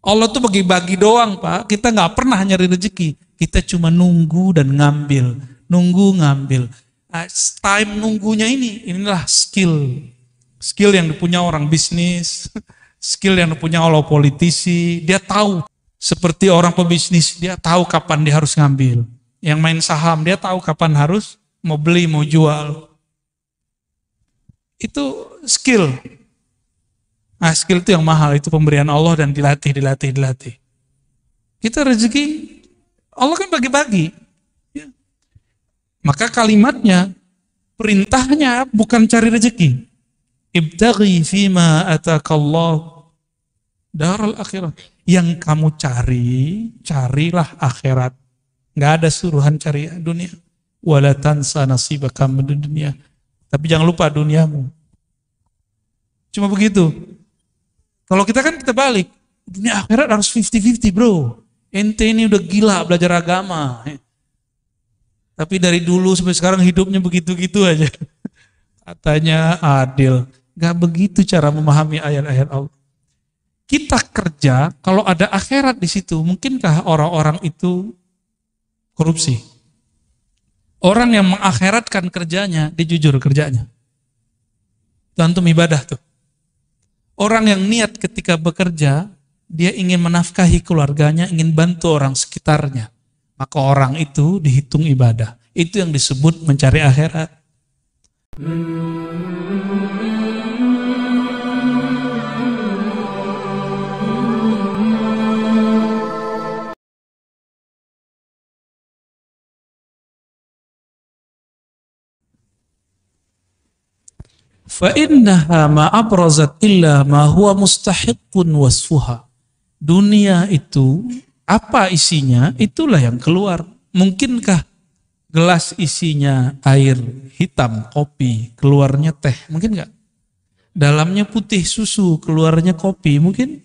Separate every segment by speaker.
Speaker 1: Allah tuh bagi-bagi doang, Pak. Kita nggak pernah nyari rezeki. Kita cuma nunggu dan ngambil. Nunggu, ngambil. Time nunggunya inilah skill. Skill yang dipunya orang bisnis. Skill yang dipunya oleh politisi. Dia tahu. Seperti orang pebisnis, dia tahu kapan dia harus ngambil. Yang main saham, dia tahu kapan harus mau beli, mau jual. Itu skill. Nah, skill itu yang mahal, itu pemberian Allah dan dilatih. Kita rezeki, Allah kan bagi-bagi. Ya. Maka kalimatnya, perintahnya bukan cari rezeki. Ibtaghi fima atakallah daral akhirat. Yang kamu carilah akhirat. Nggak ada suruhan cari dunia. Wala tansa nasibaka minad dunya. Tapi jangan lupa duniamu. Cuma begitu. Kalau kita kan kita balik. Dunia akhirat harus 50-50 bro. Ente ini udah gila belajar agama. Tapi dari dulu sampai sekarang hidupnya begitu-gitu aja. Katanya adil. Gak begitu cara memahami ayat-ayat Allah. Kita kerja, kalau ada akhirat di situ, mungkinkah orang-orang itu korupsi? Orang yang mengakhiratkan kerjanya, dia jujur kerjanya. Itu antum ibadah tuh. Orang yang niat ketika bekerja, dia ingin menafkahi keluarganya, ingin bantu orang sekitarnya. Maka orang itu dihitung ibadah. Itu yang disebut mencari akhirat. فَإِنَّهَا مَا أَبْرَزَتْ إِلَّا مَا هُوَ مُسْتَحِقٌ وَصْفُهَا. Dunia itu, apa isinya, itulah yang keluar. Mungkinkah gelas isinya air hitam, kopi, keluarnya teh? Mungkin enggak? Dalamnya putih susu, keluarnya kopi? Mungkin?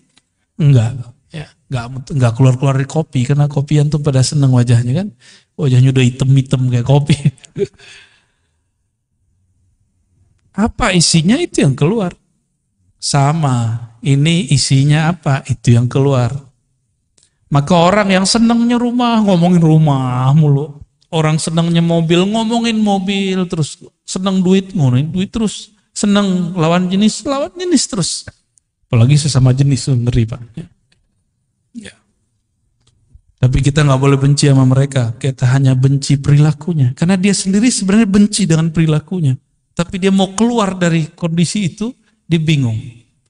Speaker 1: Enggak. Ya, enggak keluar-keluar dari kopi, karena kopi antum pada seneng wajahnya kan. Wajahnya udah hitam-hitam kayak kopi. Apa isinya itu yang keluar. Sama, ini isinya apa, itu yang keluar. Maka orang yang senangnya rumah, ngomongin rumah mulu. Orang senangnya mobil, ngomongin mobil terus. Senang duit, ngomongin duit terus. Senang lawan jenis terus. Apalagi sesama jenis, ngeri Pak. Ya. Tapi kita nggak boleh benci sama mereka. Kita hanya benci perilakunya. Karena dia sendiri sebenarnya benci dengan perilakunya. Tapi dia mau keluar dari kondisi itu, dia bingung.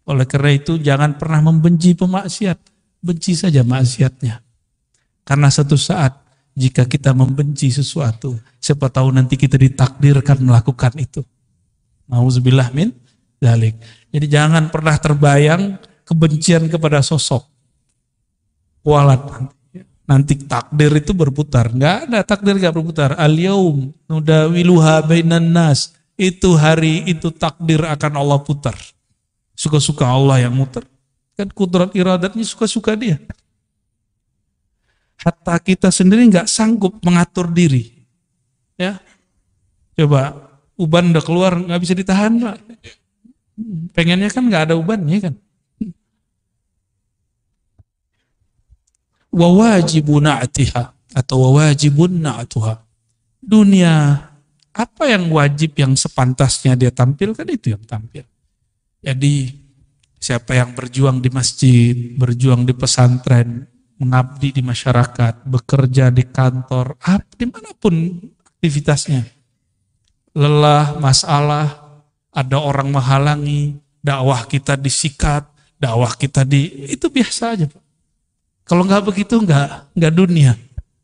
Speaker 1: Oleh karena itu jangan pernah membenci pemaksiat. Benci saja maksiatnya. Karena satu saat jika kita membenci sesuatu, siapa tahu nanti kita ditakdirkan melakukan itu. Nauzubillah min dzalik. Jadi jangan pernah terbayang kebencian kepada sosok. Kualat nanti takdir itu berputar. Enggak ada takdir enggak berputar. Al-yaum nudawiluha bainan nas. Itu hari itu takdir akan Allah putar. Suka-suka Allah yang muter. Kan kudrat iradatnya suka-suka dia. Hatta kita sendiri nggak sanggup mengatur diri. Ya, coba uban udah keluar nggak bisa ditahan Pak. Pengennya kan nggak ada ubannya kan. Wawajibun na'tiha atau wawajibun na'tuha. Dunia apa yang wajib yang sepantasnya dia tampilkan itu yang tampil. Jadi siapa yang berjuang di masjid, berjuang di pesantren, mengabdi di masyarakat, bekerja di kantor, dimanapun aktivitasnya, lelah, masalah, ada orang menghalangi, dakwah kita disikat, dakwah kita itu biasa aja Pak. Kalau nggak begitu nggak dunia,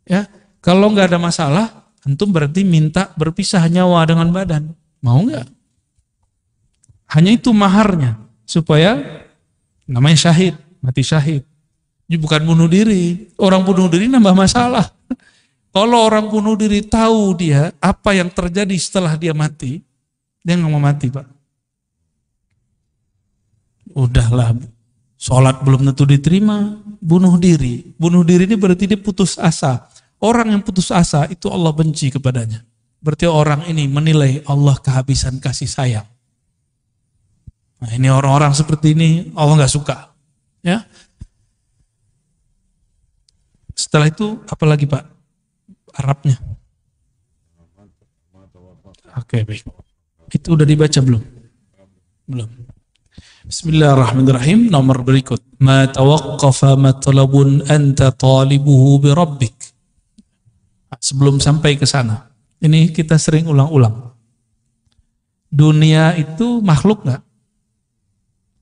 Speaker 1: ya. Kalau nggak ada masalah, antum berarti minta berpisah nyawa dengan badan. Mau nggak? Hanya itu maharnya. Supaya namanya syahid, mati syahid. Ini bukan bunuh diri. Orang bunuh diri nambah masalah. Kalau orang bunuh diri tahu dia apa yang terjadi setelah dia mati, dia nggak mau mati Pak. Udahlah, sholat belum tentu diterima, bunuh diri. Bunuh diri ini berarti dia putus asa. Orang yang putus asa itu Allah benci kepadanya. Berarti orang ini menilai Allah kehabisan kasih sayang. Nah ini orang-orang seperti ini Allah nggak suka. Ya, Setelah itu apa lagi Pak? Arabnya. Oke, baik. Itu udah dibaca belum? Belum. Bismillahirrahmanirrahim. Nomor berikut. Ma tawaqqafa matlabun anta talibuhu bi rabbik. Sebelum sampai ke sana. Ini kita sering ulang-ulang. Dunia itu makhluk nggak?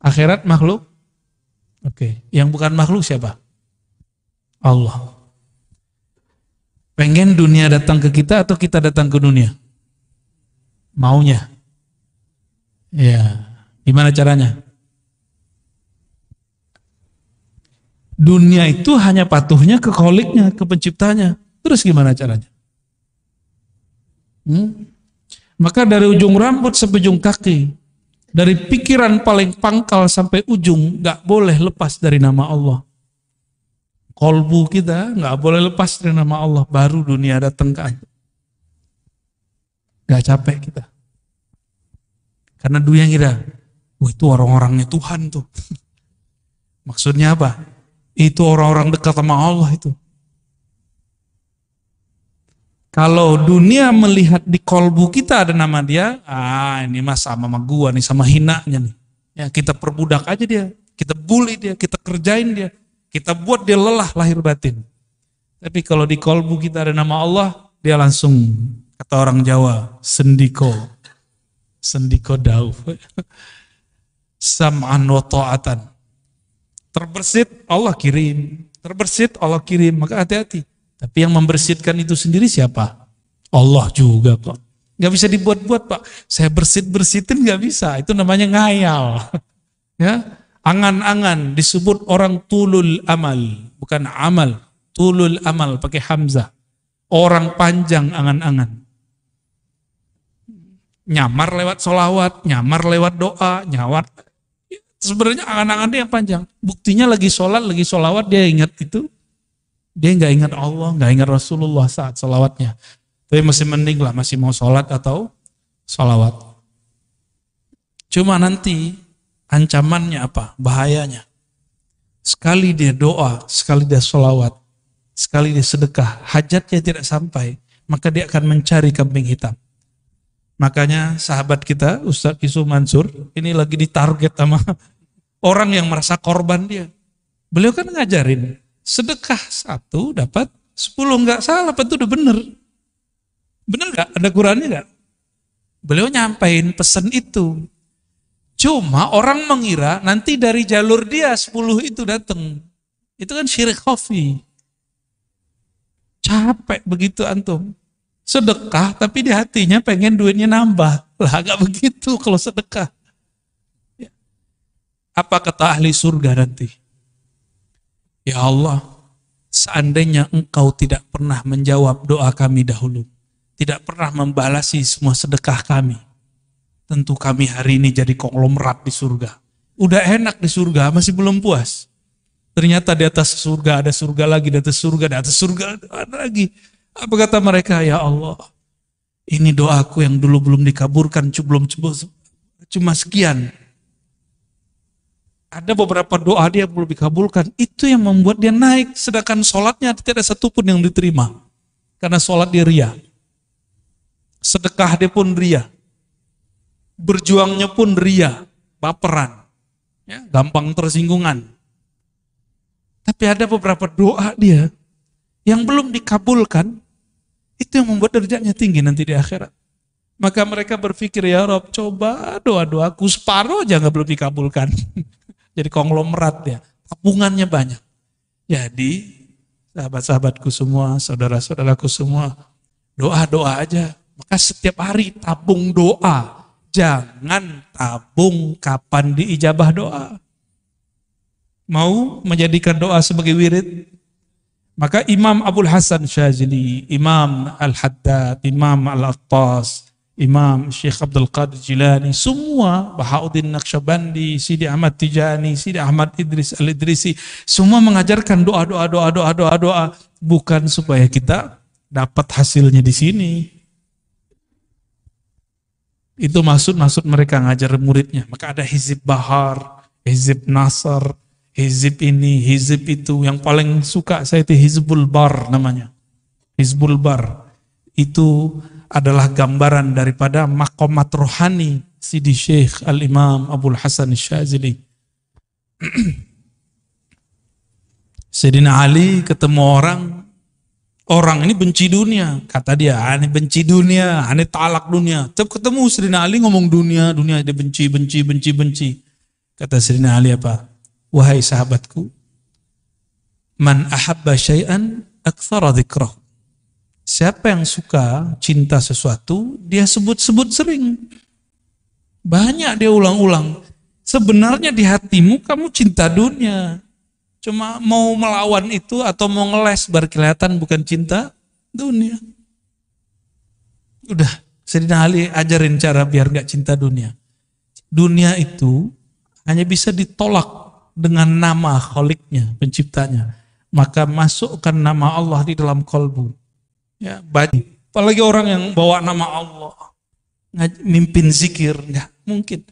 Speaker 1: Akhirat makhluk? Oke. Yang bukan makhluk siapa? Allah. Pengen dunia datang ke kita atau kita datang ke dunia? Maunya. Ya. Gimana caranya? Dunia itu hanya patuhnya ke kholiknya, ke penciptanya. Terus gimana caranya? Maka dari ujung rambut sampai ujung kaki, dari pikiran paling pangkal sampai ujung, gak boleh lepas dari nama Allah. Kolbu kita gak boleh lepas dari nama Allah, baru dunia datang ke kita. Gak capek kita. Karena dunia kita, itu orang-orangnya Tuhan tuh. Maksudnya apa? Itu orang-orang dekat sama Allah itu. Kalau dunia melihat di kolbu kita ada nama dia, ini mah sama gua nih, sama hinanya nih. Ya, kita perbudak aja dia, kita bully dia, kita kerjain dia, kita buat dia lelah lahir batin. Tapi kalau di kolbu kita ada nama Allah, dia langsung, kata orang Jawa, sendiko dauf. Sam'an wa ta'atan. Terbersit Allah kirim, maka hati-hati. Tapi yang membersihkan itu sendiri siapa? Allah juga kok. Gak bisa dibuat-buat Pak. Saya bersihin gak bisa. Itu namanya ngayal. Ya, angan-angan disebut orang tulul amal, bukan amal. Tulul amal pakai hamzah. Orang panjang angan-angan. Nyamar lewat sholawat, nyamar lewat doa, nyawat. Sebenarnya angan-angannya yang panjang. Buktinya lagi sholat, lagi sholawat dia ingat itu. Dia nggak ingat Allah, nggak ingat Rasulullah saat sholawatnya. Tapi masih mending lah, masih mau sholat atau sholawat. Cuma nanti ancamannya apa? Bahayanya. Sekali dia doa, sekali dia sholawat, sekali dia sedekah, hajatnya tidak sampai, maka dia akan mencari kambing hitam. Makanya sahabat kita, Ustadz Yusuf Mansur, ini lagi ditarget sama orang yang merasa korban dia. Beliau kan ngajarin, sedekah 1 dapat 10, nggak salah, itu udah bener. Bener nggak? Ada Qurannya nggak? Beliau nyampain pesan itu. Cuma orang mengira nanti dari jalur dia 10 itu datang. Itu kan syirik khafi. Capek begitu antum. Sedekah tapi di hatinya pengen duitnya nambah. Lah gak begitu kalau sedekah. Apa kata ahli surga nanti? Ya Allah, seandainya engkau tidak pernah menjawab doa kami dahulu, tidak pernah membalasi semua sedekah kami, tentu kami hari ini jadi konglomerat di surga. Udah enak di surga, masih belum puas. Ternyata di atas surga ada surga lagi, di atas surga, di atas surga ada lagi. Apa kata mereka? Ya Allah, ini doaku yang dulu belum dikaburkan, cuma sekian. Ada beberapa doa dia belum dikabulkan, itu yang membuat dia naik, sedangkan sholatnya tidak ada satupun yang diterima. Karena sholat dia ria. Sedekah dia pun ria. Berjuangnya pun ria, baperan. Ya, gampang tersinggungan. Tapi ada beberapa doa dia yang belum dikabulkan, itu yang membuat derajatnya tinggi nanti di akhirat. Maka mereka berpikir, ya Rob, coba doa-doaku separuh aja nggak belum dikabulkan. Jadi konglomerat ya, tabungannya banyak. Jadi sahabat-sahabatku semua, saudara-saudaraku semua, doa-doa aja. Maka setiap hari tabung doa. Jangan tabung kapan diijabah doa. Mau menjadikan doa sebagai wirid? Maka Imam Abul Hasan Syazili, Imam Al-Haddad, Imam Al-Attas, Imam Syekh Abdul Qadir Jilani, semua, Bahauddin Naqsyabandi, Sidi Ahmad Tijani, Sidi Ahmad Idris Al-Idrisi, semua mengajarkan doa, bukan supaya kita dapat hasilnya di sini. Itu maksud mereka ngajar muridnya. Maka ada Hizib Bahar, Hizib Nasr, hizib ini, hizib itu. Yang paling suka saya itu Hizbul Bar namanya. Hizbul Bar. Itu adalah gambaran daripada maqamat rohani Sidi Syekh Al-Imam Abdul Hasan Syazili. Sayyidina Ali ketemu orang ini benci dunia. Kata dia, ini benci dunia, ini talak dunia. Tiap ketemu Sayyidina Ali ngomong dunia, dia benci. Kata Sayyidina Ali apa? Wahai sahabatku, man ahabba syai'an aktsara dzikrah. Siapa yang suka cinta sesuatu, dia sebut-sebut sering. Banyak dia ulang-ulang. Sebenarnya di hatimu kamu cinta dunia. Cuma mau melawan itu atau mau ngeles biar kelihatan bukan cinta dunia. Udah, Sayyidina Ali ajarin cara biar gak cinta dunia. Dunia itu hanya bisa ditolak dengan nama Kholiknya, penciptanya. Maka masukkan nama Allah di dalam kolbu. Ya, apalagi orang yang bawa nama Allah, mimpin zikir, nggak mungkin.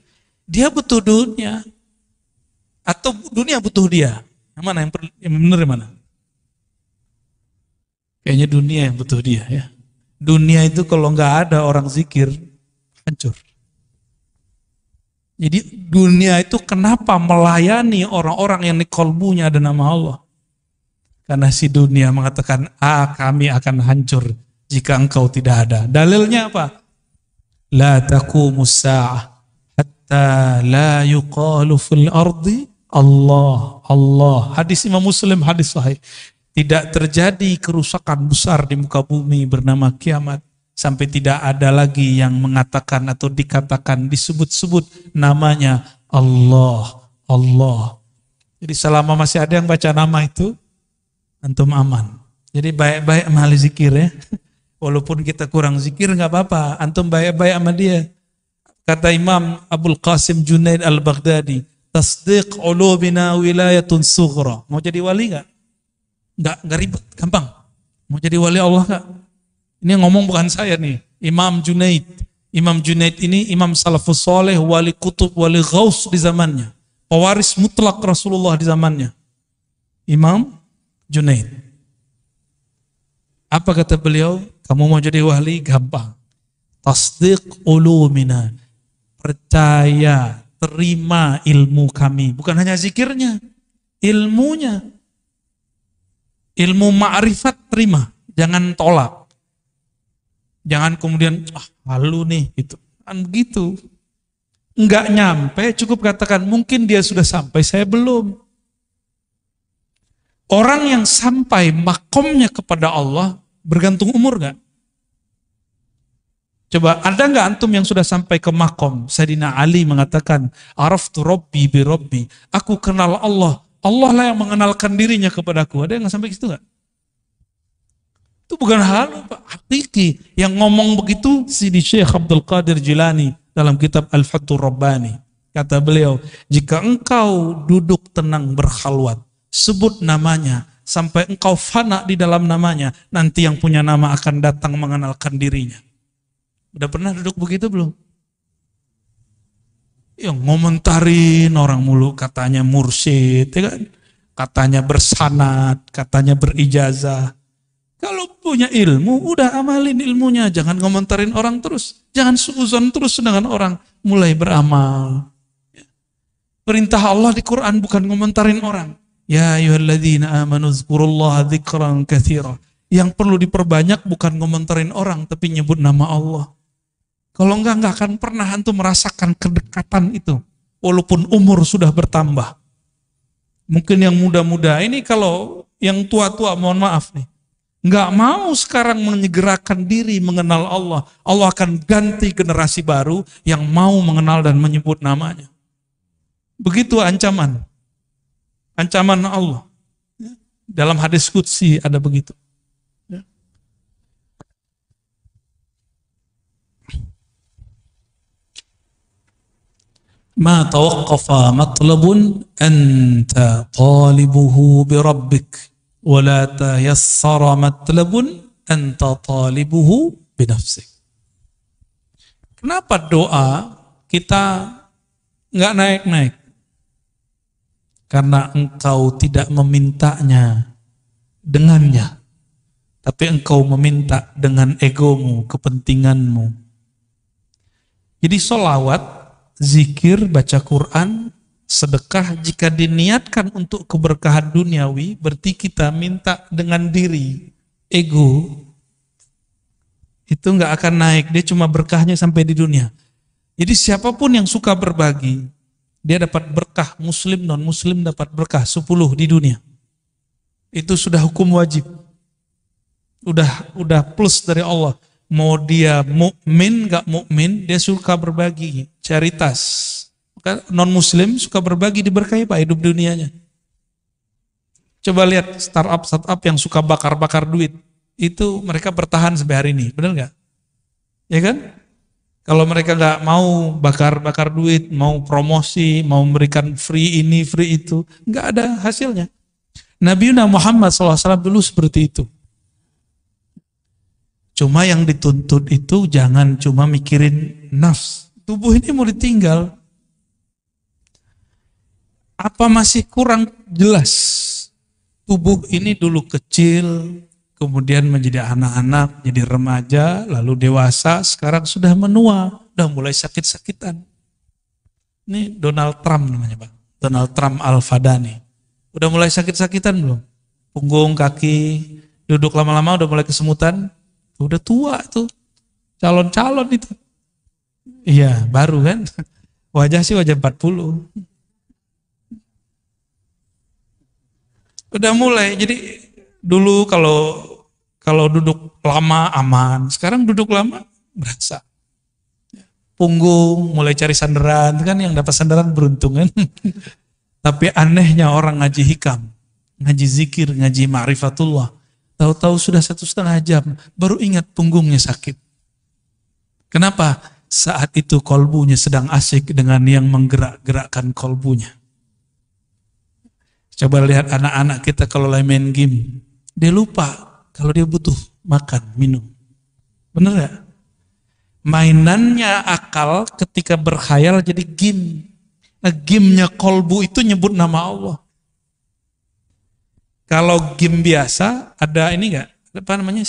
Speaker 1: Dia butuh dunia, atau dunia butuh dia. Yang mana yang benar yang mana? Kayaknya dunia yang butuh dia ya. Dunia itu kalau nggak ada orang zikir, hancur. Jadi dunia itu kenapa melayani orang-orang yang di kolbunya ada nama Allah? Karena si dunia mengatakan, kami akan hancur jika engkau tidak ada. Dalilnya apa? La taqumus sa'ah hatta la yuqalu fil ardi Allah, Allah. Hadis Imam Muslim, hadis sahih. Tidak terjadi kerusakan besar di muka bumi bernama kiamat sampai tidak ada lagi yang mengatakan atau dikatakan, disebut-sebut namanya Allah, Allah. Jadi selama masih ada yang baca nama itu, antum aman. Jadi baik-baik sama ahli zikir ya. Walaupun kita kurang zikir nggak apa-apa, antum baik-baik sama dia. Kata Imam Abdul Qasim Junaid Al-Baghdadi, tasdiq ulubina wilayatun sughra. Mau jadi wali nggak? Nggak ribet, gampang. Mau jadi wali Allah nggak? Ini yang ngomong bukan saya nih, Imam Junaid. Imam Junaid ini imam salafus soleh, wali kutub, wali ghaus di zamannya. Pewaris mutlak Rasulullah di zamannya. Imam Junaid. Apa kata beliau? Kamu mau jadi wali? Gampang. Tasdiq ulumina. Percaya, terima ilmu kami. Bukan hanya zikirnya, ilmunya. Ilmu ma'rifat terima. Jangan tolak. Jangan kemudian, halu nih. Gitu. Kan begitu. Enggak nyampe, cukup katakan, mungkin dia sudah sampai, saya belum. Orang yang sampai makomnya kepada Allah bergantung umur gak? Coba ada gak antum yang sudah sampai ke makom? Sayyidina Ali mengatakan, araftu rabbi bi rabbi. Aku kenal Allah. Allah lah yang mengenalkan dirinya kepadaku. Ada yang sampai ke situ gak? Itu bukan hal Pak, hakiki. Yang ngomong begitu Sidi Syekh Abdul Qadir Jilani dalam kitab Al-Fathur Rabbani. Kata beliau, jika engkau duduk tenang berkhalwat, sebut namanya, sampai engkau fana di dalam namanya, nanti yang punya nama akan datang mengenalkan dirinya. Udah pernah duduk begitu belum? Yang ngomentarin orang mulu, katanya mursyid, ya kan? Katanya bersanad, katanya berijazah. Kalau punya ilmu, udah amalin ilmunya, jangan ngomentarin orang terus, jangan suuzon terus dengan orang, mulai beramal. Perintah Allah di Quran bukan ngomentarin orang. Ya ayyuhalladzina amanu dzkurullaha dzikran katsira. Yang perlu diperbanyak bukan ngomentarin orang, tapi nyebut nama Allah. Kalau enggak akan pernah antum merasakan kedekatan itu. Walaupun umur sudah bertambah. Mungkin yang muda-muda ini, kalau yang tua-tua mohon maaf nih, enggak mau sekarang menyegerakan diri mengenal Allah. Allah akan ganti generasi baru yang mau mengenal dan menyebut namanya. Begitu ancaman. Ancaman Allah. Dalam hadis qudsi ada begitu. Ma tawaqqafa matlabun anta talibuhu bi rabbik wa la tayassara matlabun anta talibuhu bi nafsik. Kenapa doa kita enggak naik-naik? karena engkau tidak memintanya dengannya, tapi engkau meminta dengan egomu, kepentinganmu. Jadi sholawat, zikir, baca Quran, sedekah jika diniatkan untuk keberkahan duniawi, berarti kita minta dengan diri, ego. Itu nggak akan naik, dia cuma berkahnya sampai di dunia. Jadi siapapun yang suka berbagi, dia dapat berkah, muslim, non-muslim dapat berkah 10 di dunia. Itu sudah hukum wajib. Udah plus dari Allah. Mau dia mukmin nggak mukmin, dia suka berbagi, caritas. Non-muslim suka berbagi, diberkahi Pak hidup dunianya. Coba lihat startup yang suka bakar-bakar duit. Itu mereka bertahan sampai hari ini, benar nggak? Ya kan? Kalau mereka nggak mau bakar-bakar duit, mau promosi, mau memberikan free ini, free itu, nggak ada hasilnya. Nabi Muhammad SAW dulu seperti itu. Cuma yang dituntut itu jangan cuma mikirin nafs. Tubuh ini mau ditinggal. Apa masih kurang jelas? Tubuh ini dulu kecil, kemudian menjadi anak-anak, jadi remaja, lalu dewasa, sekarang sudah menua, udah mulai sakit-sakitan. Ini Donald Trump namanya Pak, Donald Trump Al-Fadani. Udah mulai sakit-sakitan belum? Punggung, kaki, duduk lama-lama udah mulai kesemutan, udah tua tuh, calon-calon itu. Iya, baru kan, wajah sih wajah 40. Udah mulai, jadi dulu kalau duduk lama aman, sekarang duduk lama berasa. Punggung mulai cari sandaran, kan yang dapat sandaran beruntung kan. Tapi anehnya orang ngaji hikam, ngaji zikir, ngaji ma'rifatullah, tahu-tahu sudah 1,5 jam, baru ingat punggungnya sakit. Kenapa? Saat itu kolbunya sedang asik dengan yang menggerak-gerakkan kolbunya. Coba lihat anak-anak kita kalau lagi main game, dia lupa kalau dia butuh makan, minum. Bener ya? Mainannya akal ketika berkhayal jadi game. Nah, gamenya kolbu itu nyebut nama Allah. Kalau game biasa ada ini enggak? Apa namanya?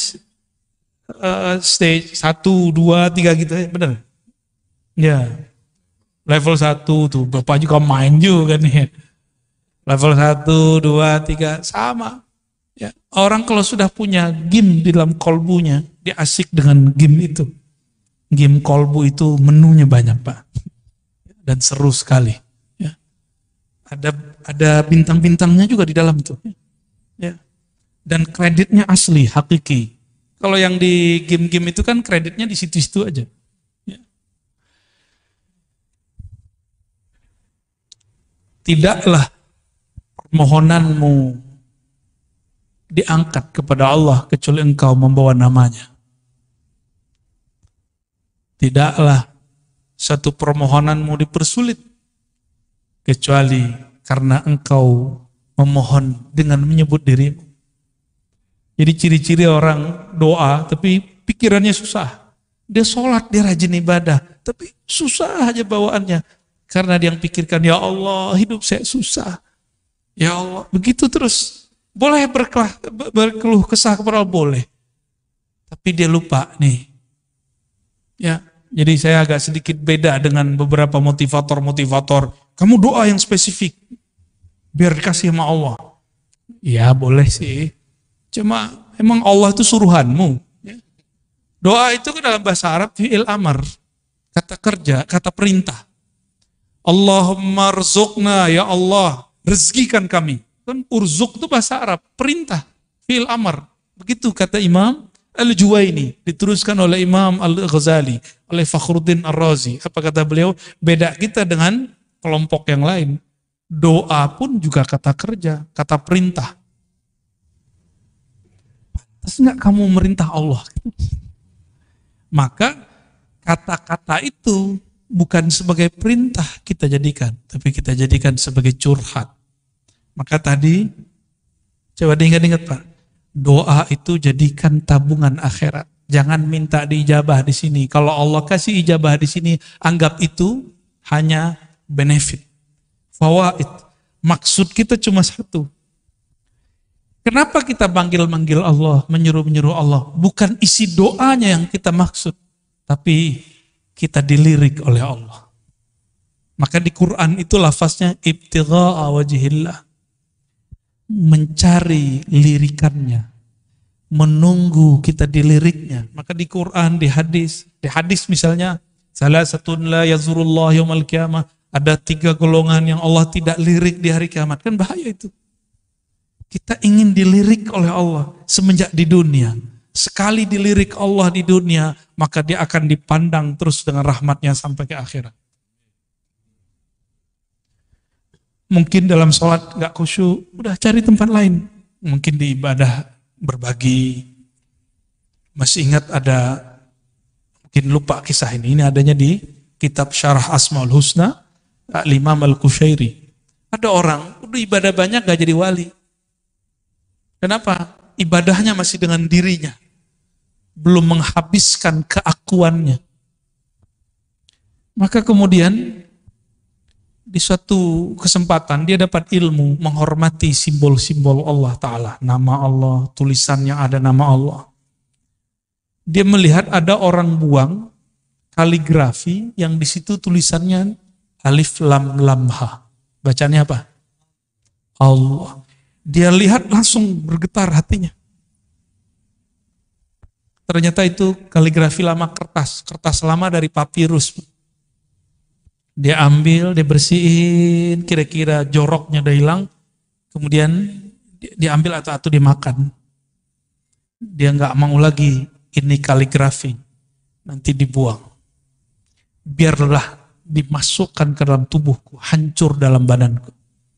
Speaker 1: Stage 1, 2, 3 gitu ya, bener? Ya. Level 1 tuh, Bapak juga main juga nih. Level 1, 2, 3 sama. Ya, orang kalau sudah punya game di dalam kolbunya, dia asik dengan game itu. Game kolbu itu menunya banyak Pak, dan seru sekali. Ya. Ada bintang-bintangnya juga di dalam itu. Ya. Dan kreditnya asli, hakiki. Kalau yang di game-game itu kan kreditnya di situ-situ aja. Ya. Tidaklah permohonanmu diangkat kepada Allah kecuali engkau membawa namanya. Tidaklah satu permohonanmu dipersulit kecuali karena engkau memohon dengan menyebut dirimu. Jadi ciri-ciri orang doa tapi pikirannya susah. Dia sholat, dia rajin ibadah, tapi susah aja bawaannya. Karena dia yang pikirkan, ya Allah hidup saya susah. Ya Allah, begitu terus. Boleh berkeluh kesah kepada Allah, boleh. Tapi dia lupa nih. Ya, jadi saya agak sedikit beda dengan beberapa motivator. Kamu doa yang spesifik, biar dikasih sama Allah. Ya boleh sih. Cuma emang Allah itu suruhanmu. Ya. Doa itu kan dalam bahasa Arab fi'il amar, kata kerja, kata perintah. Allahumma rzuqna, ya Allah, rezekikan kami. Kan urzuk itu bahasa Arab, perintah, fi'il amar. Begitu kata Imam Al-Juwaini, diteruskan oleh Imam Al-Ghazali, oleh Fakhruddin Ar-Razi. Apa kata beliau? Beda kita dengan kelompok yang lain. Doa pun juga kata kerja, kata perintah. Pantas enggak kamu merintah Allah? Maka kata-kata itu bukan sebagai perintah kita jadikan, tapi kita jadikan sebagai curhat. Maka tadi, coba diingat-ingat Pak, doa itu jadikan tabungan akhirat. Jangan minta diijabah di sini. Kalau Allah kasih ijabah di sini, anggap itu hanya benefit, fawaid, Maksud kita cuma satu. Kenapa kita manggil-manggil Allah, menyuruh-menyuruh Allah? Bukan isi doanya yang kita maksud, tapi kita dilirik oleh Allah. Maka di Quran itu lafaznya ibtigha'a wajhillah. Mencari lirikannya, menunggu kita diliriknya. Maka di Quran, di hadis misalnya, salasatun la yazurullah yaumal qiyamah, ada 3 golongan yang Allah tidak lirik di hari kiamat. Kan bahaya itu. Kita ingin dilirik oleh Allah semenjak di dunia. Sekali dilirik Allah di dunia, maka dia akan dipandang terus dengan rahmatnya sampai ke akhirat. Mungkin dalam sholat gak khusyuk, udah cari tempat lain. Mungkin di ibadah berbagi. Masih ingat ada, mungkin lupa kisah ini adanya di kitab Syarah Asmaul Husna, Al-Imam Al-Qushairi. Ada orang, udah ibadah banyak gak jadi wali. Kenapa? Ibadahnya masih dengan dirinya. Belum menghabiskan keakuannya. Maka kemudian di suatu kesempatan dia dapat ilmu menghormati simbol-simbol Allah Ta'ala. Nama Allah, tulisan yang ada nama Allah. Dia melihat ada orang buang kaligrafi yang di situ tulisannya alif lam lam ha. Bacanya apa? Allah. Dia lihat langsung bergetar hatinya. Ternyata itu kaligrafi lama kertas lama dari papirus. Dia ambil, dia bersihin, kira-kira joroknya udah hilang, kemudian dia ambil atau dimakan. Dia nggak mau lagi ini kaligrafi, nanti dibuang. Biarlah dimasukkan ke dalam tubuhku, hancur dalam badanku,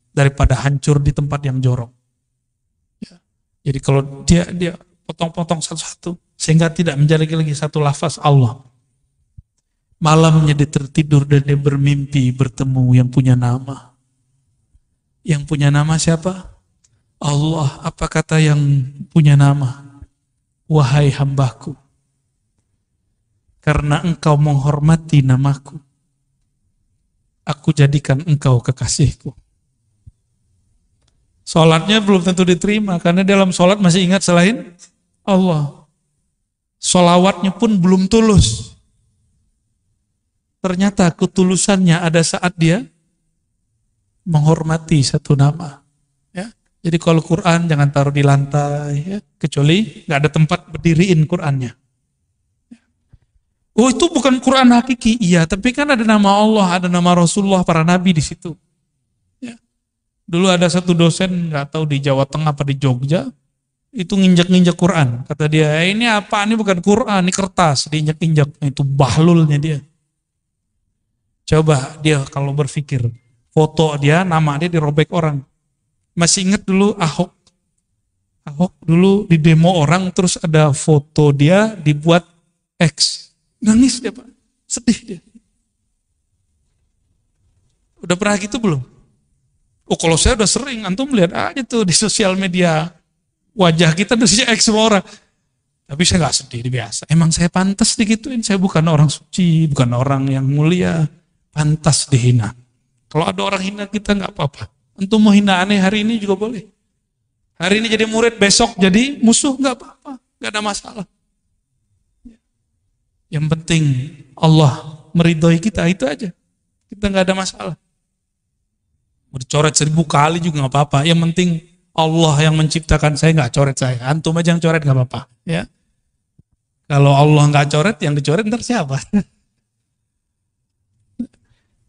Speaker 1: daripada hancur di tempat yang jorok. Jadi kalau dia potong-potong satu-satu, sehingga tidak menjadi lagi satu lafaz Allah. Malamnya dia tertidur dan dia bermimpi bertemu yang punya nama. Yang punya nama siapa? Allah. Apa kata yang punya nama? Wahai hambaku, karena engkau menghormati namaku, aku jadikan engkau kekasihku. Sholatnya belum tentu diterima, karena dalam sholat masih ingat selain Allah. Sholawatnya pun belum tulus. Ternyata ketulusannya ada saat dia menghormati satu nama. Ya. Jadi kalau Quran jangan taruh di lantai, ya. Kecuali nggak ada tempat berdiriin Qurannya. Oh itu bukan Quran hakiki, iya, tapi kan ada nama Allah, ada nama Rasulullah, para nabi di situ. Dulu ada satu dosen, nggak tahu di Jawa Tengah apa di Jogja, itu nginjak-nginjak Quran. Kata dia, ini apa? Ini bukan Quran, ini kertas, diinjak-injak. Itu bahlulnya dia. Coba dia kalau berpikir, foto dia, nama dia dirobek orang. Masih ingat dulu Ahok? Ahok dulu di demo orang, terus ada foto dia dibuat X. Nangis dia Pak, sedih dia. Udah pernah gitu belum? Oh kalau saya udah sering, antum lihat aja tuh di sosial media, wajah kita udah X semua orang. Tapi saya gak sedih, biasa. Emang saya pantas digituin, saya bukan orang suci, bukan orang yang mulia, pantas dihina. Kalau ada orang hina kita gak apa-apa. Antum mau hina aneh hari ini juga boleh. Hari ini jadi murid, besok jadi musuh, gak apa-apa, gak ada masalah. Yang penting Allah meridhoi kita, itu aja. Kita gak ada masalah. Mau dicoret 1000 kali juga nggak apa-apa. Yang penting Allah yang menciptakan saya nggak coret saya. Antum aja yang coret nggak apa-apa. Ya. Kalau Allah nggak coret, yang dicoret ntar siapa?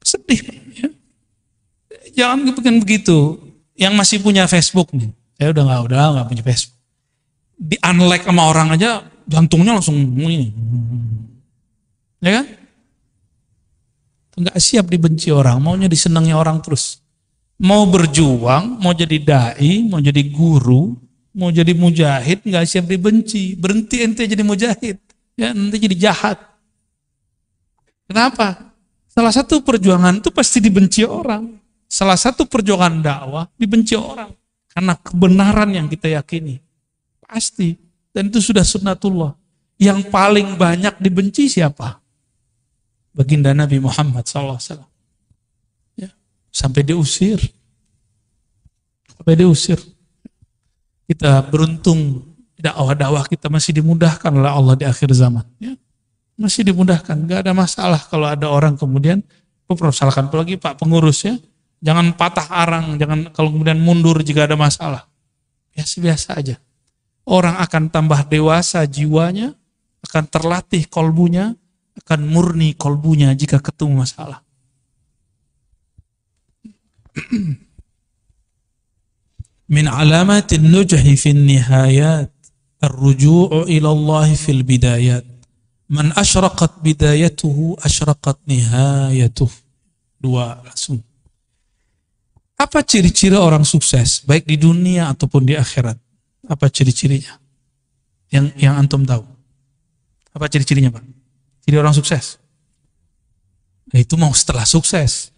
Speaker 1: Sedih. Ya. Jangan bikin begitu. Yang masih punya Facebook nih, saya udah nggak punya Facebook. Di unlike sama orang aja, jantungnya langsung ini. Ya kan? Nggak siap dibenci orang, maunya disenangi orang terus. Mau berjuang, mau jadi dai, mau jadi guru, mau jadi mujahid, nggak siap dibenci. Berhenti ente jadi mujahid, ya nanti jadi jahat. Kenapa? Salah satu perjuangan itu pasti dibenci orang. Salah satu perjuangan dakwah dibenci orang karena kebenaran yang kita yakini. Pasti. Dan itu sudah sunnatullah. Yang paling banyak dibenci siapa? Baginda Nabi Muhammad SAW. Sampai diusir. sampai diusir. Kita beruntung dakwah-dakwah kita masih dimudahkan oleh Allah di akhir zaman. Ya. Masih dimudahkan, nggak ada masalah kalau ada orang kemudian mempersoalkan, apalagi Pak pengurus ya, jangan patah arang, jangan kalau kemudian mundur jika ada masalah. Biasa-biasa aja. Orang akan tambah dewasa jiwanya, akan terlatih kolbunya, akan murni kolbunya jika ketemu masalah. Min alamatin nujhi fin nihayat ar-ruju'u ila Allah fil bidayat. Man asyraqat bidayatuhu asyraqat nihayatuh. Dua langsung. Apa ciri-ciri orang sukses baik di dunia ataupun di akhirat? Apa ciri-cirinya? Yang antum tahu. Apa ciri-cirinya, Pak? Ciri orang sukses. Nah, itu mau setelah sukses.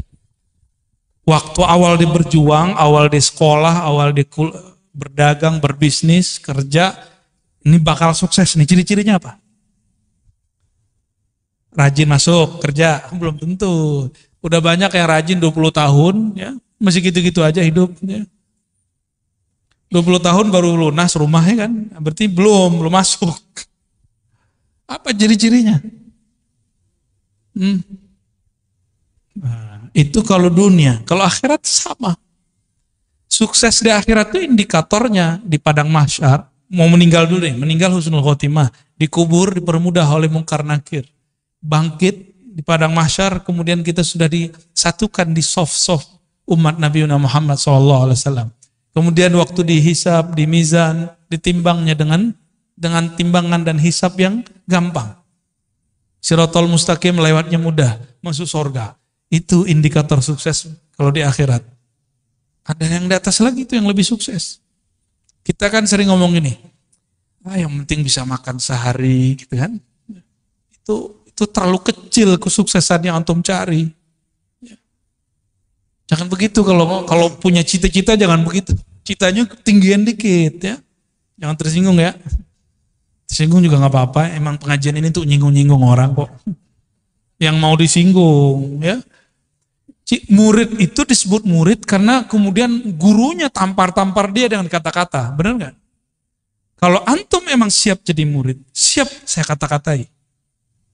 Speaker 1: Waktu awal dia berjuang, awal dia sekolah, awal dia berdagang, berbisnis, kerja, ini bakal sukses. Nih ciri-cirinya apa? Rajin masuk kerja, belum tentu. Udah banyak yang rajin 20 tahun, ya masih gitu-gitu aja hidupnya. 20 tahun baru lunas rumahnya kan, berarti belum masuk. Apa ciri-cirinya? Nah, itu kalau dunia, kalau akhirat sama. Sukses di akhirat itu indikatornya di padang mahsyar, mau meninggal dulu deh, meninggal husnul khotimah, dikubur, dipermudah oleh mungkar nakir. Bangkit di padang mahsyar, kemudian kita sudah disatukan di soft umat Nabi Muhammad SAW. Kemudian waktu dihisab, di mizan, ditimbangnya dengan timbangan dan hisab yang gampang. Siratal mustaqim lewatnya mudah, masuk surga. Itu indikator sukses kalau di akhirat. Ada yang di atas lagi itu yang lebih sukses. Kita kan sering ngomong ini, yang penting bisa makan sehari, gitu kan? Itu terlalu kecil kesuksesan yang antum cari. Jangan begitu, kalau punya cita-cita jangan begitu. Citanya ketinggian dikit ya. Jangan tersinggung ya. Tersinggung juga nggak apa-apa. Emang pengajian ini tuh nyinggung-nyinggung orang kok. Yang mau disinggung ya. Murid itu disebut murid karena kemudian gurunya tampar-tampar dia dengan kata-kata. Benar nggak? Kalau antum emang siap jadi murid, siap saya kata-katai.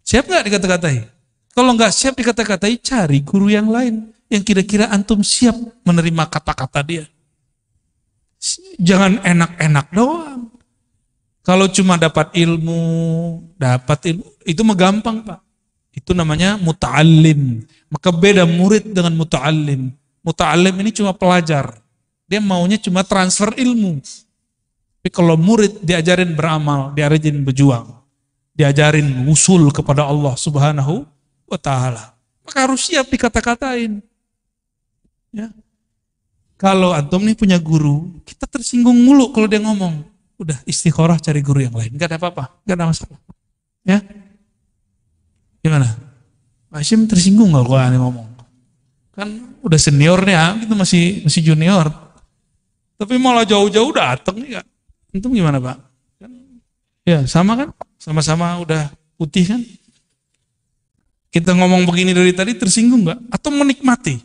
Speaker 1: Siap nggak dikata-katai? Kalau nggak siap dikata-katai, cari guru yang lain yang kira-kira antum siap menerima kata-kata dia. Jangan enak-enak doang. Kalau cuma dapat ilmu, itu mah gampang, Pak. Itu namanya muta'allim. Maka beda murid dengan muta'allim. Muta'allim ini cuma pelajar. Dia maunya cuma transfer ilmu. Tapi kalau murid diajarin beramal, diajarin berjuang, diajarin usul kepada Allah Subhanahu wa ta'ala. Maka harus siap dikata-katain. Ya. Kalau antum nih punya guru, kita tersinggung mulu kalau dia ngomong. Udah istikharah cari guru yang lain. Gak ada apa-apa, gak ada masalah. Ya. Gimana? Pak Hashim tersinggung gak kalau aneh ngomong? Kan udah senior nih, kita masih junior. Tapi malah jauh-jauh dateng nih, Kak. Antum gimana, Pak? Ya, sama kan? Sama-sama udah putih kan? Kita ngomong begini dari tadi tersinggung gak? Atau menikmati?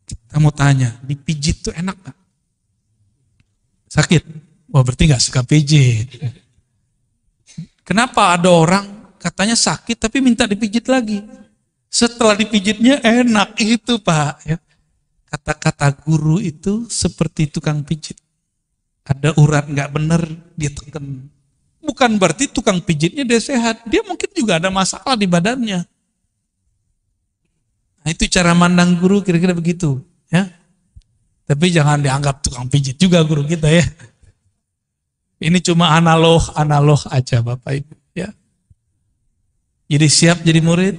Speaker 1: Kita mau tanya, dipijit tuh enak gak? Sakit? Wah berarti gak suka pijit. Kenapa ada orang katanya sakit tapi minta dipijit lagi? Setelah dipijitnya enak itu Pak. Ya. Kata-kata guru itu seperti tukang pijit. Ada urat gak bener, dia tekan. Bukan berarti tukang pijitnya dia sehat. Dia mungkin juga ada masalah di badannya. Nah itu cara mandang guru kira-kira begitu. Ya. Tapi jangan dianggap tukang pijit juga guru kita ya. Ini cuma analog aja Bapak Ibu. Ya. Jadi siap jadi murid,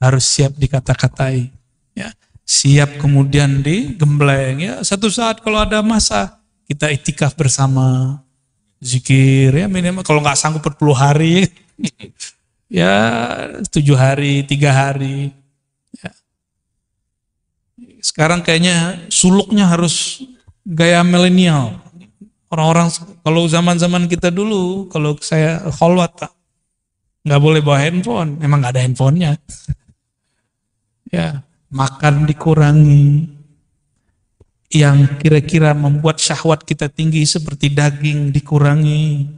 Speaker 1: harus siap dikata-katai. Ya. Siap kemudian digembleng. Ya. Satu saat kalau ada masa, kita itikaf bersama. Zikir ya minimal kalau nggak sanggup 40 hari ya 7 hari 3 hari ya. Sekarang kayaknya suluknya harus gaya milenial. Orang-orang kalau zaman-zaman kita dulu kalau saya kholwat Pak nggak boleh bawa handphone, emang nggak ada handphonenya ya, makan dikurangi, yang kira-kira membuat syahwat kita tinggi seperti daging dikurangi,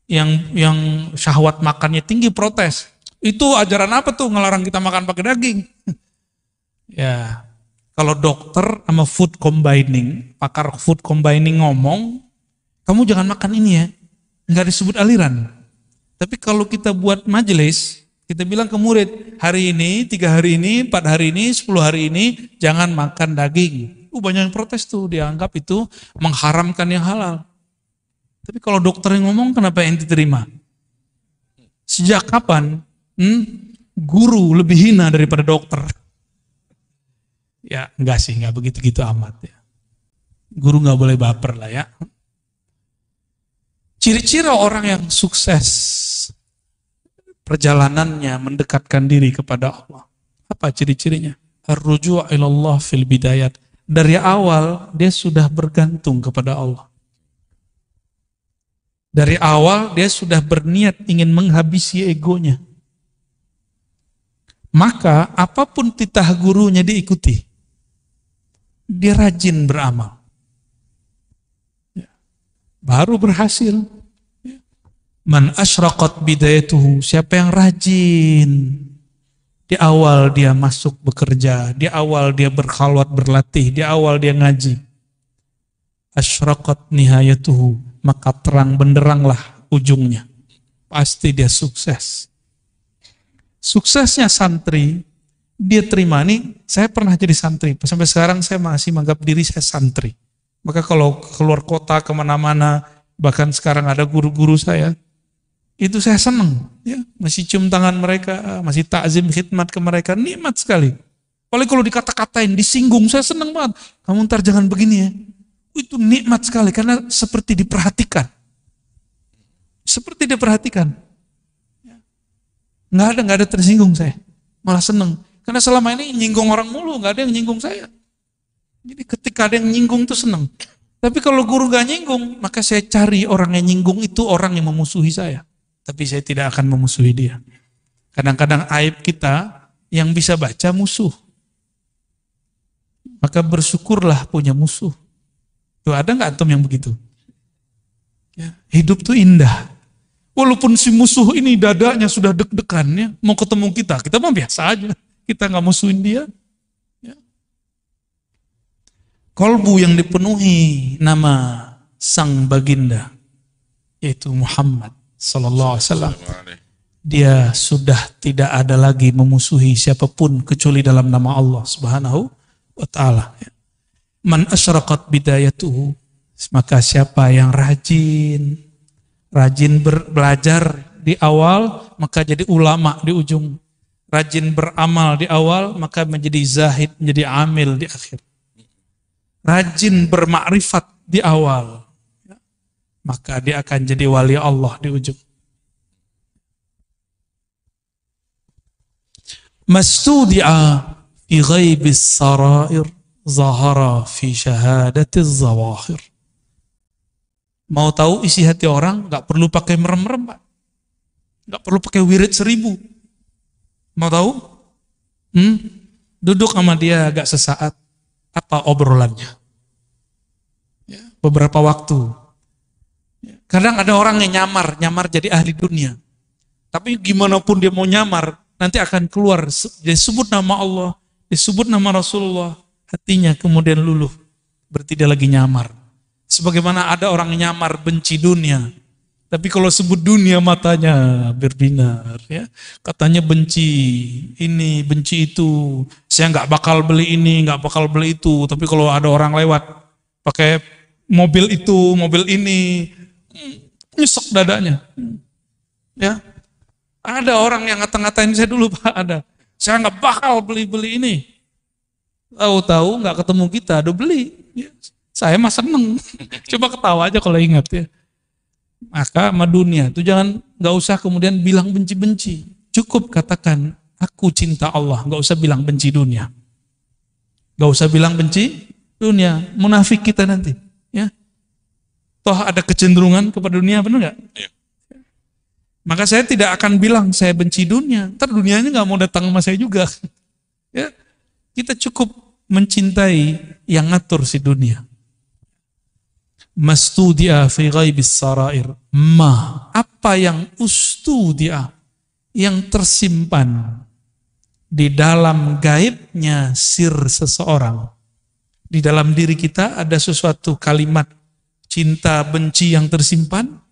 Speaker 1: yang syahwat makannya tinggi protes. Itu ajaran apa tuh ngelarang kita makan pakai daging? Ya, kalau dokter sama food combining, pakar food combining ngomong, kamu jangan makan ini ya, nggak disebut aliran. Tapi kalau kita buat majelis, kita bilang ke murid, hari ini, 3 hari ini, 4 hari ini, 10 hari ini, jangan makan daging. Banyak yang protes tuh, dianggap itu mengharamkan yang halal. Tapi kalau dokter yang ngomong, kenapa yang diterima? Sejak kapan guru lebih hina daripada dokter? Ya enggak sih, enggak begitu-gitu amat ya. Guru enggak boleh baper lah ya. Ciri-ciri orang yang sukses perjalanannya mendekatkan diri kepada Allah. Apa ciri-cirinya? Ar-ruju' ilallah fil bidayat. Dari awal dia sudah bergantung kepada Allah. Dari awal dia sudah berniat ingin menghabisi egonya. Maka apapun titah gurunya diikuti. Dia rajin beramal. Baru berhasil. Man asyraqat bidayatuhu, siapa yang rajin. Di awal dia masuk bekerja, di awal dia berkhalwat berlatih, di awal dia ngaji. Asyraqat nihayatuhu, maka terang benderanglah ujungnya. Pasti dia sukses. Suksesnya santri, dia terima. Nih, saya pernah jadi santri. Sampai sekarang saya masih menganggap diri saya santri. Maka kalau keluar kota kemana-mana, bahkan sekarang ada guru-guru saya, itu saya senang. Ya, masih cium tangan mereka, masih takzim khidmat ke mereka, nikmat sekali. Apalagi kalau dikata-katain, disinggung, saya senang banget. Kamu ntar jangan begini ya. Itu nikmat sekali, karena seperti diperhatikan. Seperti diperhatikan. Nggak ada tersinggung saya. Malah seneng. Karena selama ini nyinggung orang mulu, nggak ada yang nyinggung saya. Jadi ketika ada yang nyinggung itu seneng. Tapi kalau guru nggak nyinggung, maka saya cari orang yang nyinggung itu orang yang memusuhi saya. Tapi saya tidak akan memusuhi dia. Kadang-kadang aib kita yang bisa baca musuh. Maka bersyukurlah punya musuh. Tuh, ada nggak antum yang begitu? Ya, hidup tuh indah. Walaupun si musuh ini dadanya sudah deg-degan ya, mau ketemu kita mah biasa aja. Kita nggak musuhin dia. Ya. Kolbu yang dipenuhi nama sang baginda, yaitu Muhammad Sallallahu Alaihi Wasallam. Dia sudah tidak ada lagi memusuhi siapapun kecuali dalam nama Allah Subhanahu wa Ta'ala. Man asyraqat bidayatuhu, maka siapa yang rajin belajar di awal, maka jadi ulama di ujung. Rajin beramal di awal, maka menjadi zahid, menjadi amil di akhir. Rajin bermakrifat di awal, maka dia akan jadi wali Allah di ujung. Mastudi'a fi ghaibis sarair, zahara fi syahadatiz zawahir. Mau tahu isi hati orang, nggak perlu pakai merem-merem, Pak. Nggak perlu pakai wirid 1000. Mau tahu? Duduk sama dia agak sesaat. Apa obrolannya? Ya, beberapa waktu. Ya, kadang ada orang yang nyamar jadi ahli dunia. Tapi gimana pun dia mau nyamar, nanti akan keluar. Disebut nama Allah, disebut nama Rasulullah, hatinya kemudian luluh. Berarti dia lagi nyamar. Sebagaimana ada orang nyamar benci dunia, tapi kalau sebut dunia matanya berbinar, ya. Katanya benci ini, benci itu. Saya nggak bakal beli ini, nggak bakal beli itu. Tapi kalau ada orang lewat pakai mobil itu, mobil ini, nyesek dadanya. Ya, ada orang yang ngata-ngatain saya dulu, Pak, ada. Saya nggak bakal beli ini. Tahu-tahu nggak ketemu kita, udah beli. Ya. Saya mah seneng, coba ketawa aja kalau ingat ya. Maka sama dunia itu nggak usah kemudian bilang benci-benci. Cukup katakan aku cinta Allah, nggak usah bilang benci dunia. Nggak usah bilang benci dunia, munafik kita nanti. Ya, toh ada kecenderungan kepada dunia, benar nggak? Ya. Maka saya tidak akan bilang saya benci dunia. Ntar dunianya nggak mau datang sama saya juga. Ya, kita cukup mencintai yang ngatur si dunia. Mastudia fi ghaibis sarair. Apa yang ustudia, yang tersimpan di dalam gaibnya sir seseorang. Di dalam diri kita ada sesuatu kalimat cinta benci yang tersimpan.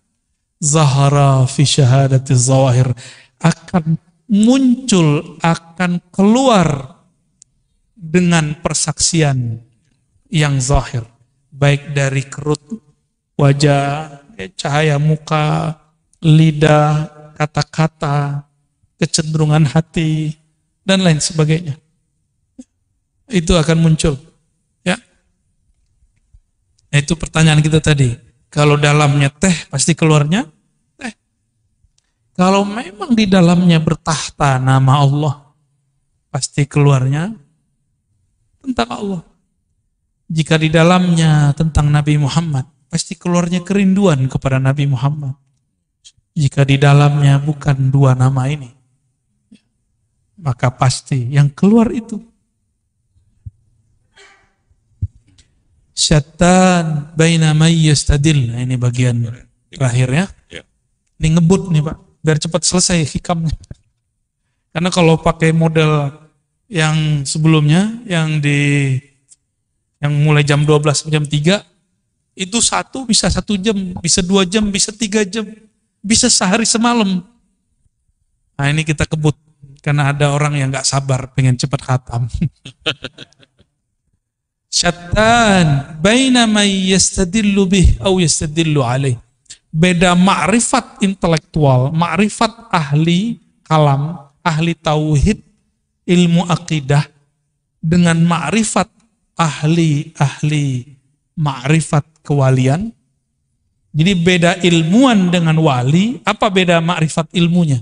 Speaker 1: Zahara fi syahadati zawahir, akan muncul, akan keluar dengan persaksian yang zahir, baik dari kerut wajah, cahaya muka, lidah, kata-kata, kecenderungan hati, dan lain sebagainya. Itu akan muncul. Ya. Nah, itu pertanyaan kita tadi. Kalau dalamnya teh, pasti keluarnya teh. Kalau memang di dalamnya bertahta nama Allah, pasti keluarnya tentang Allah. Jika di dalamnya tentang Nabi Muhammad, pasti keluarnya kerinduan kepada Nabi Muhammad. Jika di dalamnya bukan dua nama ini, maka pasti yang keluar itu syattan baina may yastadil. Nah, ini bagian terakhir ya. Ini ngebut nih Pak, biar cepat selesai hikamnya. Karena kalau pakai model yang sebelumnya, yang mulai jam 12 sampai jam 3, itu satu bisa 1 jam, bisa 2 jam, bisa 3 jam, bisa sehari semalam. Nah ini kita kebut, karena ada orang yang gak sabar pengen cepat khatam. Syattan baina may yastadillu bih aw yastadillu alaih. Beda ma'rifat intelektual, ma'rifat ahli kalam, ahli tauhid, ilmu akidah, dengan ma'rifat ahli ma'rifat kewalian. Jadi beda ilmuwan dengan wali. Apa beda ma'rifat ilmunya?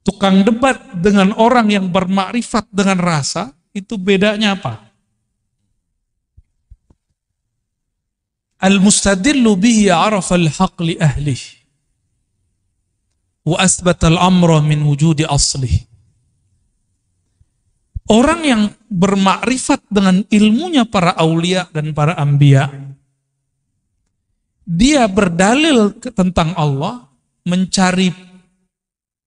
Speaker 1: Tukang debat dengan orang yang bermakrifat dengan rasa, itu bedanya apa? Al-mustadillu bihi arafa al-haq li ahlih wa asbata al-amra min wujudi aslih. Orang yang bermakrifat dengan ilmunya para aulia dan para anbiya, dia berdalil tentang Allah, mencari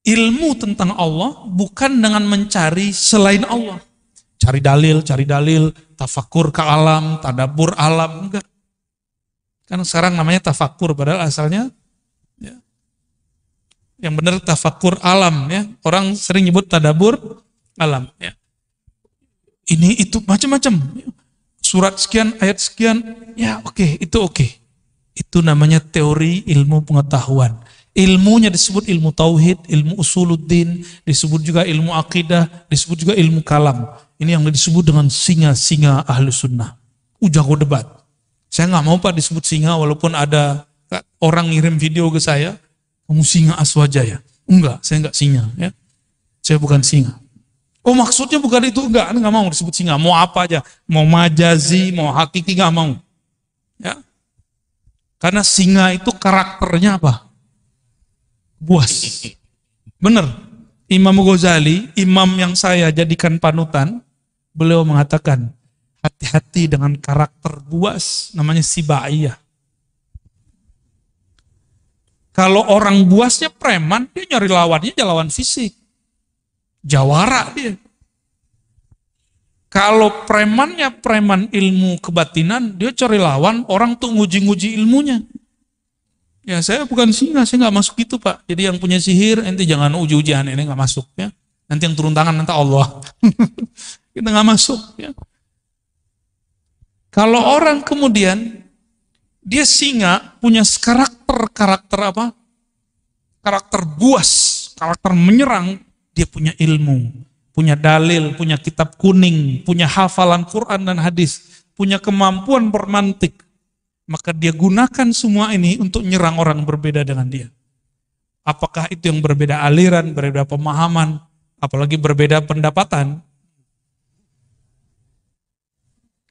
Speaker 1: ilmu tentang Allah bukan dengan mencari selain Allah. Cari dalil, tafakur ke alam, tadabbur alam, enggak. Kan sekarang namanya tafakur, padahal asalnya ya, yang benar tafakur alam ya. Orang sering nyebut tadabbur alam ya. Ini itu macam-macam. Surat sekian, ayat sekian, ya oke, itu oke. Itu namanya teori ilmu pengetahuan. Ilmunya disebut ilmu tauhid, ilmu usuluddin, disebut juga ilmu akidah, disebut juga ilmu kalam. Ini yang disebut dengan singa-singa ahlu sunnah. Jago debat. Saya nggak mau Pak disebut singa, walaupun ada orang ngirim video ke saya, kamu singa Aswajaya. Enggak, saya enggak singa. Ya. Saya bukan singa. Oh maksudnya bukan itu, enggak mau disebut singa. Mau apa aja, mau majazi, mau hakiki, enggak mau. Ya. Karena singa itu karakternya apa? Buas. Benar. Imam Ghazali, imam yang saya jadikan panutan, beliau mengatakan, hati-hati dengan karakter buas, namanya sibaiyah. Kalau orang buasnya preman, dia nyari lawannya lawan fisik. Jawara dia. Kalau premannya preman ilmu kebatinan, dia cari lawan, orang tuh nguji-nguji ilmunya. Ya saya bukan singa, saya nggak masuk itu Pak. Jadi yang punya sihir, ente jangan uji-ujian, ini nggak masuk ya. Nanti yang turun tangan nanti Allah. Kita nggak masuk ya. Kalau orang kemudian dia singa, punya karakter apa? Karakter buas, karakter menyerang, dia punya ilmu, punya dalil, punya kitab kuning, punya hafalan Quran dan hadis, punya kemampuan bermantik. Maka dia gunakan semua ini untuk nyerang orang berbeda dengan dia. Apakah itu yang berbeda aliran, berbeda pemahaman, apalagi berbeda pendapatan?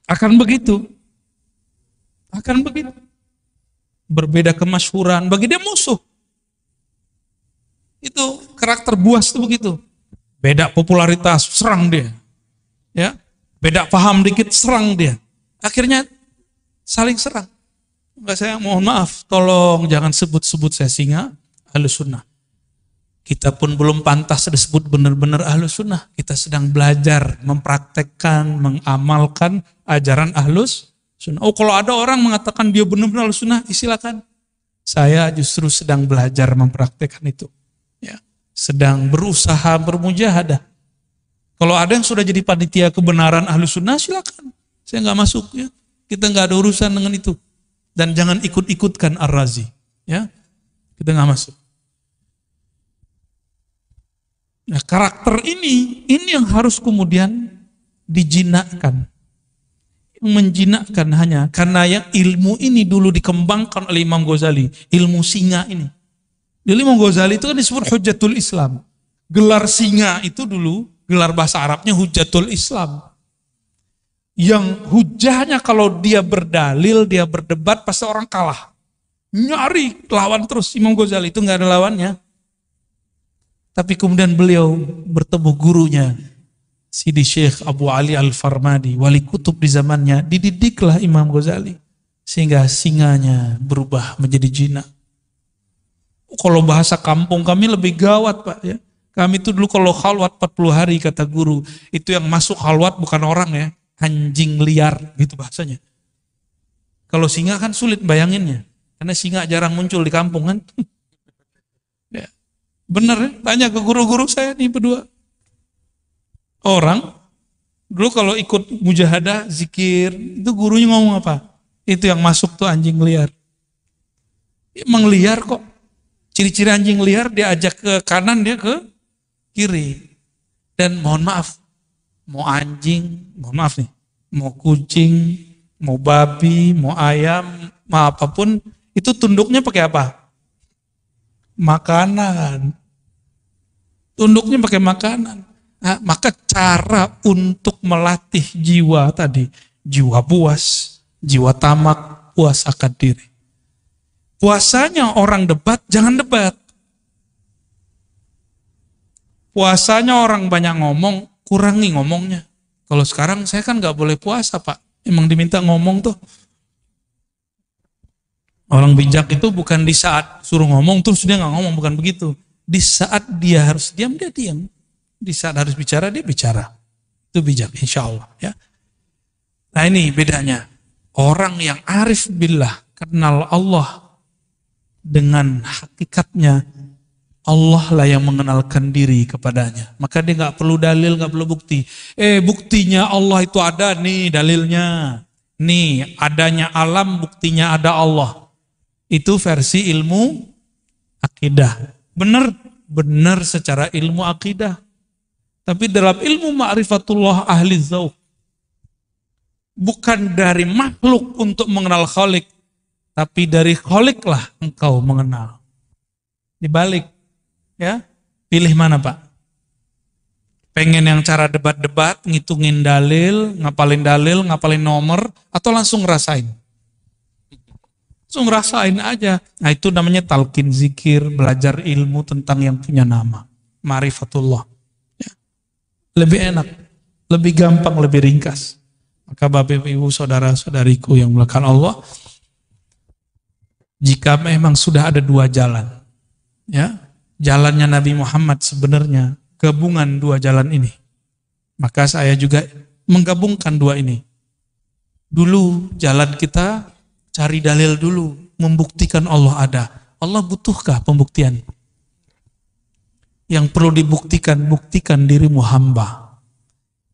Speaker 1: Akan begitu. Berbeda kemasyhuran, bagi dia musuh. Itu karakter buas itu begitu. Beda popularitas, serang dia. Ya. Beda paham dikit, serang dia. Akhirnya saling serang. Enggak, saya mohon maaf, tolong jangan sebut-sebut saya singa Ahlus Sunnah. Kita pun belum pantas disebut benar-benar Ahlus Sunnah. Kita sedang belajar, mempraktekkan, mengamalkan ajaran Ahlus Sunnah. Oh, kalau ada orang mengatakan dia benar-benar Ahlus Sunnah, silakan. Saya justru sedang belajar mempraktekkan itu. Ya, sedang berusaha bermujahadah. Kalau ada yang sudah jadi panitia kebenaran Ahlus Sunnah, silakan. Saya nggak masuk, ya. Kita nggak ada urusan dengan itu. Dan jangan ikut-ikutkan Ar-Razi, ya. Kita nggak masuk. Nah, karakter ini yang harus kemudian dijinakkan. Yang menjinakkan hanya karena yang ilmu ini dulu dikembangkan oleh Imam Ghazali, ilmu singa ini. Jadi Imam Ghazali itu kan disebut Hujjatul Islam. Gelar singa itu dulu, gelar bahasa Arabnya Hujjatul Islam. Yang hujahnya kalau dia berdalil, dia berdebat, pasti orang kalah. Nyari lawan terus. Imam Ghazali itu nggak ada lawannya. Tapi kemudian beliau bertemu gurunya, Sidi Syekh Abu Ali Al-Farmadi, wali kutub di zamannya. Dididiklah Imam Ghazali sehingga singanya berubah menjadi jinak. Kalau bahasa kampung kami lebih gawat, Pak, ya. Kami itu dulu kalau khalwat 40 hari kata guru, itu yang masuk khalwat bukan orang, ya, anjing liar gitu bahasanya. Kalau singa kan sulit bayanginnya, karena singa jarang muncul di kampung kan. Ya. Benar, ya? Tanya ke guru-guru saya nih berdua. Orang dulu kalau ikut mujahadah, zikir, itu gurunya ngomong apa? Itu yang masuk tuh anjing liar. Emang liar kok. Ciri-ciri anjing liar dia ajak ke kanan, dia ke kiri. Dan mohon maaf, mau anjing, mohon maaf nih, mau kucing, mau babi, mau ayam, mau apapun, itu tunduknya pakai apa? Makanan. Tunduknya pakai makanan. Nah, maka cara untuk melatih jiwa tadi, jiwa puas, jiwa tamak, puas akan diri. Puasanya orang debat, jangan debat. Puasanya orang banyak ngomong, kurangi ngomongnya. Kalau sekarang saya kan nggak boleh puasa, Pak. Emang diminta ngomong tuh. Orang bijak itu bukan di saat suruh ngomong terus dia nggak ngomong, bukan begitu. Di saat dia harus diam, dia diam. Di saat harus bicara, dia bicara. Itu bijak, insya Allah. Ya. Nah ini bedanya. Orang yang arif billah, kenal Allah dengan hakikatnya, Allah lah yang mengenalkan diri kepadanya. Maka dia nggak perlu dalil, nggak perlu bukti. Buktinya Allah itu ada nih dalilnya. Nih adanya alam, buktinya ada Allah. Itu versi ilmu akidah. Benar secara ilmu akidah. Tapi dalam ilmu ma'rifatullah ahli dzauq, bukan dari makhluk untuk mengenal Khalik, tapi dari Khalik lah engkau mengenal. Dibalik, ya, pilih mana Pak? Pengen yang cara debat-debat, ngitungin dalil, ngapalin nomor, atau langsung ngerasain? Langsung ngerasain aja. Nah itu namanya talqin zikir, belajar ilmu tentang yang punya nama. Ma'rifatullah. Ya. Lebih enak, lebih gampang, lebih ringkas. Maka Bapak Ibu saudara-saudariku yang melakukan Allah, jika memang sudah ada dua jalan, ya, jalannya Nabi Muhammad sebenarnya gabungan dua jalan ini, maka saya juga menggabungkan dua ini. Dulu jalan kita cari dalil dulu, membuktikan Allah ada. Allah butuhkah pembuktian? Yang perlu dibuktikan, buktikan dirimu hamba.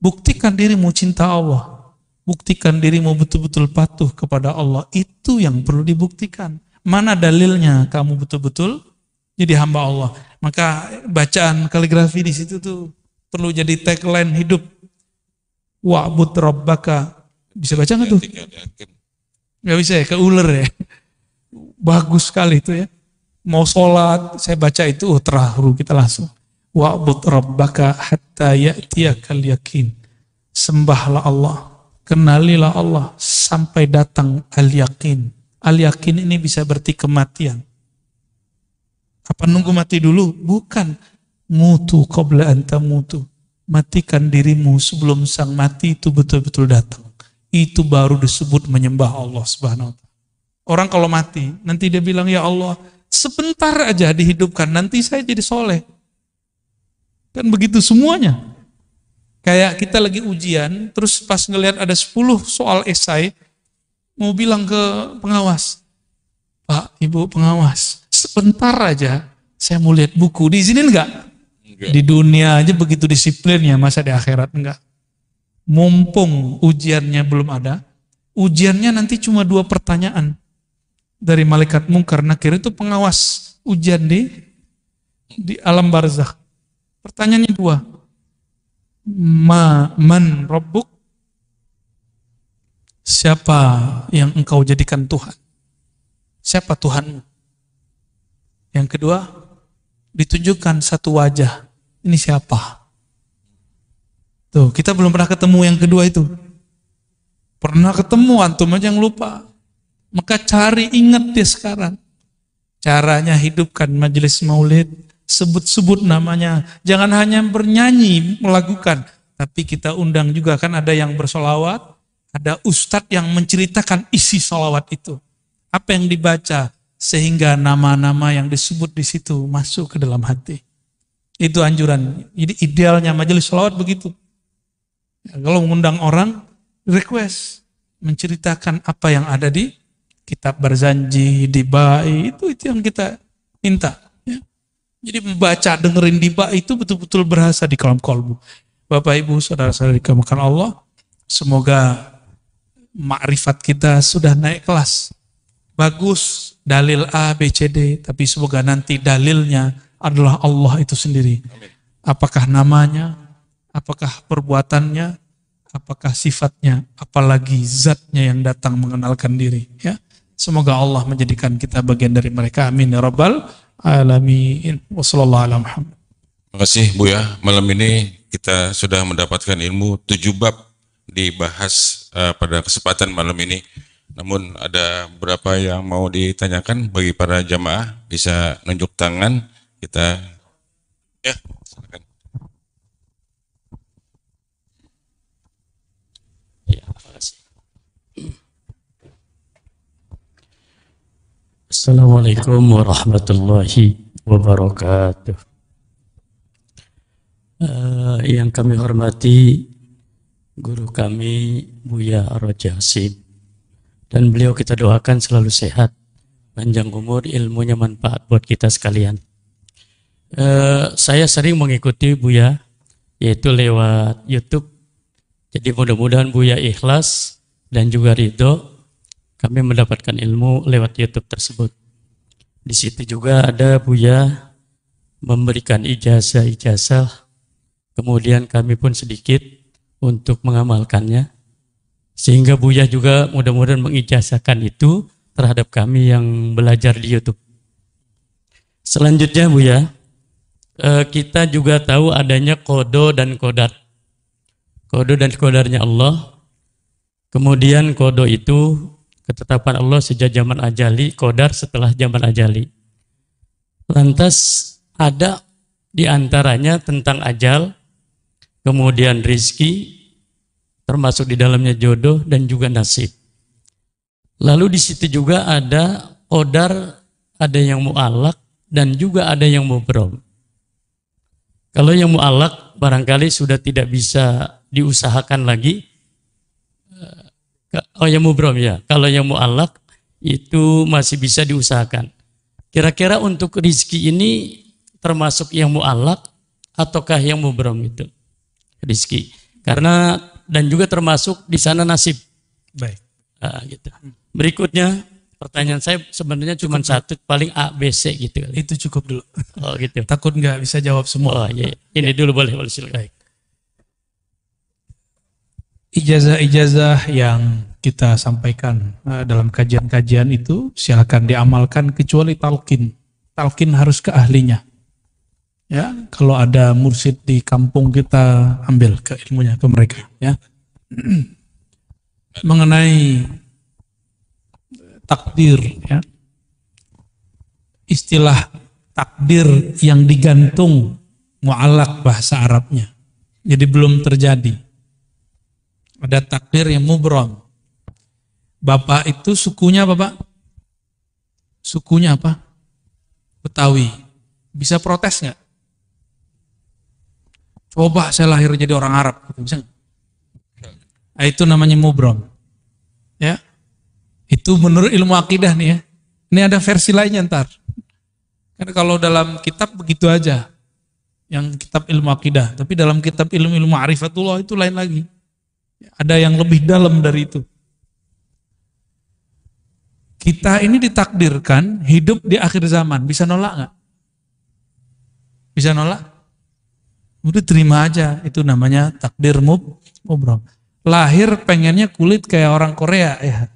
Speaker 1: Buktikan dirimu cinta Allah. Buktikan dirimu betul-betul patuh kepada Allah. Itu yang perlu dibuktikan. Mana dalilnya kamu betul-betul jadi hamba Allah. Maka bacaan kaligrafi di situ tuh perlu jadi tagline hidup. Wa'bud rabbaka. Bisa baca nggak tuh? Nggak bisa ya, keuler ya. Bagus sekali itu ya. Mau sholat, saya baca itu terharu kita langsung. Wa'bud rabbaka hatta ya'tiyakal yakin. Sembahlah Allah. Kenalilah Allah sampai datang al-yakin. Al-yakin ini bisa berarti kematian. Apa nunggu mati dulu? Bukan. Mutu qabla anta mutu. Matikan dirimu sebelum sang mati itu betul-betul datang. Itu baru disebut menyembah Allah Subhanahu wa ta'ala. Orang kalau mati, nanti dia bilang, ya Allah, sebentar aja dihidupkan, nanti saya jadi soleh. Kan begitu semuanya. Kayak kita lagi ujian, terus pas ngelihat ada 10 soal esai, mau bilang ke pengawas, Pak, Ibu pengawas, sebentar aja saya mau lihat buku. Diizinin enggak? Di dunia aja begitu disiplinnya, masa di akhirat enggak? Mumpung ujiannya belum ada, ujiannya nanti cuma 2 pertanyaan dari malaikat mungkar nakir, itu pengawas ujian di alam barzakh. Pertanyaannya 2. Man rabbuk? Siapa yang engkau jadikan Tuhan? Siapa Tuhanmu? Yang kedua, ditunjukkan satu wajah. Ini siapa? Tuh, kita belum pernah ketemu yang kedua itu. Pernah ketemu, antum aja yang lupa. Maka cari, ingat dia sekarang. Caranya hidupkan majelis maulid, sebut-sebut namanya. Jangan hanya bernyanyi, melakukan. Tapi kita undang juga, kan ada yang bersolawat, ada ustadz yang menceritakan isi solawat itu. Apa yang dibaca, sehingga nama-nama yang disebut di situ masuk ke dalam hati. Itu anjuran. Jadi idealnya majelis sholawat begitu. Ya, kalau mengundang orang, request, menceritakan apa yang ada di kitab Barzanji, di Ba'i, itu yang kita minta. Ya. Jadi membaca, dengerin di Ba'i itu betul-betul berasa di kolom kolbu. Bapak Ibu, saudara-saudari dikasihi Allah, semoga makrifat kita sudah naik kelas. Bagus dalil A, B, C, D, tapi semoga nanti dalilnya adalah Allah itu sendiri. Amin. Apakah namanya, apakah perbuatannya, apakah sifatnya, apalagi zatnya yang datang mengenalkan diri. Ya, semoga Allah menjadikan kita bagian dari mereka. Amin ya rabbal alamin. Wassallallahu ala Muhammad.
Speaker 2: Terima kasih Buya. Malam ini kita sudah mendapatkan ilmu 7 bab dibahas pada kesempatan malam ini. Namun ada beberapa yang mau ditanyakan bagi para jamaah, bisa nunjuk tangan. Kita, ya, silakan.
Speaker 3: Ya, makasih. Assalamualaikum warahmatullahi wabarakatuh. Yang kami hormati guru kami Buya Ar-Raja Hasim, dan beliau kita doakan selalu sehat, panjang umur, ilmunya manfaat buat kita sekalian. Saya sering mengikuti Buya, yaitu lewat YouTube. Jadi mudah-mudahan Buya ikhlas dan juga ridho kami mendapatkan ilmu lewat YouTube tersebut. Di situ juga ada Buya memberikan ijazah-ijazah, kemudian kami pun sedikit untuk mengamalkannya, sehingga Buya juga mudah-mudahan mengijazahkan itu terhadap kami yang belajar di YouTube. Selanjutnya Buya, kita juga tahu adanya kodo dan kodar. Kodo dan kodarnya Allah. Kemudian kodo itu ketetapan Allah sejak zaman ajali, kodar setelah zaman ajali. Lantas ada di antaranya tentang ajal, kemudian rizki, termasuk di dalamnya jodoh dan juga nasib. Lalu di situ juga ada kodar, ada yang mu'allaq dan juga ada yang mubrom. Kalau yang mu'allaq barangkali sudah tidak bisa diusahakan lagi. Oh, yang mubrom ya. Kalau yang mu'allaq itu masih bisa diusahakan. Kira-kira untuk rizki ini termasuk yang mu'allaq ataukah yang mubrom itu? Rizki. Karena dan juga termasuk di sana nasib.
Speaker 1: Baik.
Speaker 3: Gitu. Berikutnya pertanyaan saya sebenarnya cuma satu, paling A, B, C gitu.
Speaker 1: Itu cukup dulu.
Speaker 3: Oh gitu.
Speaker 1: Takut nggak bisa jawab semua.
Speaker 3: Oh iya. Ini dulu boleh silakan.
Speaker 1: Ijazah-ijazah yang kita sampaikan dalam kajian-kajian itu silakan diamalkan kecuali talqin. Talqin harus ke ahlinya. Ya, kalau ada mursyid di kampung kita ambil ke ilmunya ke mereka. Ya, mengenai takdir, ya, istilah takdir yang digantung mu'allaq bahasa Arabnya. Jadi belum terjadi. Ada takdir yang mubrom. Bapak itu sukunya apa, Pak? Sukunya apa? Betawi. Bisa protes nggak? Coba saya lahir jadi orang Arab, bisa nggak? Nah, itu namanya mubrom. Ya, itu menurut ilmu akidah nih ya. Ini ada versi lainnya ntar. Karena kalau dalam kitab begitu aja, yang kitab ilmu akidah. Tapi dalam kitab ilmu ma'rifatullah itu lain lagi. Ada yang lebih dalam dari itu. Kita ini ditakdirkan hidup di akhir zaman. Bisa nolak nggak? Bisa nolak? Udah terima aja. Itu namanya takdir mubrom. Lahir pengennya kulit kayak orang Korea ya.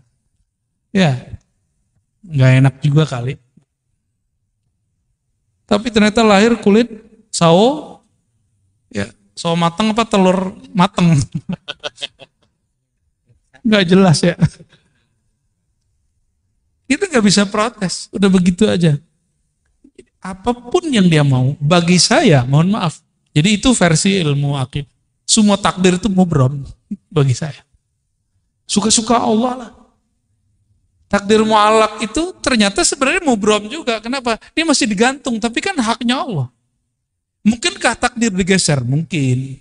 Speaker 1: Ya, nggak enak juga kali. Tapi ternyata lahir kulit sawo, ya sawo mateng apa telur mateng. Nggak jelas ya. Kita nggak bisa protes, udah begitu aja. Apapun yang dia mau, bagi saya, mohon maaf. Jadi itu versi ilmu akidah. Semua takdir itu mubrom bagi saya. Suka-suka Allah lah. Takdir mu'allaq itu ternyata sebenarnya mubrom juga. Kenapa? Dia masih digantung, tapi kan haknya Allah. Mungkinkah takdir digeser? Mungkin.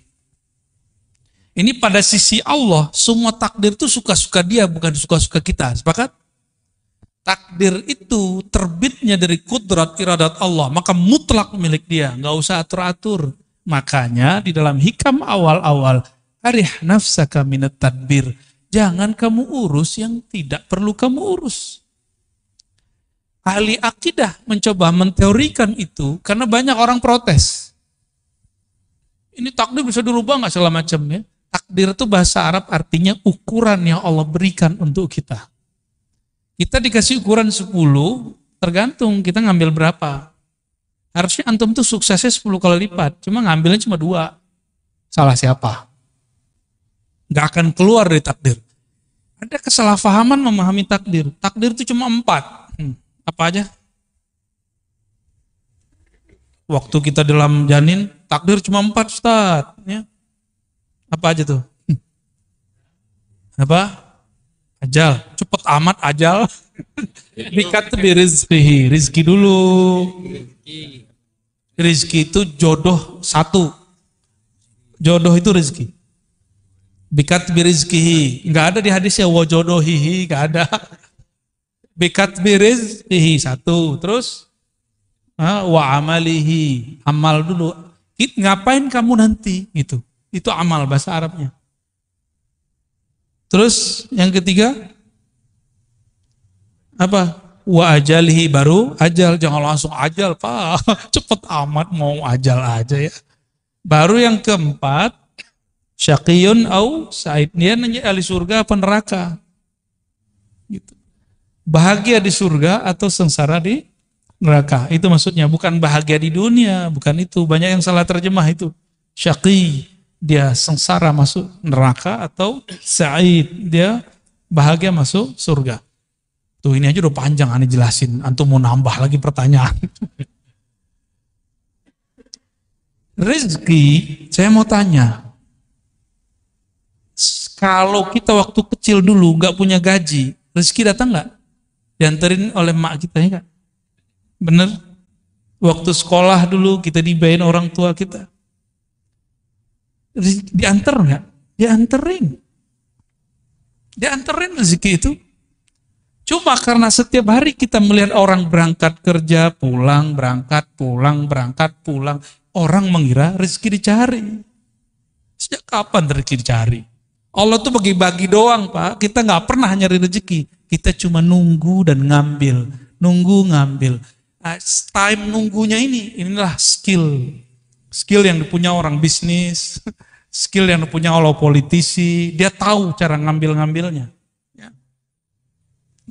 Speaker 1: Ini pada sisi Allah, semua takdir itu suka-suka dia, bukan suka-suka kita. Sepakat? Takdir itu terbitnya dari kudrat iradat Allah, maka mutlak milik dia, nggak usah atur-atur. Makanya di dalam hikam awal-awal, arih nafsaka minat tadbir, jangan kamu urus yang tidak perlu kamu urus. Ahli akidah mencoba menteorikan itu karena banyak orang protes. Ini takdir bisa dirubah nggak segala macam ya? Takdir itu bahasa Arab artinya ukuran yang Allah berikan untuk kita. Kita dikasih ukuran 10, tergantung kita ngambil berapa. Harusnya antum tuh suksesnya 10 kali lipat, cuma ngambilnya cuma 2. Salah siapa? Nggak akan keluar dari takdir. Ada kesalahpahaman memahami takdir. Takdir itu cuma 4. Apa aja? Waktu kita dalam janin, takdir cuma 4, Ustaz. Ya. Apa aja tuh? Apa? Ajal, cepet amat ajal. Bikat birizkihi, rizki dulu. Rizki itu jodoh 1. Jodoh itu rizki. Bikat birizkihi, nggak ada di hadisnya wajodohihi, nggak ada. Bikat birizkihi 1, terus wa amalihi, amal dulu. Ngapain kamu nanti? Itu amal bahasa Arabnya. Terus yang ketiga apa? Wa ajalihi, baru ajal. Jangan langsung ajal, Pak. Cepet amat mau ajal aja ya. Baru yang keempat, syaqiyun au sa'id. Dia nanya ahli surga apa neraka. Gitu. Bahagia di surga atau sengsara di neraka. Itu maksudnya, bukan bahagia di dunia, bukan itu. Banyak yang salah terjemah itu. Syaqi, dia sengsara masuk neraka, atau sa'id, dia bahagia masuk surga. Tuh ini aja udah panjang aneh jelasin, antum mau nambah lagi pertanyaan. Rezeki, saya mau tanya, kalau kita waktu kecil dulu nggak punya gaji, rezeki datang nggak? Dianterin oleh mak kita ya kan? Bener? Waktu sekolah dulu kita dibayarin orang tua kita. Diantar nggak? Dianterin rezeki itu. Cuma karena setiap hari kita melihat orang berangkat kerja, pulang, berangkat, pulang, berangkat, pulang, orang mengira rezeki dicari. Sejak kapan rezeki dicari? Allah tuh bagi-bagi doang, Pak. Kita nggak pernah nyari rezeki. Kita cuma nunggu dan ngambil, nunggu ngambil. Time nunggunya inilah skill yang dipunya orang bisnis. Skill yang punya oleh politisi, dia tahu cara ngambil-ngambilnya. Ya.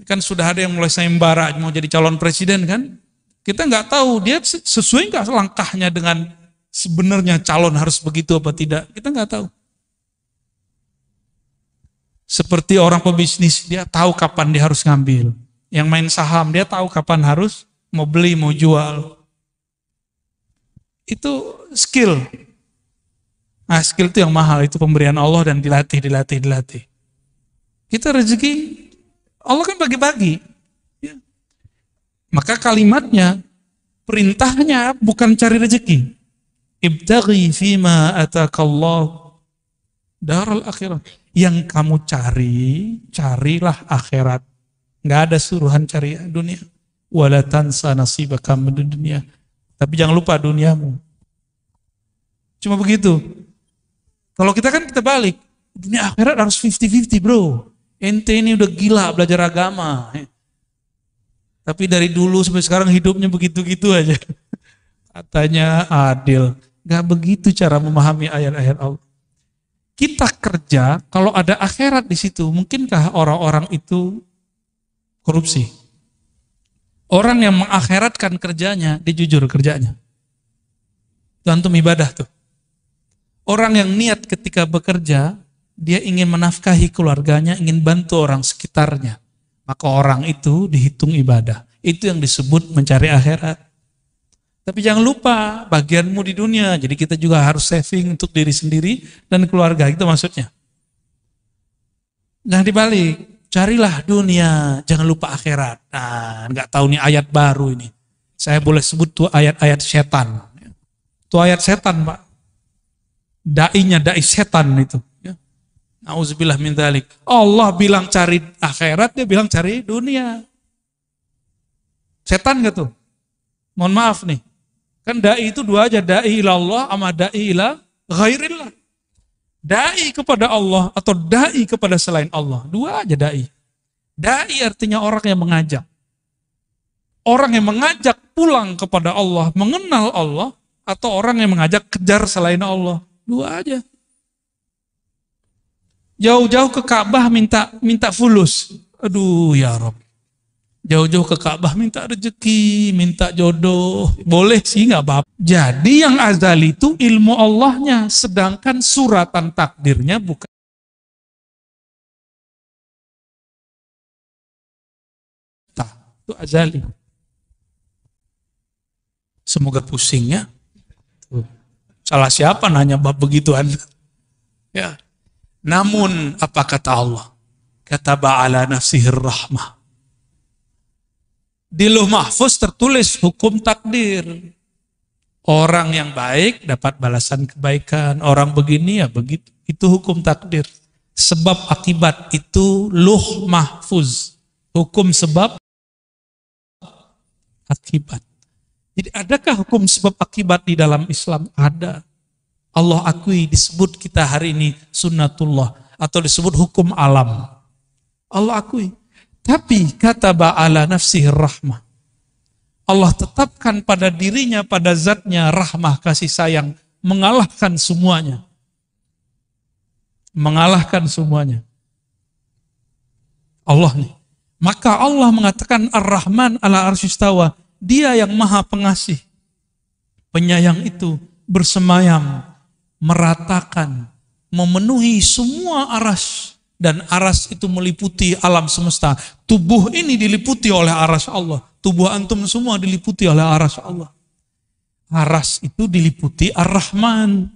Speaker 1: Kan sudah ada yang mulai sayembara mau jadi calon presiden kan? Kita nggak tahu dia sesuai nggak langkahnya dengan sebenarnya calon harus begitu apa tidak. Kita nggak tahu. Seperti orang pebisnis, dia tahu kapan dia harus ngambil. Yang main saham, dia tahu kapan harus mau beli, mau jual. Itu skill. Nah, skill itu yang mahal, itu pemberian Allah dan dilatih. Kita rezeki, Allah kan bagi-bagi. Ya. Maka kalimatnya, perintahnya bukan cari rezeki. Ibtaghi fima atakallah daral akhirat. Yang kamu carilah akhirat. Nggak ada suruhan cari dunia. Wala tansa nasibaka minad dunya. Tapi jangan lupa duniamu. Cuma begitu. Kalau kita kan kita balik. Dunia akhirat harus 50-50 bro. Ente ini udah gila belajar agama. Tapi dari dulu sampai sekarang hidupnya begitu-gitu aja. Katanya adil. Gak begitu cara memahami ayat-ayat Allah. Kita kerja, kalau ada akhirat di situ, mungkinkah orang-orang itu korupsi? Orang yang mengakhiratkan kerjanya, dia jujur kerjanya. Itu antum ibadah tuh. Orang yang niat ketika bekerja, dia ingin menafkahi keluarganya, ingin bantu orang sekitarnya. Maka orang itu dihitung ibadah. Itu yang disebut mencari akhirat. Tapi jangan lupa bagianmu di dunia. Jadi kita juga harus saving untuk diri sendiri dan keluarga. Itu maksudnya. Jangan dibalik. Carilah dunia, jangan lupa akhirat. Nah, nggak tahu nih ayat baru ini. Saya boleh sebut tuh ayat-ayat setan. Itu ayat setan, Pak. Dai setan itu. Nauzubillah min dzalik. Allah bilang cari akhirat, dia bilang cari dunia. Setan gak tuh? Mohon maaf nih. Kan dai itu dua aja, dai ila Allah sama dai ila ghairillah. Dai kepada Allah atau dai kepada selain Allah. Dua aja dai. Dai artinya orang yang mengajak. Orang yang mengajak pulang kepada Allah, mengenal Allah, atau orang yang mengajak kejar selain Allah. Dua aja. Jauh-jauh ke Ka'bah minta fulus. Aduh ya Rabb. Jauh-jauh ke Ka'bah minta rezeki, minta jodoh. Boleh sih nggak apa-apa. Jadi yang azali itu ilmu Allahnya, sedangkan suratan takdirnya bukan. Itu azali. Semoga pusingnya. Salah siapa nanya bab begituan? Ya. Namun apa kata Allah? Kataba ala nafsihir rahmah. Di Lauh Mahfuz tertulis hukum takdir. Orang yang baik dapat balasan kebaikan. Orang begini ya begitu. Itu hukum takdir. Sebab akibat itu Lauh Mahfuz. Hukum sebab akibat. Jadi adakah hukum sebab akibat di dalam Islam? Ada. Allah akui disebut kita hari ini sunnatullah atau disebut hukum alam. Allah akui. Tapi kata ba'ala nafsihir rahmah. Allah tetapkan pada dirinya, pada zatnya rahmah kasih sayang. Mengalahkan semuanya. Mengalahkan semuanya. Allah nih. Maka Allah mengatakan Ar-Rahman ala arsyistawa. Dia yang maha pengasih. Penyayang itu bersemayam, meratakan, memenuhi semua aras. Dan aras itu meliputi alam semesta. Tubuh ini diliputi oleh aras Allah. Tubuh antum semua diliputi oleh aras Allah. Aras itu diliputi Ar-Rahman.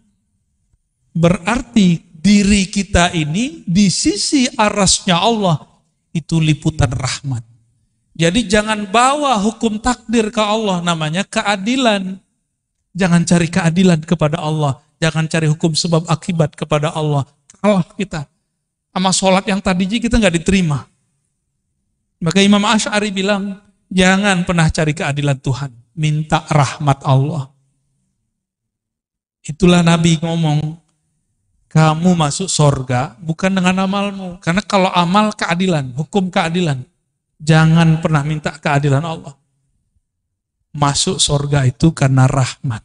Speaker 1: Berarti diri kita ini di sisi arasnya Allah itu liputan rahmat. Jadi jangan bawa hukum takdir ke Allah, namanya keadilan. Jangan cari keadilan kepada Allah. Jangan cari hukum sebab akibat kepada Allah. Kalah kita. Sama sholat yang tadi kita nggak diterima. Maka Imam Asy'ari bilang, jangan pernah cari keadilan Tuhan. Minta rahmat Allah. Itulah Nabi ngomong, kamu masuk sorga bukan dengan amalmu. Karena kalau amal keadilan, hukum keadilan. Jangan pernah minta keadilan Allah. Masuk sorga itu karena rahmat.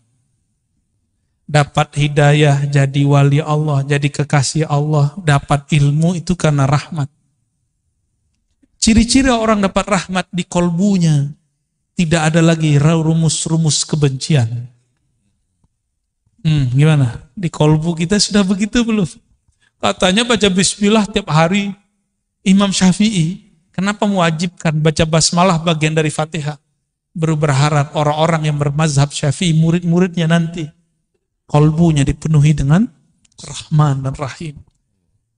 Speaker 1: Dapat hidayah, jadi wali Allah, jadi kekasih Allah. Dapat ilmu itu karena rahmat. Ciri-ciri orang dapat rahmat di kolbunya. Tidak ada lagi rumus-rumus kebencian. Gimana? Di kolbu kita sudah begitu belum? Katanya baca bismillah tiap hari. Imam Syafi'i, kenapa mewajibkan baca basmalah bagian dari Fatihah? Berharap orang-orang yang bermazhab Syafi'i, murid-muridnya nanti kolbunya dipenuhi dengan Rahman dan Rahim.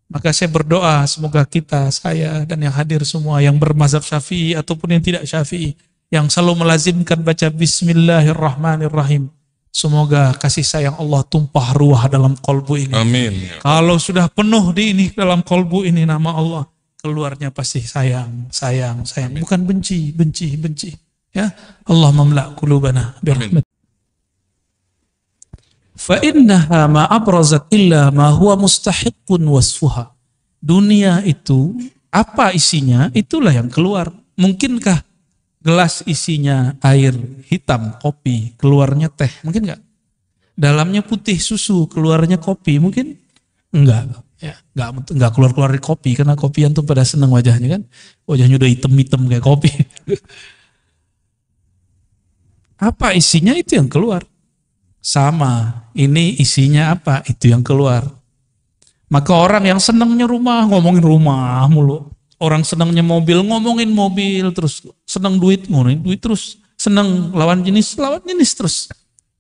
Speaker 1: Maka saya berdoa semoga kita, saya dan yang hadir semua yang bermazhab Syafi'i ataupun yang tidak Syafi'i, yang selalu melazimkan baca Bismillahirrahmanirrahim, semoga kasih sayang Allah tumpah ruah dalam kolbu ini.
Speaker 2: Amin.
Speaker 1: Kalau sudah penuh di ini dalam kolbu ini nama Allah, keluarnya pasti sayang, sayang, sayang. Bukan benci, benci, benci. Ya, Allah memla' qulubana birahmat. Fa innaha ma abrazat illa ma huwa mustahiqqun wasfuha. Dunia itu apa isinya, itulah yang keluar. Mungkinkah gelas isinya air hitam, kopi, keluarnya teh? Mungkin enggak? Dalamnya putih susu, keluarnya kopi, mungkin? Enggak. Ya, enggak keluar-keluar dari kopi, karena kopian tuh pada senang wajahnya kan. Wajahnya udah hitam-hitam kayak kopi. Apa isinya itu yang keluar. Sama, ini isinya apa, itu yang keluar. Maka orang yang senangnya rumah, ngomongin rumah mulu. Orang senangnya mobil, ngomongin mobil terus. Senang duit, ngomongin duit terus. Senang lawan jenis terus.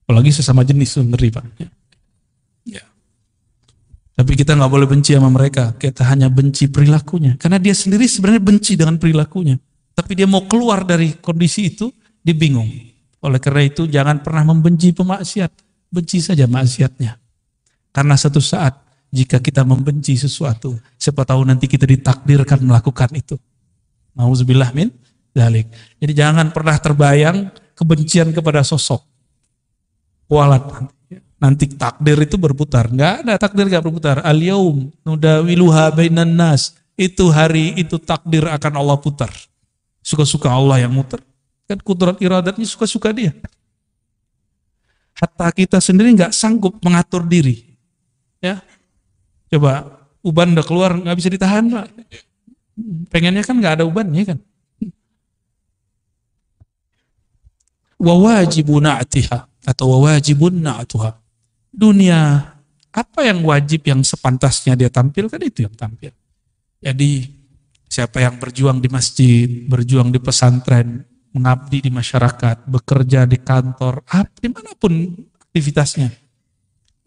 Speaker 1: Apalagi sesama jenis, ngeri Pak. Ya. Tapi kita nggak boleh benci sama mereka. Kita hanya benci perilakunya. Karena dia sendiri sebenarnya benci dengan perilakunya. Tapi dia mau keluar dari kondisi itu, dia bingung. Oleh karena itu jangan pernah membenci pemaksiat. Benci saja maksiatnya. Karena satu saat jika kita membenci sesuatu, siapa tahu nanti kita ditakdirkan melakukan itu. Nauzubillah min dzalik. Jadi jangan pernah terbayang kebencian kepada sosok. Kualat nanti takdir itu berputar. Enggak ada takdir enggak berputar. Al-yaum nudawiluha bainan nas. Itu hari itu takdir akan Allah putar. Suka-suka Allah yang muter. Kan kudrat iradatnya suka-suka dia. Hatta kita sendiri nggak sanggup mengatur diri. Ya, coba uban udah keluar nggak bisa ditahan Pak. Pengennya kan nggak ada ubannya kan. Wawajibun na'tiha atau wawajibun na'tuha. Dunia apa yang wajib yang sepantasnya dia tampilkan itu yang tampil. Jadi siapa yang berjuang di masjid, berjuang di pesantren, mengabdi di masyarakat, bekerja di kantor, dimanapun aktivitasnya.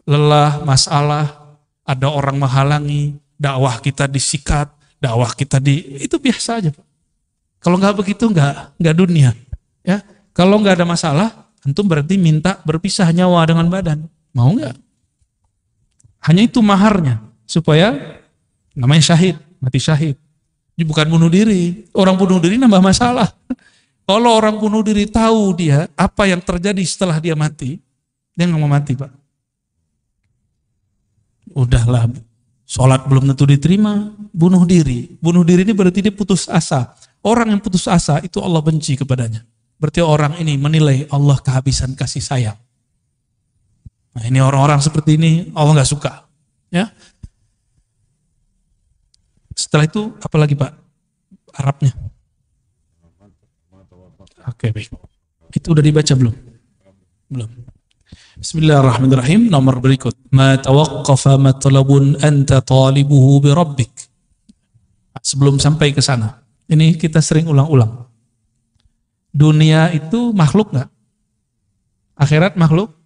Speaker 1: Lelah, masalah, ada orang menghalangi, dakwah kita disikat, dakwah kita itu biasa aja Pak. Kalau nggak begitu nggak dunia. Ya, kalau nggak ada masalah, antum berarti minta berpisah nyawa dengan badan. Mau nggak? Hanya itu maharnya supaya namanya syahid, mati syahid. Ini bukan bunuh diri. Orang bunuh diri nambah masalah. Kalau orang bunuh diri tahu dia apa yang terjadi setelah dia mati, dia nggak mau mati Pak. Udahlah, sholat belum tentu diterima, bunuh diri. Bunuh diri ini berarti dia putus asa. Orang yang putus asa itu Allah benci kepadanya. Berarti orang ini menilai Allah kehabisan kasih sayang. Nah ini orang-orang seperti ini Allah nggak suka. Ya. Setelah itu apa lagi Pak? Arabnya. Oke, baik. Itu udah dibaca belum? Belum. Bismillahirrahmanirrahim. Nomor berikut. Ma tawaqqafa matlabun anta talibuhu bi rabbik. Sebelum sampai ke sana. Ini kita sering ulang-ulang. Dunia itu makhluk enggak? Akhirat makhluk?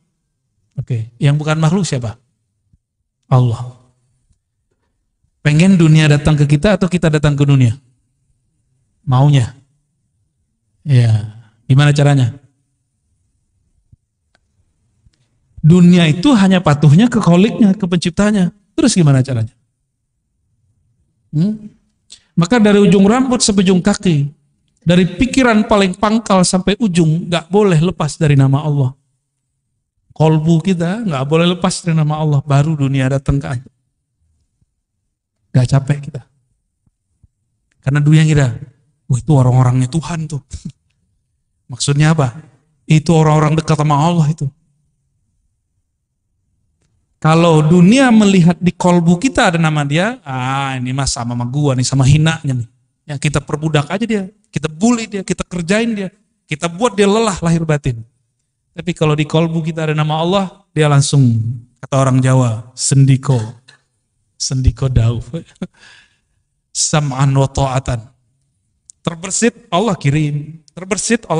Speaker 1: Oke. Yang bukan makhluk siapa? Allah. Pengen dunia datang ke kita atau kita datang ke dunia? Maunya. Ya, gimana caranya? Dunia itu hanya patuhnya ke kholiknya, ke penciptanya. Terus gimana caranya? Maka dari ujung rambut sampai ujung kaki, dari pikiran paling pangkal sampai ujung, gak boleh lepas dari nama Allah. Kolbu kita gak boleh lepas dari nama Allah, baru dunia datang ke kita. Gak capek kita. Karena dunia kita, wah itu orang-orangnya Tuhan tuh. Maksudnya apa? Itu orang-orang dekat sama Allah itu. Kalau dunia melihat di kolbu kita ada nama dia, ini mah sama gua nih, sama hinanya nih. Ya kita perbudak aja dia, kita bully dia, kita kerjain dia, kita buat dia lelah lahir batin. Tapi kalau di kolbu kita ada nama Allah, dia langsung kata orang Jawa, sendiko dauf. Sam'an wa ta'atan. Terbersit Allah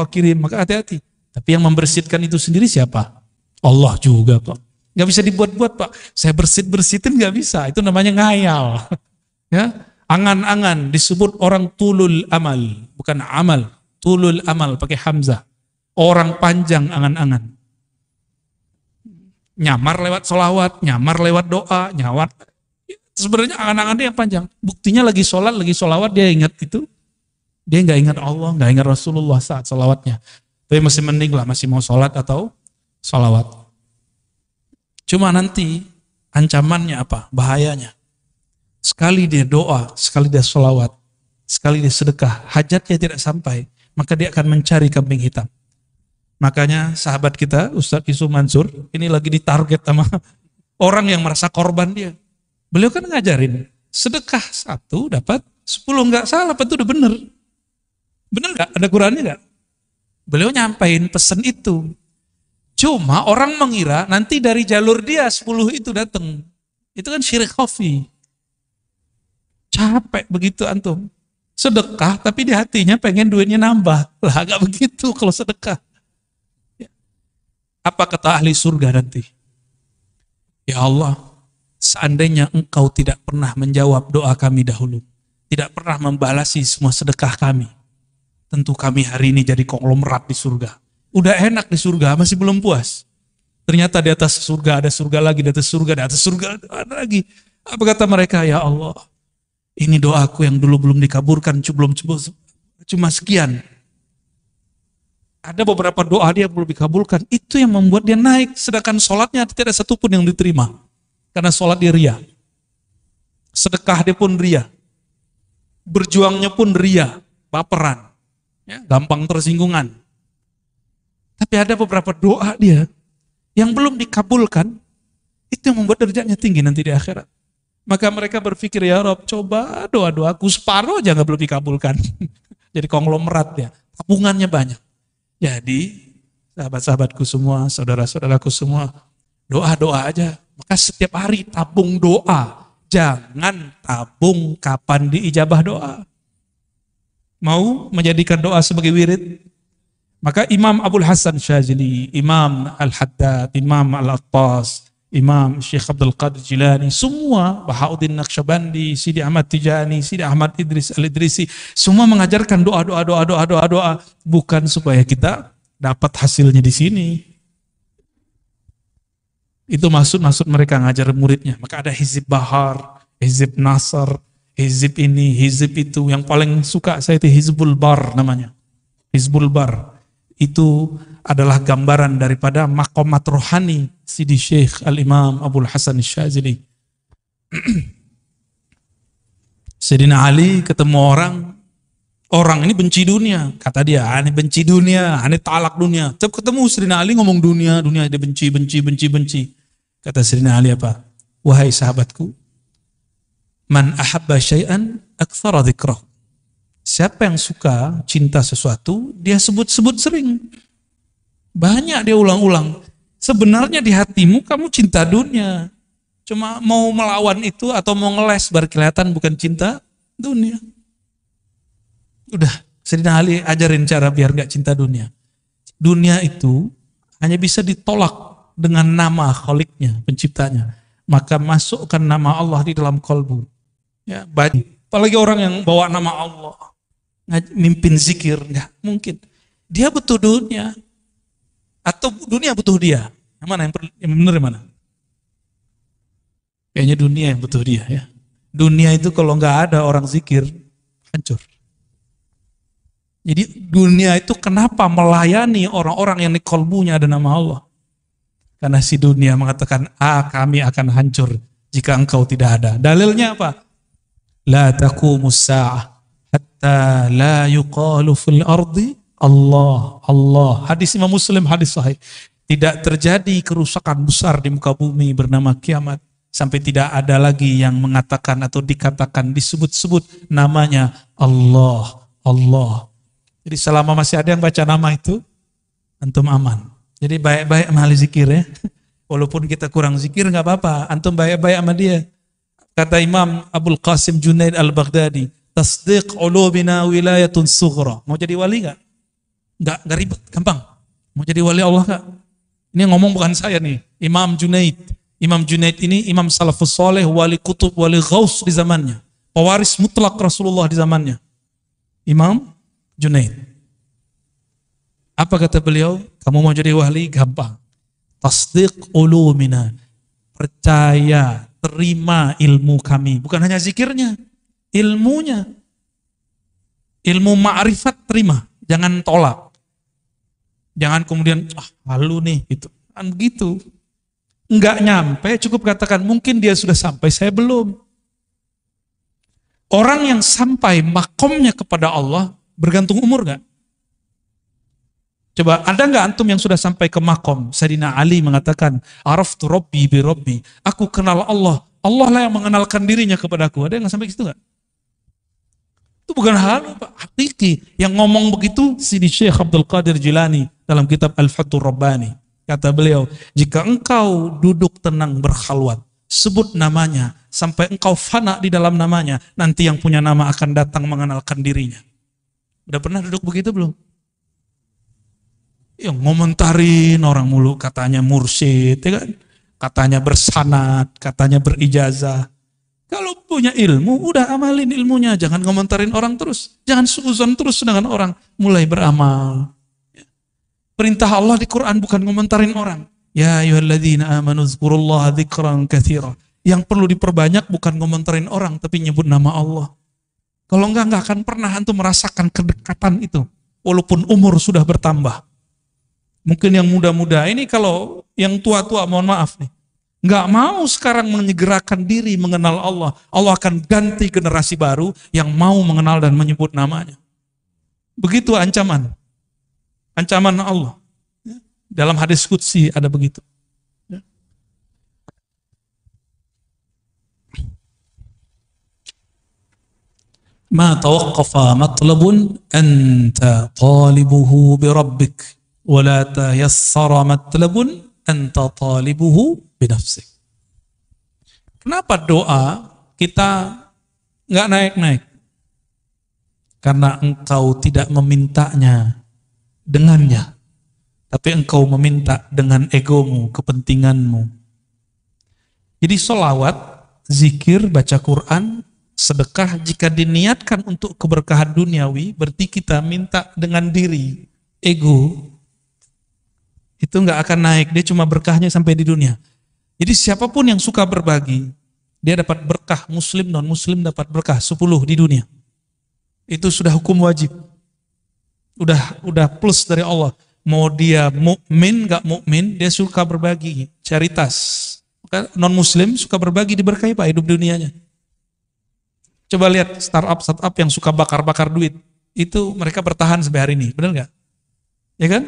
Speaker 1: kirim, maka hati-hati. Tapi yang membersihkan itu sendiri siapa? Allah juga Pak. Nggak bisa dibuat-buat Pak. Saya bersihin nggak bisa. Itu namanya ngayal. Ya, angan-angan disebut orang tulul amal, bukan amal. Tulul amal pakai hamzah. Orang panjang angan-angan. Nyamar lewat sholawat, nyamar lewat doa, nyawat. Sebenarnya angan-angan dia yang panjang. Buktinya lagi sholat, lagi sholawat dia ingat itu. Dia nggak ingat Allah, nggak ingat Rasulullah saat sholawatnya. Tapi masih mending lah, masih mau sholat atau sholawat. Cuma nanti ancamannya apa? Bahayanya. Sekali dia doa, sekali dia sholawat, sekali dia sedekah, hajatnya tidak sampai, maka dia akan mencari kambing hitam. Makanya sahabat kita, Ustadz Yusuf Mansur, ini lagi ditarget sama orang yang merasa korban dia. Beliau kan ngajarin, sedekah 1 dapat 10, nggak salah, itu udah bener. Bener nggak? Ada Qurannya nggak? Beliau nyampain pesan itu. Cuma orang mengira nanti dari jalur dia 10 itu datang. Itu kan syirik khafi. Capek begitu antum. Sedekah tapi di hatinya pengen duitnya nambah. Lah agak begitu kalau sedekah. Apa kata ahli surga nanti? Ya Allah, seandainya engkau tidak pernah menjawab doa kami dahulu, tidak pernah membalasi semua sedekah kami, tentu kami hari ini jadi konglomerat di surga. Udah enak di surga, masih belum puas. Ternyata di atas surga ada surga lagi, di atas surga, di atas surga ada lagi. Apa kata mereka? Ya Allah, ini doaku yang dulu belum dikabulkan, cuma sekian. Ada beberapa doa dia belum dikabulkan, itu yang membuat dia naik. Sedangkan sholatnya tidak ada satupun yang diterima. Karena sholat dia ria. Sedekah dia pun ria. Berjuangnya pun ria, baperan. Ya, gampang tersinggungan. Tapi ada beberapa doa dia yang belum dikabulkan, itu yang membuat derajatnya tinggi nanti di akhirat. Maka mereka berpikir, ya Rob, coba doa-doaku separuh aja nggak belum dikabulkan. Jadi konglomerat ya, tabungannya banyak. Jadi sahabat-sahabatku semua, saudara-saudaraku semua, doa-doa aja. Maka setiap hari tabung doa. Jangan tabung kapan diijabah doa. Mau menjadikan doa sebagai wirid? Maka Imam Abul Hasan Syazili, Imam Al-Haddad, Imam Al-Attas, Imam Syekh Abdul Qadir Jilani, semua, Bahauddin Naqsyabandi, Sidi Ahmad Tijani, Sidi Ahmad Idris Al-Idrisi, semua mengajarkan doa, bukan supaya kita dapat hasilnya di sini. Itu maksud mereka ngajar muridnya. Maka ada Hizib Bahar, Hizib Nasr, Hizib ini, Hizib itu. Yang paling suka saya itu Hizbul Bar namanya. Hizbul Bar. Itu adalah gambaran daripada maqamat rohani Sidi Syekh Al-Imam Abul Hasan Syazili. Sayyidina Ali ketemu orang ini benci dunia. Kata dia, ini benci dunia, ini talak dunia. Setiap ketemu Sayyidina Ali ngomong dunia dia benci. Kata Sayyidina Ali apa? Wahai sahabatku, man ahabba syai'an aktsara dzikrah. Siapa yang suka cinta sesuatu, dia sebut-sebut sering. Banyak dia ulang-ulang. Sebenarnya di hatimu kamu cinta dunia. Cuma mau melawan itu atau mau ngeles baru kelihatan bukan cinta dunia. Udah, Sayyidina Ali ajarin cara biar gak cinta dunia. Dunia itu hanya bisa ditolak dengan nama Khaliknya, penciptanya. Maka masukkan nama Allah di dalam kolbu. Ya, apalagi orang yang bawa nama Allah. Mimpin zikir, enggak mungkin. Dia butuh dunia atau dunia butuh dia. Yang mana yang benar yang mana? Kayaknya dunia yang butuh dia ya. Dunia itu kalau enggak ada orang zikir hancur. Jadi dunia itu kenapa melayani orang-orang yang di kolbunya ada nama Allah? Karena si dunia mengatakan, kami akan hancur jika engkau tidak ada. Dalilnya apa? La taqumus sa'ah hatta la yuqalu fil ardi Allah. Hadis Imam Muslim, hadis sahih. Tidak terjadi kerusakan besar di muka bumi bernama kiamat sampai tidak ada lagi yang mengatakan atau dikatakan disebut-sebut namanya Allah. Jadi selama masih ada yang baca nama itu, antum aman. Jadi baik-baik sama ahli zikir ya. Walaupun kita kurang zikir nggak apa-apa, antum baik-baik sama dia. Kata Imam Abul Qasim Junaid Al-Baghdadi, tasdiq ulubina wilayatun sughra. Mau jadi wali nggak? Nggak ribet, gampang. Mau jadi wali Allah nggak? Ini yang ngomong bukan saya nih, Imam Junaid. Imam Junaid ini imam salafus soleh, wali kutub, wali ghaus di zamannya. Pewaris mutlak Rasulullah di zamannya. Imam Junaid. Apa kata beliau? Kamu mau jadi wali? Gampang. Tasdiq ulumina. Percaya, terima ilmu kami. Bukan hanya zikirnya, ilmunya. Ilmu ma'rifat terima. Jangan tolak. Jangan kemudian, halu nih. Gitu. Kan begitu. Enggak nyampe, cukup katakan, mungkin dia sudah sampai, saya belum. Orang yang sampai makomnya kepada Allah, bergantung umur gak? Coba, ada nggak antum yang sudah sampai ke makom? Sayyidina Ali mengatakan, Araftu Rabbi bi Rabbi. Aku kenal Allah. Allah lah yang mengenalkan dirinya kepadaku. Ada yang sampai ke situ nggak? Itu bukan hal hakiki. Yang ngomong begitu Sidi Syekh Abdul Qadir Jilani dalam kitab Al-Fathur Rabbani. Kata beliau, jika engkau duduk tenang berkhalwat, sebut namanya sampai engkau fana di dalam namanya, nanti yang punya nama akan datang mengenalkan dirinya. Udah pernah duduk begitu belum? Yang ngomentarin orang mulu, katanya mursyid, ya kan? Katanya bersanad, katanya berijazah. Kalau punya ilmu, udah amalin ilmunya, jangan ngomentarin orang terus, jangan suuzon terus dengan orang, mulai beramal. Perintah Allah di Quran bukan ngomentarin orang. Ya ayyuhalladzina amanu dzkurullaha dzikran katsira. Yang perlu diperbanyak bukan ngomentarin orang, tapi nyebut nama Allah. Kalau enggak akan pernah antum merasakan kedekatan itu, walaupun umur sudah bertambah. Mungkin yang muda-muda ini, kalau yang tua-tua mohon maaf nih, nggak mau sekarang menyegerakan diri mengenal Allah. Allah akan ganti generasi baru yang mau mengenal dan menyebut namanya. Begitu ancaman. Ancaman Allah. Dalam hadis qudsi ada begitu. Ma tawaqqafa matlabun anta talibuhu bi rabbik. ولا تيسر مطلب أنت طالبه بنفسك. Kenapa doa kita nggak naik-naik? Karena engkau tidak memintanya dengannya, tapi engkau meminta dengan egomu, kepentinganmu. Jadi sholawat, zikir, baca Quran, sedekah jika diniatkan untuk keberkahan duniawi, berarti kita minta dengan diri, ego. Itu nggak akan naik, dia cuma berkahnya sampai di dunia. Jadi siapapun yang suka berbagi, dia dapat berkah, muslim, non-muslim dapat berkah 10 di dunia. Itu sudah hukum wajib. Udah plus dari Allah. Mau dia mukmin, nggak mukmin, dia suka berbagi, caritas. Non-muslim suka berbagi, diberkahi Pak hidup dunianya. Coba lihat startup yang suka bakar-bakar duit. Itu mereka bertahan sampai hari ini, benar nggak? Ya kan?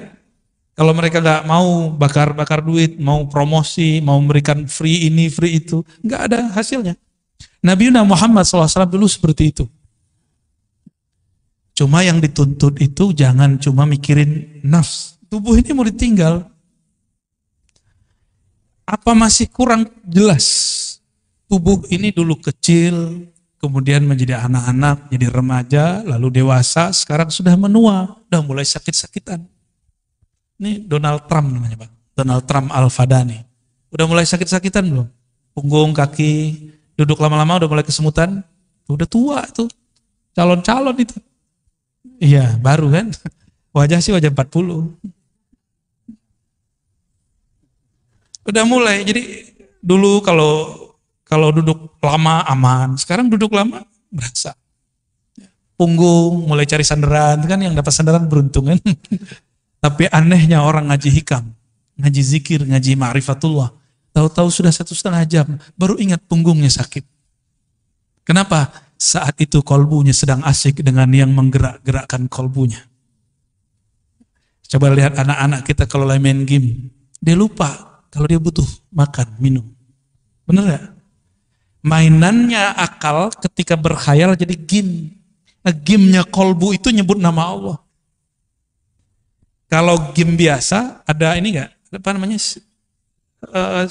Speaker 1: Kalau mereka nggak mau bakar-bakar duit, mau promosi, mau memberikan free ini, free itu, nggak ada hasilnya. Nabi Muhammad SAW dulu seperti itu. Cuma yang dituntut itu jangan cuma mikirin nafs. Tubuh ini mau ditinggal. Apa masih kurang jelas? Tubuh ini dulu kecil, kemudian menjadi anak-anak, jadi remaja, lalu dewasa, sekarang sudah menua, udah mulai sakit-sakitan. Ini Donald Trump namanya Pak, Donald Trump Al-Fadani. Udah mulai sakit-sakitan belum? Punggung, kaki, duduk lama-lama udah mulai kesemutan. Udah tua tuh, calon-calon itu. Iya, baru kan? Wajah sih wajah 40. Udah mulai, jadi dulu kalau duduk lama aman, sekarang duduk lama berasa. Punggung, mulai cari sandaran, kan yang dapat sandaran beruntung kan? Tapi anehnya orang ngaji hikam, ngaji zikir, ngaji ma'rifatullah, tahu-tahu sudah 1,5 jam, baru ingat punggungnya sakit. Kenapa? Saat itu kolbunya sedang asik dengan yang menggerak-gerakkan kolbunya. Coba lihat anak-anak kita kalau lagi main game, dia lupa kalau dia butuh makan, minum. Bener gak? Mainannya akal ketika berkhayal jadi game. Nah, gamenya kolbu itu nyebut nama Allah. Kalau game biasa ada ini enggak? Apa namanya?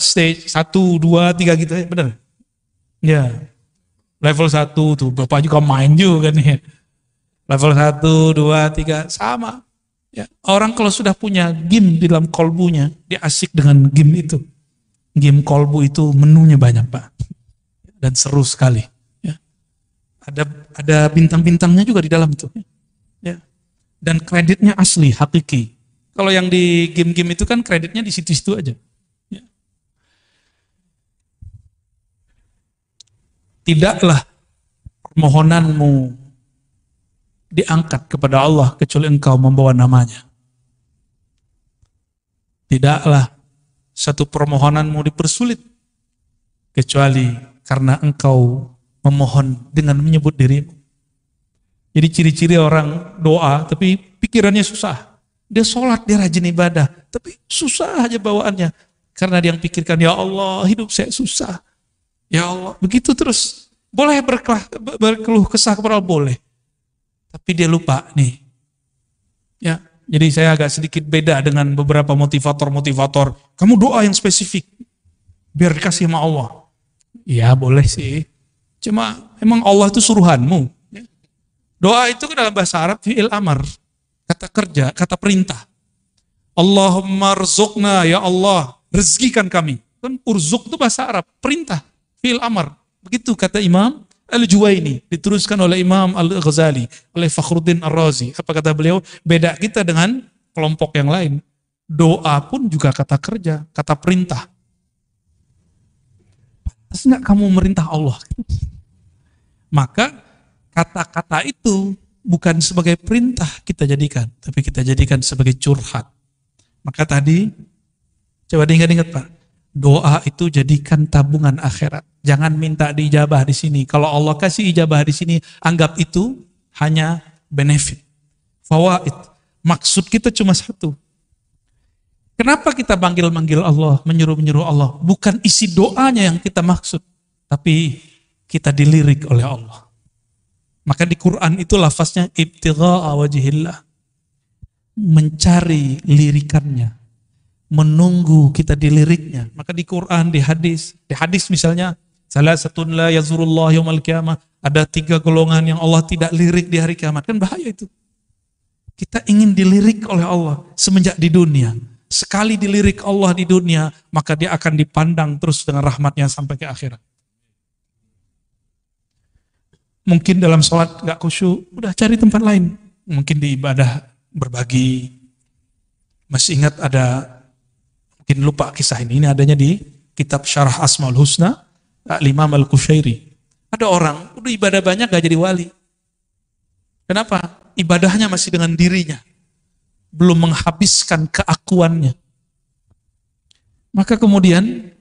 Speaker 1: Stage 1, 2, 3 gitu ya, benar? Ya. Level 1 tuh Bapak juga main juga nih. Level 1, 2, 3 sama. Ya, orang kalau sudah punya game di dalam kolbunya, dia asik dengan game itu. Game kolbu itu menunya banyak, Pak. Dan seru sekali. Ya. Ada bintang-bintangnya juga di dalam itu. Ya. Dan kreditnya asli, hakiki. Kalau yang di game-game itu kan kreditnya di situ-situ aja. Ya. Tidaklah permohonanmu diangkat kepada Allah kecuali engkau membawa namanya. Tidaklah satu permohonanmu dipersulit kecuali karena engkau memohon dengan menyebut dirimu. Jadi ciri-ciri orang doa tapi pikirannya susah. Dia sholat, dia rajin ibadah, tapi susah aja bawaannya. Karena dia yang pikirkan, ya Allah hidup saya susah. Ya Allah, begitu terus. Boleh berkeluh kesah kepada Allah, boleh. Tapi dia lupa nih. Ya, jadi saya agak sedikit beda dengan beberapa motivator-motivator. Kamu doa yang spesifik, biar dikasih sama Allah. Ya boleh sih. Cuma emang Allah itu suruhanmu. Doa itu kan dalam bahasa Arab fi'il amar. Kata kerja, kata perintah. Allahumma rzuqna, ya Allah, rezekikan kami. Kan urzuk itu bahasa Arab, perintah, fi'il amar. Begitu kata Imam Al-Juwaini, diteruskan oleh Imam Al-Ghazali, oleh Fakhruddin Ar-Razi. Apa kata beliau? Beda kita dengan kelompok yang lain. Doa pun juga kata kerja, kata perintah. Pantas nggak kamu merintah Allah? Maka kata-kata itu bukan sebagai perintah kita jadikan, tapi kita jadikan sebagai curhat. Maka tadi, coba diingat-ingat Pak, doa itu jadikan tabungan akhirat. Jangan minta diijabah di sini. Kalau Allah kasih ijabah di sini, anggap itu hanya benefit, fawaid. Maksud kita cuma satu. Kenapa kita manggil-manggil Allah, menyuruh-menyuruh Allah? Bukan isi doanya yang kita maksud, tapi kita dilirik oleh Allah. Maka di Quran itu lafaznya ibtigha'a wajhillah. Mencari lirikannya. Menunggu kita diliriknya. Maka di Quran, di hadis misalnya, salasatun la yazurullah yaumal qiyamah. Ada 3 golongan yang Allah tidak lirik di hari kiamat. Kan bahaya itu. Kita ingin dilirik oleh Allah semenjak di dunia. Sekali dilirik Allah di dunia, maka dia akan dipandang terus dengan rahmatnya sampai ke akhirat. Mungkin dalam sholat gak khusyuk, udah cari tempat lain. Mungkin di ibadah berbagi. Masih ingat ada, mungkin lupa kisah ini adanya di kitab Syarah Asmaul Husna, Imam Al-Qushairi. Ada orang, udah ibadah banyak gak jadi wali. Kenapa? Ibadahnya masih dengan dirinya. Belum menghabiskan keakuannya. Maka kemudian,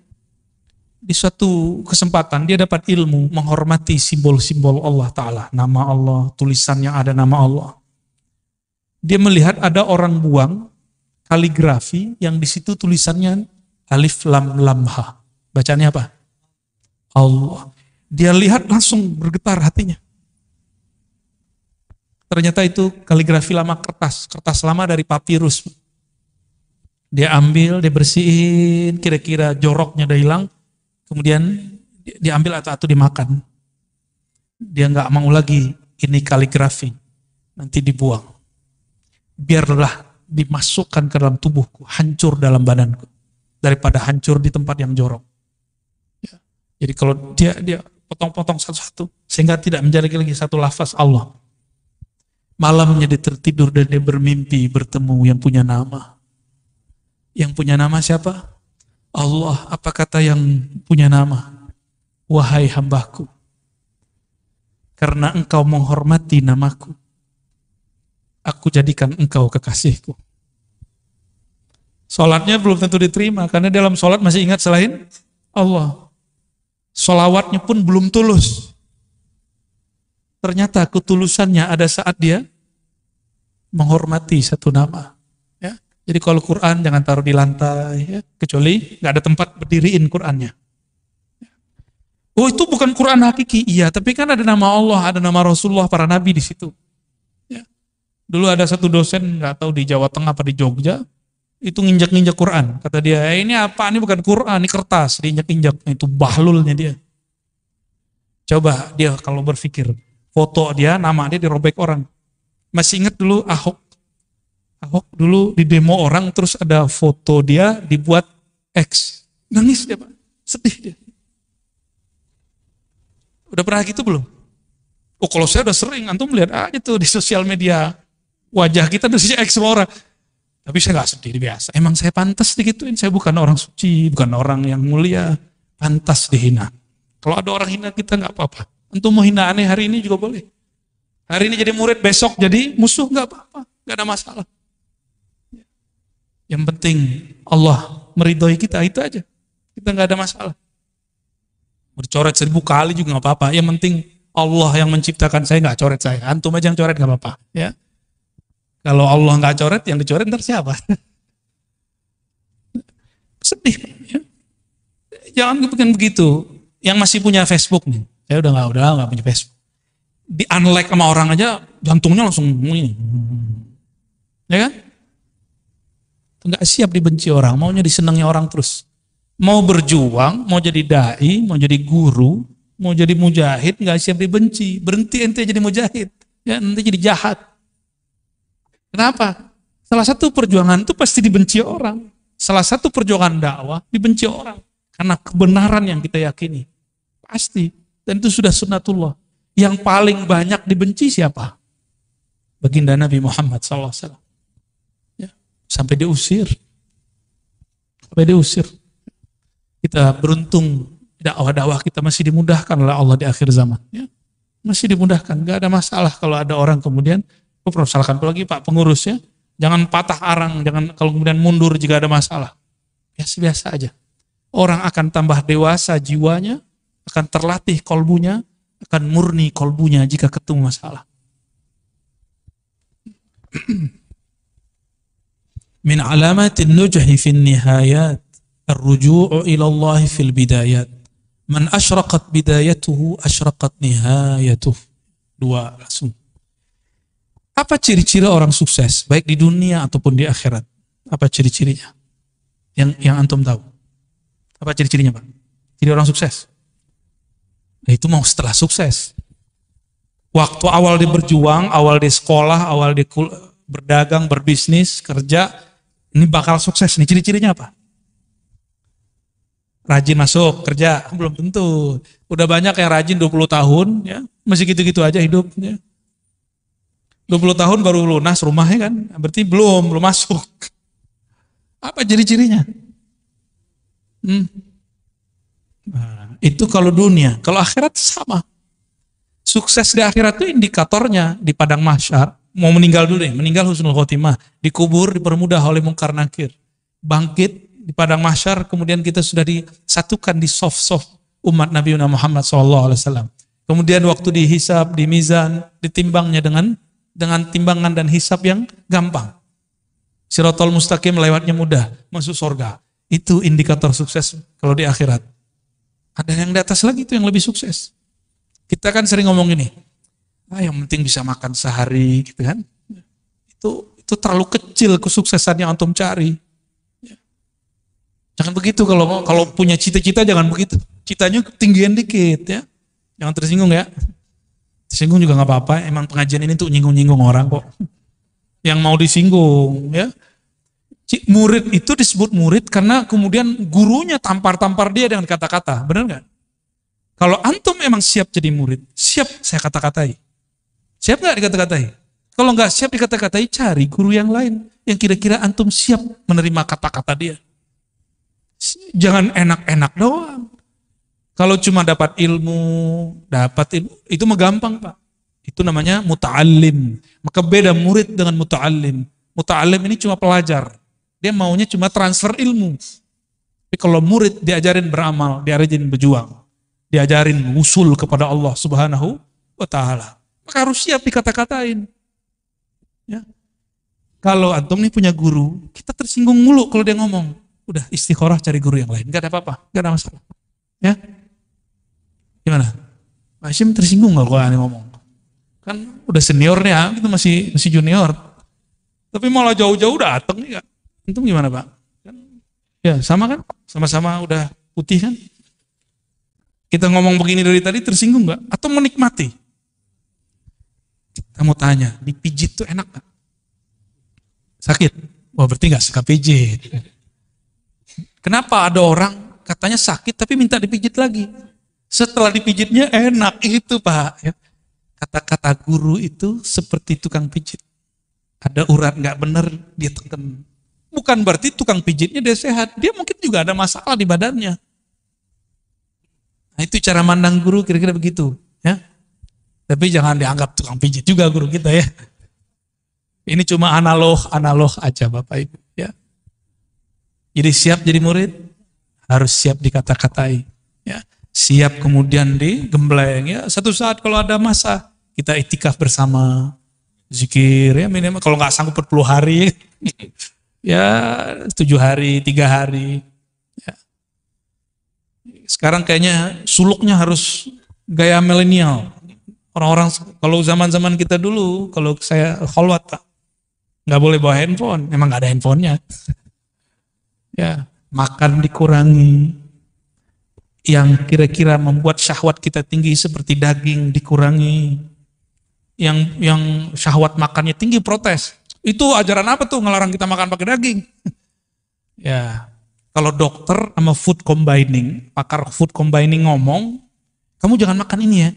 Speaker 1: di suatu kesempatan dia dapat ilmu menghormati simbol-simbol Allah Ta'ala. Nama Allah, tulisannya ada nama Allah. Dia melihat ada orang buang kaligrafi yang di situ tulisannya alif lam lam ha. Bacanya apa? Allah. Dia lihat langsung bergetar hatinya. Ternyata itu kaligrafi lama kertas lama dari papirus. Dia ambil, dia bersihin, kira-kira joroknya udah hilang. Kemudian diambil atau dimakan. Dia nggak mau lagi ini kaligrafi, nanti dibuang. Biarlah dimasukkan ke dalam tubuhku, hancur dalam badanku, daripada hancur di tempat yang jorok. Ya. Jadi kalau dia potong-potong satu-satu, sehingga tidak menjadi lagi satu lafaz Allah. Malamnya dia tertidur dan dia bermimpi bertemu yang punya nama. Yang punya nama siapa? Allah. Apa kata yang punya nama? Wahai hambaku, karena engkau menghormati namaku, aku jadikan engkau kekasihku. Sholatnya belum tentu diterima, karena dalam sholat masih ingat selain Allah. Sholawatnya pun belum tulus. Ternyata ketulusannya ada saat dia menghormati satu nama. Ya. Jadi kalau Quran jangan taruh di lantai, ya. Kecuali nggak ada tempat berdiriin Qurannya. Oh itu bukan Quran hakiki, iya. Tapi kan ada nama Allah, ada nama Rasulullah, para nabi di situ. Ya. Dulu ada satu dosen nggak tahu di Jawa Tengah apa di Jogja, itu nginjak-nginjak Quran. Kata dia, ini apa? Ini bukan Quran, ini kertas. Diinjak-injak. Itu bahlulnya dia. Coba dia kalau berpikir, foto dia, nama dia dirobek orang. Masih ingat dulu Ahok Ahok dulu di demo orang terus ada foto dia dibuat X. Nangis dia Pak, sedih dia. Udah pernah gitu belum? Oh kalau saya udah sering, antum lihat aja tuh di sosial media. Wajah kita udah X semua orang. Tapi saya gak sedih, biasa. Emang saya pantas digituin, saya bukan orang suci, bukan orang yang mulia. Pantas dihina. Kalau ada orang hina kita gak apa-apa. Antum mau hina aneh hari ini juga boleh. Hari ini jadi murid, besok jadi musuh gak apa-apa. Gak ada masalah. Yang penting Allah meridhoi kita, itu aja. Kita nggak ada masalah. Bercoret 1000 kali juga nggak apa-apa. Yang penting Allah yang menciptakan saya nggak coret saya. Antum aja yang coret nggak apa-apa. Ya. Kalau Allah nggak coret, yang dicoret ntar siapa? Sedih. Ya. Jangan bikin begitu. Yang masih punya Facebook nih, saya udah nggak punya Facebook. Di unlike sama orang aja, jantungnya langsung ini. Ya kan? Nggak siap dibenci orang, maunya disenangi orang terus. Mau berjuang, mau jadi dai, mau jadi guru, mau jadi mujahid, nggak siap dibenci. Berhenti ente jadi mujahid, ya nanti jadi jahat. Kenapa? Salah satu perjuangan itu pasti dibenci orang. Salah satu perjuangan dakwah dibenci orang. Karena kebenaran yang kita yakini. Pasti. Dan itu sudah sunnatullah. Yang paling banyak dibenci siapa? Baginda Nabi Muhammad SAW. Sampai diusir. Kita beruntung dakwah-dakwah kita masih dimudahkan oleh Allah di akhir zaman. Ya. Masih dimudahkan, gak ada masalah kalau ada orang kemudian, misalkan apalagi Pak pengurus ya, jangan patah arang, jangan kalau kemudian mundur jika ada masalah. Biasa-biasa aja. Orang akan tambah dewasa jiwanya, akan terlatih kolbunya, akan murni kolbunya jika ketemu masalah. Min alamatin nujhi fin nihayat ar-ruju'u ila Allah fil bidayat. Man asyraqat bidayatuhu asyraqat nihayatuh. Dua langsung. Apa ciri-ciri orang sukses baik di dunia ataupun di akhirat? Apa ciri-cirinya? Yang antum tahu. Apa ciri-cirinya, Pak? Ciri orang sukses. Nah, itu mau setelah sukses. Waktu awal dia berjuang, awal di sekolah, awal di berdagang, berbisnis, kerja, ini bakal sukses nih. Ciri-cirinya apa? Rajin masuk kerja, belum tentu. Udah banyak yang rajin 20 tahun, ya masih gitu-gitu aja hidupnya. 20 tahun baru lunas rumahnya kan, berarti belum masuk. Apa ciri-cirinya? Nah, itu kalau dunia. Kalau akhirat sama. Sukses di akhirat itu indikatornya di padang mahsyar. Mau meninggal dulu deh, meninggal husnul khotimah, dikubur, dipermudah oleh mungkar nakir, bangkit di padang mahsyar, kemudian kita sudah disatukan di soft umat Nabi Muhammad SAW. Kemudian waktu dihisab, di mizan, ditimbangnya dengan timbangan dan hisab yang gampang. Siratal mustaqim lewatnya mudah, masuk surga. Itu indikator sukses kalau di akhirat. Ada yang di atas lagi itu yang lebih sukses. Kita kan sering ngomong gini, yang penting bisa makan sehari, gitu kan? Itu terlalu kecil kesuksesan yang antum cari. Jangan begitu kalau punya cita-cita, jangan begitu. Citanya ketinggian dikit ya. Jangan tersinggung ya. Tersinggung juga nggak apa-apa. Emang pengajian ini tuh nyinggung-nyinggung orang kok. Yang mau disinggung ya. Murid itu disebut murid karena kemudian gurunya tampar-tampar dia dengan kata-kata. Benar nggak? Kalau antum memang siap jadi murid, siap saya kata-katai. Siap nggak dikata-katai? Kalau nggak siap dikata-katai, cari guru yang lain yang kira-kira antum siap menerima kata-kata dia. Jangan enak-enak doang. Kalau cuma dapat ilmu, itu mah gampang Pak. Itu namanya muta'allim. Maka beda murid dengan muta'allim. Muta'allim ini cuma pelajar. Dia maunya cuma transfer ilmu. Tapi kalau murid diajarin beramal, diajarin berjuang, diajarin usul kepada Allah Subhanahu wa Ta'ala. Maka harus siap dikata-katain. Ya. Kalau antum nih punya guru, kita tersinggung mulu kalau dia ngomong. Udah istikharah cari guru yang lain. Gak ada apa-apa, gak ada masalah. Ya. Gimana? Pak Hashim tersinggung gak kalau aneh ngomong? Kan udah senior nih ya, itu masih junior. Tapi malah jauh-jauh datang nih Kak. Antum gimana Pak? Kan, ya sama kan? Sama-sama udah putih kan? Kita ngomong begini dari tadi tersinggung gak? Atau menikmati? Kita mau tanya, dipijit tuh enak gak? Sakit. Wah, berarti nggak suka pijit. Kenapa ada orang katanya sakit tapi minta dipijit lagi? Setelah dipijitnya enak, itu Pak. Ya. Kata-kata guru itu seperti tukang pijit. Ada urat nggak benar, dia tekan. Bukan berarti tukang pijitnya dia sehat. Dia mungkin juga ada masalah di badannya. Nah, itu cara mandang guru kira-kira begitu. Ya. Tapi jangan dianggap tukang pijit juga guru kita ya. Ini cuma analog aja Bapak Ibu. Ya. Jadi siap jadi murid, harus siap dikata-katai. Ya. Siap kemudian digembleng. Ya. Satu saat kalau ada masa, kita itikaf bersama. Zikir, ya minimal kalau nggak sanggup 40 hari, ya 7 hari, 3 hari. Ya. Sekarang kayaknya suluknya harus gaya milenial. Orang-orang kalau zaman-zaman kita dulu, kalau saya kholwat Pak, nggak boleh bawa handphone, memang nggak ada handphonenya. Ya, makan dikurangi, yang kira-kira membuat syahwat kita tinggi seperti daging dikurangi, yang syahwat makannya tinggi protes. Itu ajaran apa tuh ngelarang kita makan pakai daging? Ya, kalau dokter sama food combining, pakar food combining ngomong, kamu jangan makan ini ya,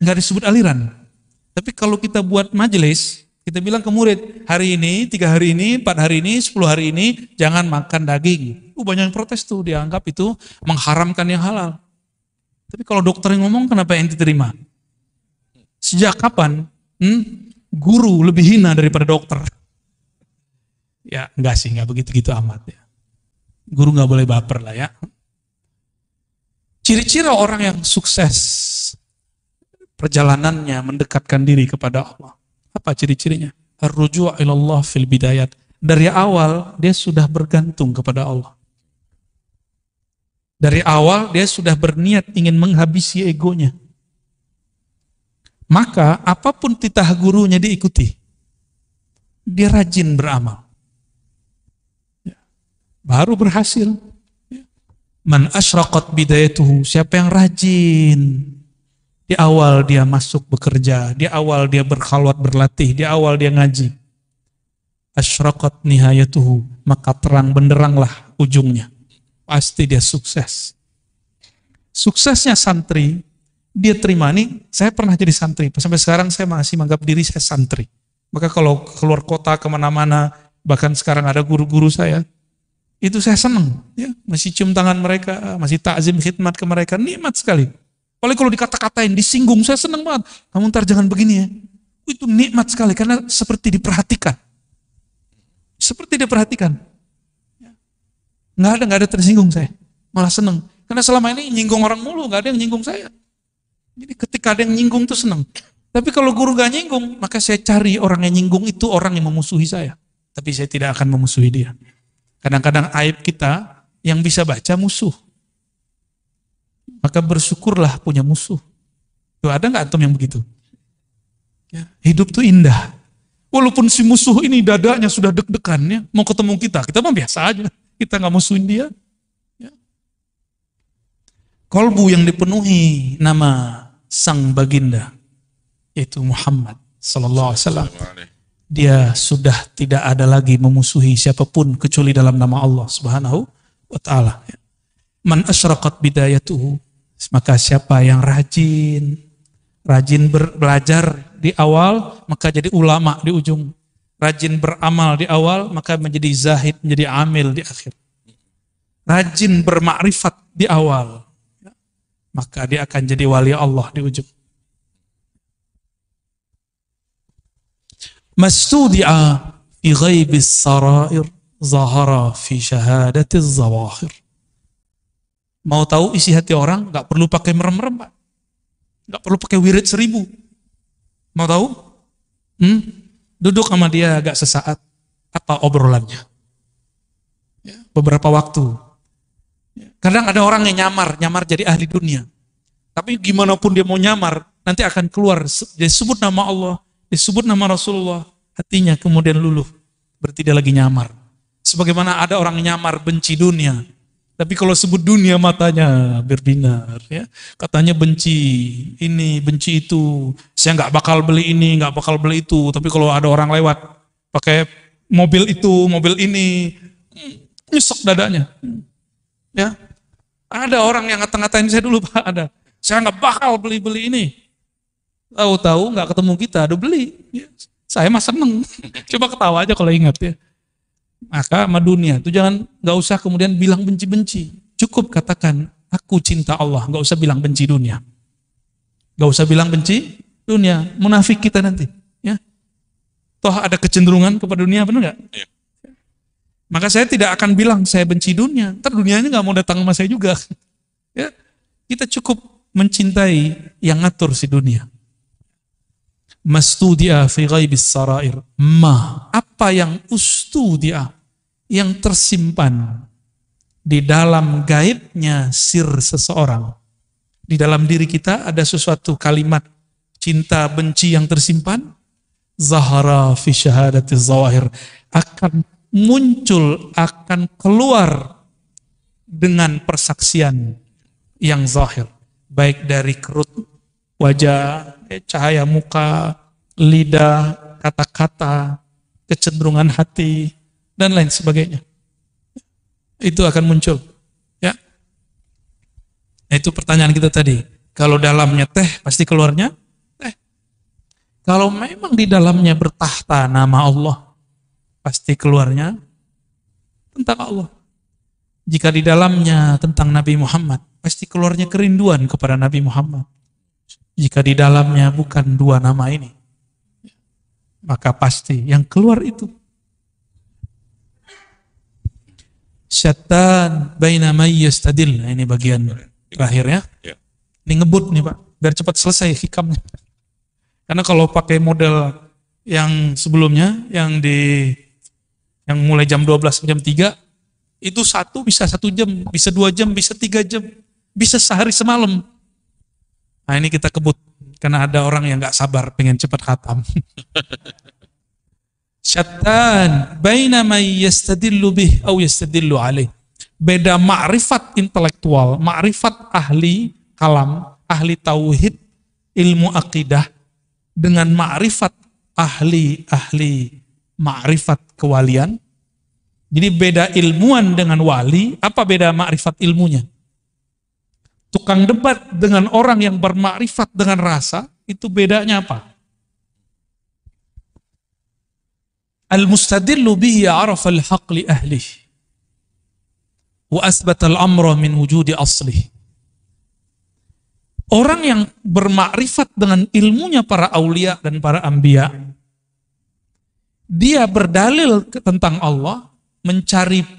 Speaker 1: nggak disebut aliran. Tapi kalau kita buat majelis, kita bilang ke murid, hari ini, 3 hari ini, 4 hari ini, 10 hari ini, jangan makan daging. Banyak yang protes tuh, dianggap itu mengharamkan yang halal. Tapi kalau dokter yang ngomong, kenapa yang diterima? Sejak kapan guru lebih hina daripada dokter? Ya enggak sih, enggak begitu-gitu amat ya. Guru enggak boleh baper lah ya. Ciri-ciri orang yang sukses perjalanannya mendekatkan diri kepada Allah. Apa ciri-cirinya? Ar-ruju' ilallah fil bidayat. Dari awal dia sudah bergantung kepada Allah. Dari awal dia sudah berniat ingin menghabisi egonya. Maka apapun titah gurunya diikuti. Dia rajin beramal. Baru berhasil. Man asyraqat bidayatuhu, siapa yang rajin. Di awal dia masuk bekerja, di awal dia berkhalwat berlatih, di awal dia ngaji. Asyraqat nihayatuhu, maka terang benderanglah ujungnya. Pasti dia sukses. Suksesnya santri, dia terima nih, saya pernah jadi santri, sampai sekarang saya masih menganggap diri saya santri. Maka kalau keluar kota kemana-mana, bahkan sekarang ada guru-guru saya, itu saya senang, ya, masih cium tangan mereka, masih takzim khidmat ke mereka, nikmat sekali. Apalagi kalau dikata-katain, disinggung, saya senang banget. Kamu ntar jangan begini ya. Itu nikmat sekali, karena seperti diperhatikan. Seperti diperhatikan. Nggak ada tersinggung saya. Malah senang. Karena selama ini nyinggung orang mulu, nggak ada yang nyinggung saya. Jadi ketika ada yang nyinggung itu senang. Tapi kalau guru nggak nyinggung, maka saya cari orang yang nyinggung itu orang yang memusuhi saya. Tapi saya tidak akan memusuhi dia. Kadang-kadang aib kita yang bisa baca musuh. Maka bersyukurlah punya musuh. Tuh, ada nggak antum yang begitu? Ya, hidup tuh indah. Walaupun si musuh ini dadanya sudah deg-degan ya, mau ketemu kita mah biasa aja. Kita nggak musuhin dia. Ya. Kolbu yang dipenuhi nama sang baginda, yaitu Muhammad Sallallahu Alaihi Wasallam. Dia sudah tidak ada lagi memusuhi siapapun kecuali dalam nama Allah Subhanahu wa Ta'ala. Man asyraqat bidayatuhu, maka siapa yang rajin belajar di awal, maka jadi ulama di ujung. Rajin beramal di awal, maka menjadi zahid, menjadi amil di akhir. Rajin bermakrifat di awal, maka dia akan jadi wali Allah di ujung. Mastudi'a fi ghaibis sarair, zahara fi syahadatiz zawahir. Mau tahu isi hati orang, gak perlu pakai merem-merem, Pak. Gak perlu pakai wirid 1000. Mau tahu? Duduk sama dia agak sesaat. Apa obrolannya? Ya, beberapa waktu. Kadang ada orang yang nyamar jadi ahli dunia. Tapi gimana pun dia mau nyamar, nanti akan keluar. Dia sebut nama Allah, disebut nama Rasulullah, hatinya kemudian luluh. Berarti dia lagi nyamar. Sebagaimana ada orang nyamar benci dunia. Tapi kalau sebut dunia matanya berbinar, ya. Katanya benci ini, benci itu. Saya nggak bakal beli ini, nggak bakal beli itu. Tapi kalau ada orang lewat pakai mobil itu, mobil ini, nyesek dadanya. Ya, ada orang yang ngata-ngatain saya dulu, Pak, ada. Saya nggak bakal beli ini. Tahu-tahu nggak ketemu kita, aduh beli. Ya, saya mah seneng. Coba ketawa aja kalau ingat ya. Maka sama dunia itu nggak usah kemudian bilang benci-benci. Cukup katakan aku cinta Allah, nggak usah bilang benci dunia. Nggak usah bilang benci dunia, munafik kita nanti. Ya, toh ada kecenderungan kepada dunia, benar nggak? Ya. Maka saya tidak akan bilang saya benci dunia. Ntar dunianya nggak mau datang sama saya juga. Ya, kita cukup mencintai yang ngatur si dunia. Mastudia fi ghaibis sarair. Apa yang ustudia, yang tersimpan di dalam gaibnya sir seseorang. Di dalam diri kita ada sesuatu kalimat cinta benci yang tersimpan. Zahara fi syahadati zawahir. Akan muncul, akan keluar dengan persaksian yang zahir. Baik dari kerut wajah, cahaya muka, lidah, kata-kata, kecenderungan hati, dan lain sebagainya. Itu akan muncul. Ya. Itu pertanyaan kita tadi. Kalau dalamnya teh, pasti keluarnya teh. Kalau memang di dalamnya bertahta nama Allah, pasti keluarnya tentang Allah. Jika di dalamnya tentang Nabi Muhammad, pasti keluarnya kerinduan kepada Nabi Muhammad. Jika di dalamnya bukan dua nama ini, maka pasti yang keluar itu syaitan baina may yastadil. Nah, ini bagian terakhir ya. Ini ngebut nih Pak, biar cepat selesai hikamnya. Karena kalau pakai model yang sebelumnya, yang mulai jam 12 sampai jam 3, itu satu bisa 1 jam, bisa 2 jam, bisa 3 jam, bisa sehari semalam. Nah ini kita kebut, karena ada orang yang gak sabar pengen cepat khatam. Syaitan baina may yastadillu bih aw yastadillu alaih. Beda ma'rifat intelektual, ma'rifat ahli kalam, ahli tauhid, ilmu akidah, dengan ma'rifat ahli ma'rifat kewalian. Jadi beda ilmuwan dengan wali. Apa beda ma'rifat ilmunya? Tukang debat dengan orang yang bermakrifat dengan rasa, itu bedanya apa? Al-mustadillu bihi arafa al-haq li ahlih wa asbata al-amra min wujudi aslih. Orang yang bermakrifat dengan ilmunya para aulia dan para anbiya, dia berdalil tentang Allah, mencari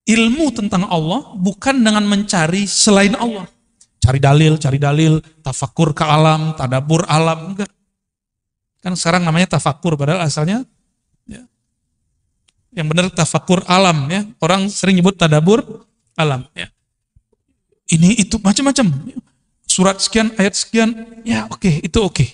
Speaker 1: ilmu tentang Allah bukan dengan mencari selain Allah. Cari dalil, tafakur ke alam, tadabur alam, enggak. Kan sekarang namanya tafakur, padahal asalnya ya, yang benar tafakur alam ya. Orang sering nyebut tadabur alam ya. Ini itu macam-macam. Surat sekian, ayat sekian, ya oke, itu oke.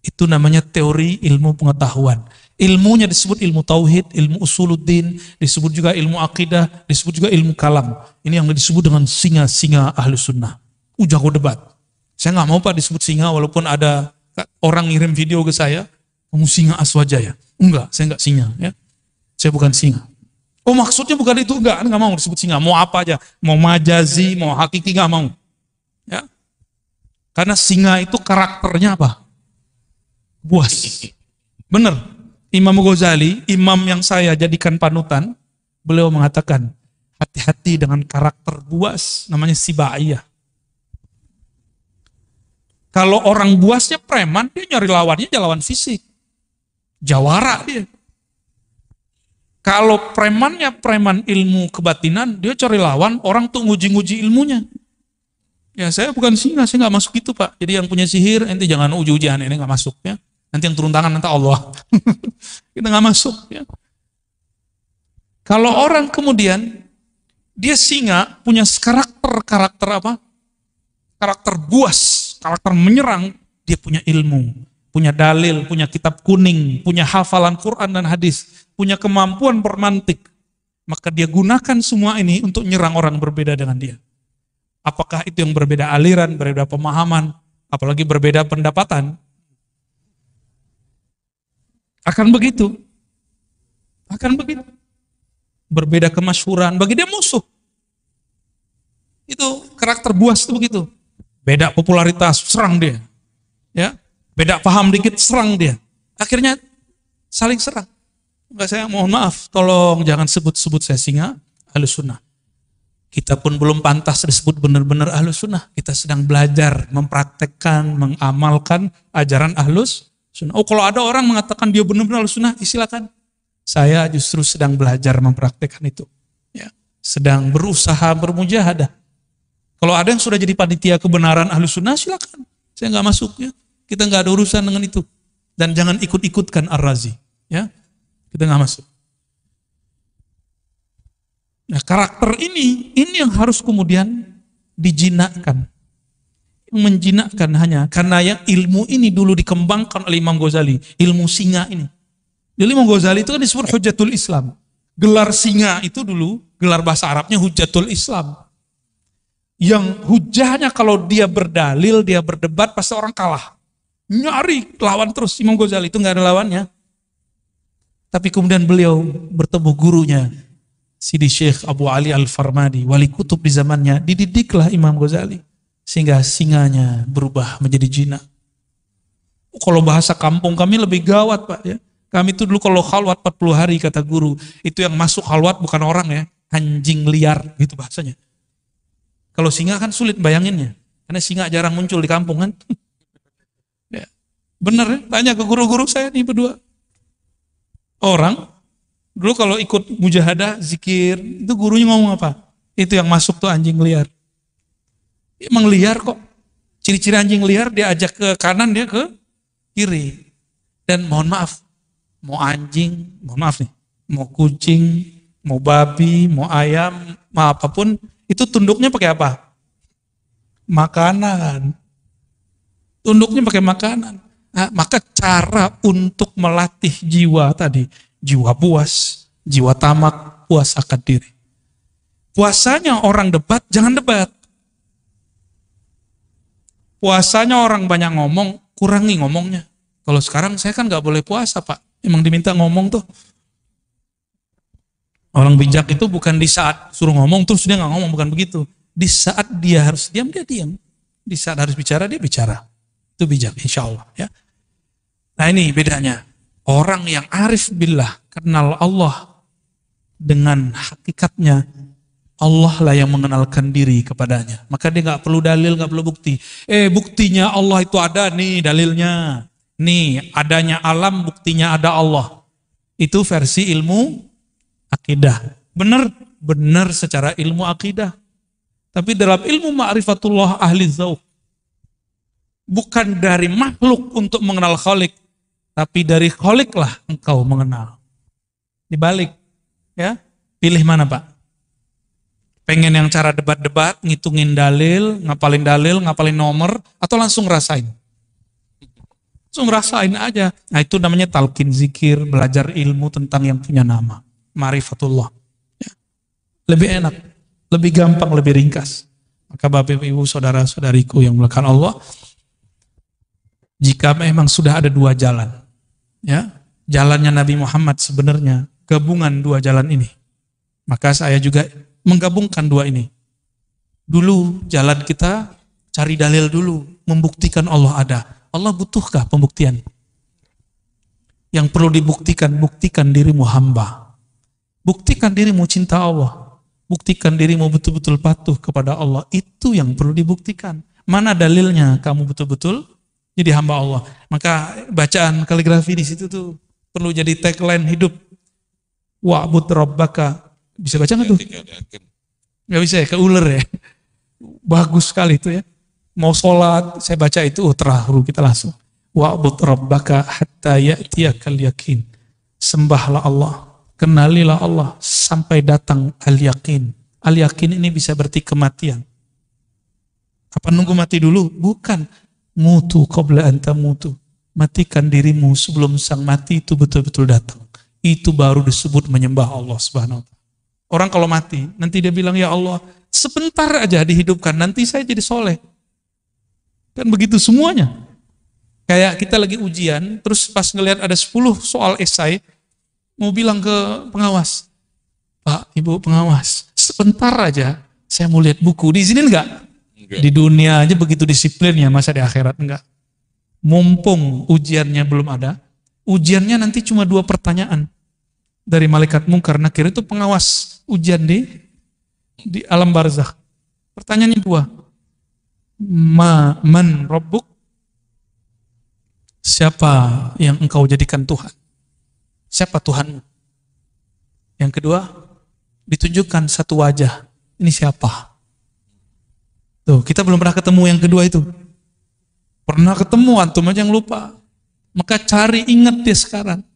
Speaker 1: Itu namanya teori ilmu pengetahuan. Ilmunya disebut ilmu tauhid, ilmu usuluddin, disebut juga ilmu akidah, disebut juga ilmu kalam. Ini yang disebut dengan singa-singa ahli sunnah. Jago debat. Saya nggak mau Pak disebut singa, walaupun ada orang ngirim video ke saya, kamu singa Aswajaya. Enggak, saya nggak singa. Ya. Saya bukan singa. Oh maksudnya bukan itu, enggak mau disebut singa. Mau apa aja, mau majazi, mau hakiki, nggak mau. Ya. Karena singa itu karakternya apa? Buas. Bener. Imam Ghazali, imam yang saya jadikan panutan, beliau mengatakan, hati-hati dengan karakter buas, namanya sibaiyah. Kalau orang buasnya preman, dia nyari lawannya lawan fisik. Jawara dia. Kalau premannya preman ilmu kebatinan, dia cari lawan, orang tuh nguji-nguji ilmunya. Ya saya bukan singa, saya nggak masuk itu Pak. Jadi yang punya sihir, ente jangan uji-ujian, ini nggak masuk ya. Nanti yang turun tangan nanti Allah. Kita nggak masuk ya. Kalau orang kemudian dia singa punya karakter apa? Karakter buas, karakter menyerang, dia punya ilmu, punya dalil, punya kitab kuning, punya hafalan Quran dan hadis, punya kemampuan bermantik. Maka dia gunakan semua ini untuk nyerang orang berbeda dengan dia. Apakah itu yang berbeda aliran, berbeda pemahaman, apalagi berbeda pendapatan? Akan begitu. Akan begitu. Berbeda kemasyhuran, bagi dia musuh. Itu karakter buas itu begitu. Beda popularitas, serang dia. Ya, beda paham dikit, serang dia. Akhirnya saling serang. Enggak, saya mohon maaf, tolong jangan sebut-sebut saya singa Ahlus Sunnah. Kita pun belum pantas disebut benar-benar Ahlus Sunnah. Kita sedang belajar, mempraktekkan, mengamalkan ajaran Ahlus Sunnah. Oh, kalau ada orang mengatakan dia benar-benar Ahlus Sunnah, silakan. Saya justru sedang belajar mempraktekkan itu. Ya, sedang berusaha bermujahadah. Kalau ada yang sudah jadi panitia kebenaran Ahlus Sunnah, silakan. Saya nggak masuk ya. Kita nggak ada urusan dengan itu. Dan jangan ikut-ikutkan Ar-Razi. Ya, kita nggak masuk. Nah, karakter ini yang harus kemudian dijinakkan. Yang menjinakkan hanya karena yang ilmu ini dulu dikembangkan oleh Imam Ghazali, ilmu singa ini. Jadi Imam Ghazali itu kan disebut Hujjatul Islam. Gelar singa itu dulu, gelar bahasa Arabnya Hujjatul Islam. Yang hujahnya kalau dia berdalil, dia berdebat, pasti orang kalah. Nyari lawan terus. Imam Ghazali itu nggak ada lawannya. Tapi kemudian beliau bertemu gurunya, Sidi Syekh Abu Ali Al-Farmadi, wali kutub di zamannya, dididiklah Imam Ghazali. Sehingga singanya berubah menjadi jinak. Kalau bahasa kampung kami lebih gawat Pak ya. Kami itu dulu kalau khalwat 40 hari kata guru, itu yang masuk khalwat bukan orang ya, anjing liar gitu bahasanya. Kalau singa kan sulit bayanginnya, karena singa jarang muncul di kampung kan. Ya. Bener ya, tanya ke guru-guru saya nih berdua. Orang, dulu kalau ikut mujahadah, zikir, itu gurunya ngomong apa? Itu yang masuk tuh anjing liar. Emang liar kok. Ciri-ciri anjing liar dia ajak ke kanan, dia ke kiri. Dan mohon maaf, mau anjing, mohon maaf nih, mau kucing, mau babi, mau ayam, mau apapun, itu tunduknya pakai apa? Makanan. Tunduknya pakai makanan. Nah, maka cara untuk melatih jiwa tadi, jiwa puas, jiwa tamak, puas akan diri. Puasanya orang debat, jangan debat. Puasanya orang banyak ngomong, kurangi ngomongnya. Kalau sekarang saya kan nggak boleh puasa Pak. Emang diminta ngomong tuh. Orang bijak itu bukan di saat suruh ngomong terus dia nggak ngomong, bukan begitu. Di saat dia harus diam, dia diam. Di saat harus bicara, dia bicara. Itu bijak, insya Allah. Ya. Nah ini bedanya. Orang yang arif billah, kenal Allah dengan hakikatnya, Allah lah yang mengenalkan diri kepadanya. Maka dia nggak perlu dalil, nggak perlu bukti. Buktinya Allah itu ada nih dalilnya. Nih adanya alam, buktinya ada Allah. Itu versi ilmu akidah. Benar secara ilmu akidah. Tapi dalam ilmu ma'rifatullah ahli dzauq, bukan dari makhluk untuk mengenal Khalik, tapi dari Khalik lah engkau mengenal. Dibalik, ya. Pilih mana Pak? Pengen yang cara debat-debat, ngitungin dalil, ngapalin nomor, atau langsung rasain? Langsung rasain aja. Nah itu namanya talqin zikir, belajar ilmu tentang yang punya nama. Ma'rifatullah. Ya. Lebih enak, lebih gampang, lebih ringkas. Maka Bapak Ibu saudara-saudariku yang melakukan Allah, jika memang sudah ada dua jalan, ya, jalannya Nabi Muhammad sebenarnya gabungan dua jalan ini, maka saya juga menggabungkan dua ini. Dulu jalan kita cari dalil dulu, membuktikan Allah ada. Allah butuhkah pembuktian? Yang perlu dibuktikan, buktikan dirimu hamba. Buktikan dirimu cinta Allah. Buktikan dirimu betul-betul patuh kepada Allah. Itu yang perlu dibuktikan. Mana dalilnya kamu betul-betul jadi hamba Allah? Maka bacaan kaligrafi di situ tuh perlu jadi tagline hidup. Wa'bud rabbaka. Bisa baca nggak tuh? Nggak bisa ya, keuler ya. Bagus sekali itu ya. Mau sholat, saya baca itu terharu kita langsung. Wa'bud rabbaka hatta ya'tiyakal yakin. Sembahlah Allah, kenalilah Allah sampai datang al-yakin. Al-yakin ini bisa berarti kematian. Apa nunggu mati dulu? Bukan. Mutu qabla anta mutu. Matikan dirimu sebelum sang mati itu betul-betul datang. Itu baru disebut menyembah Allah Subhanahu wa ta'ala. Orang kalau mati, nanti dia bilang, ya Allah, sebentar aja dihidupkan, nanti saya jadi soleh. Kan begitu semuanya. Kayak kita lagi ujian, terus pas ngelihat ada 10 soal esai, mau bilang ke pengawas, Pak, Ibu pengawas, sebentar aja saya mau lihat buku. Diizinin enggak? Di dunia aja begitu disiplinnya, masa di akhirat enggak? Mumpung ujiannya belum ada, ujiannya nanti cuma 2 pertanyaan dari malaikat mungkar nakir, itu pengawas ujian di alam barzakh. Pertanyaannya 2. Man rabbuk? Siapa yang engkau jadikan Tuhan? Siapa Tuhanmu? Yang kedua, ditunjukkan satu wajah. Ini siapa? Tuh, kita belum pernah ketemu yang kedua itu. Pernah ketemu, antum aja yang lupa. Maka cari, ingat dia sekarang.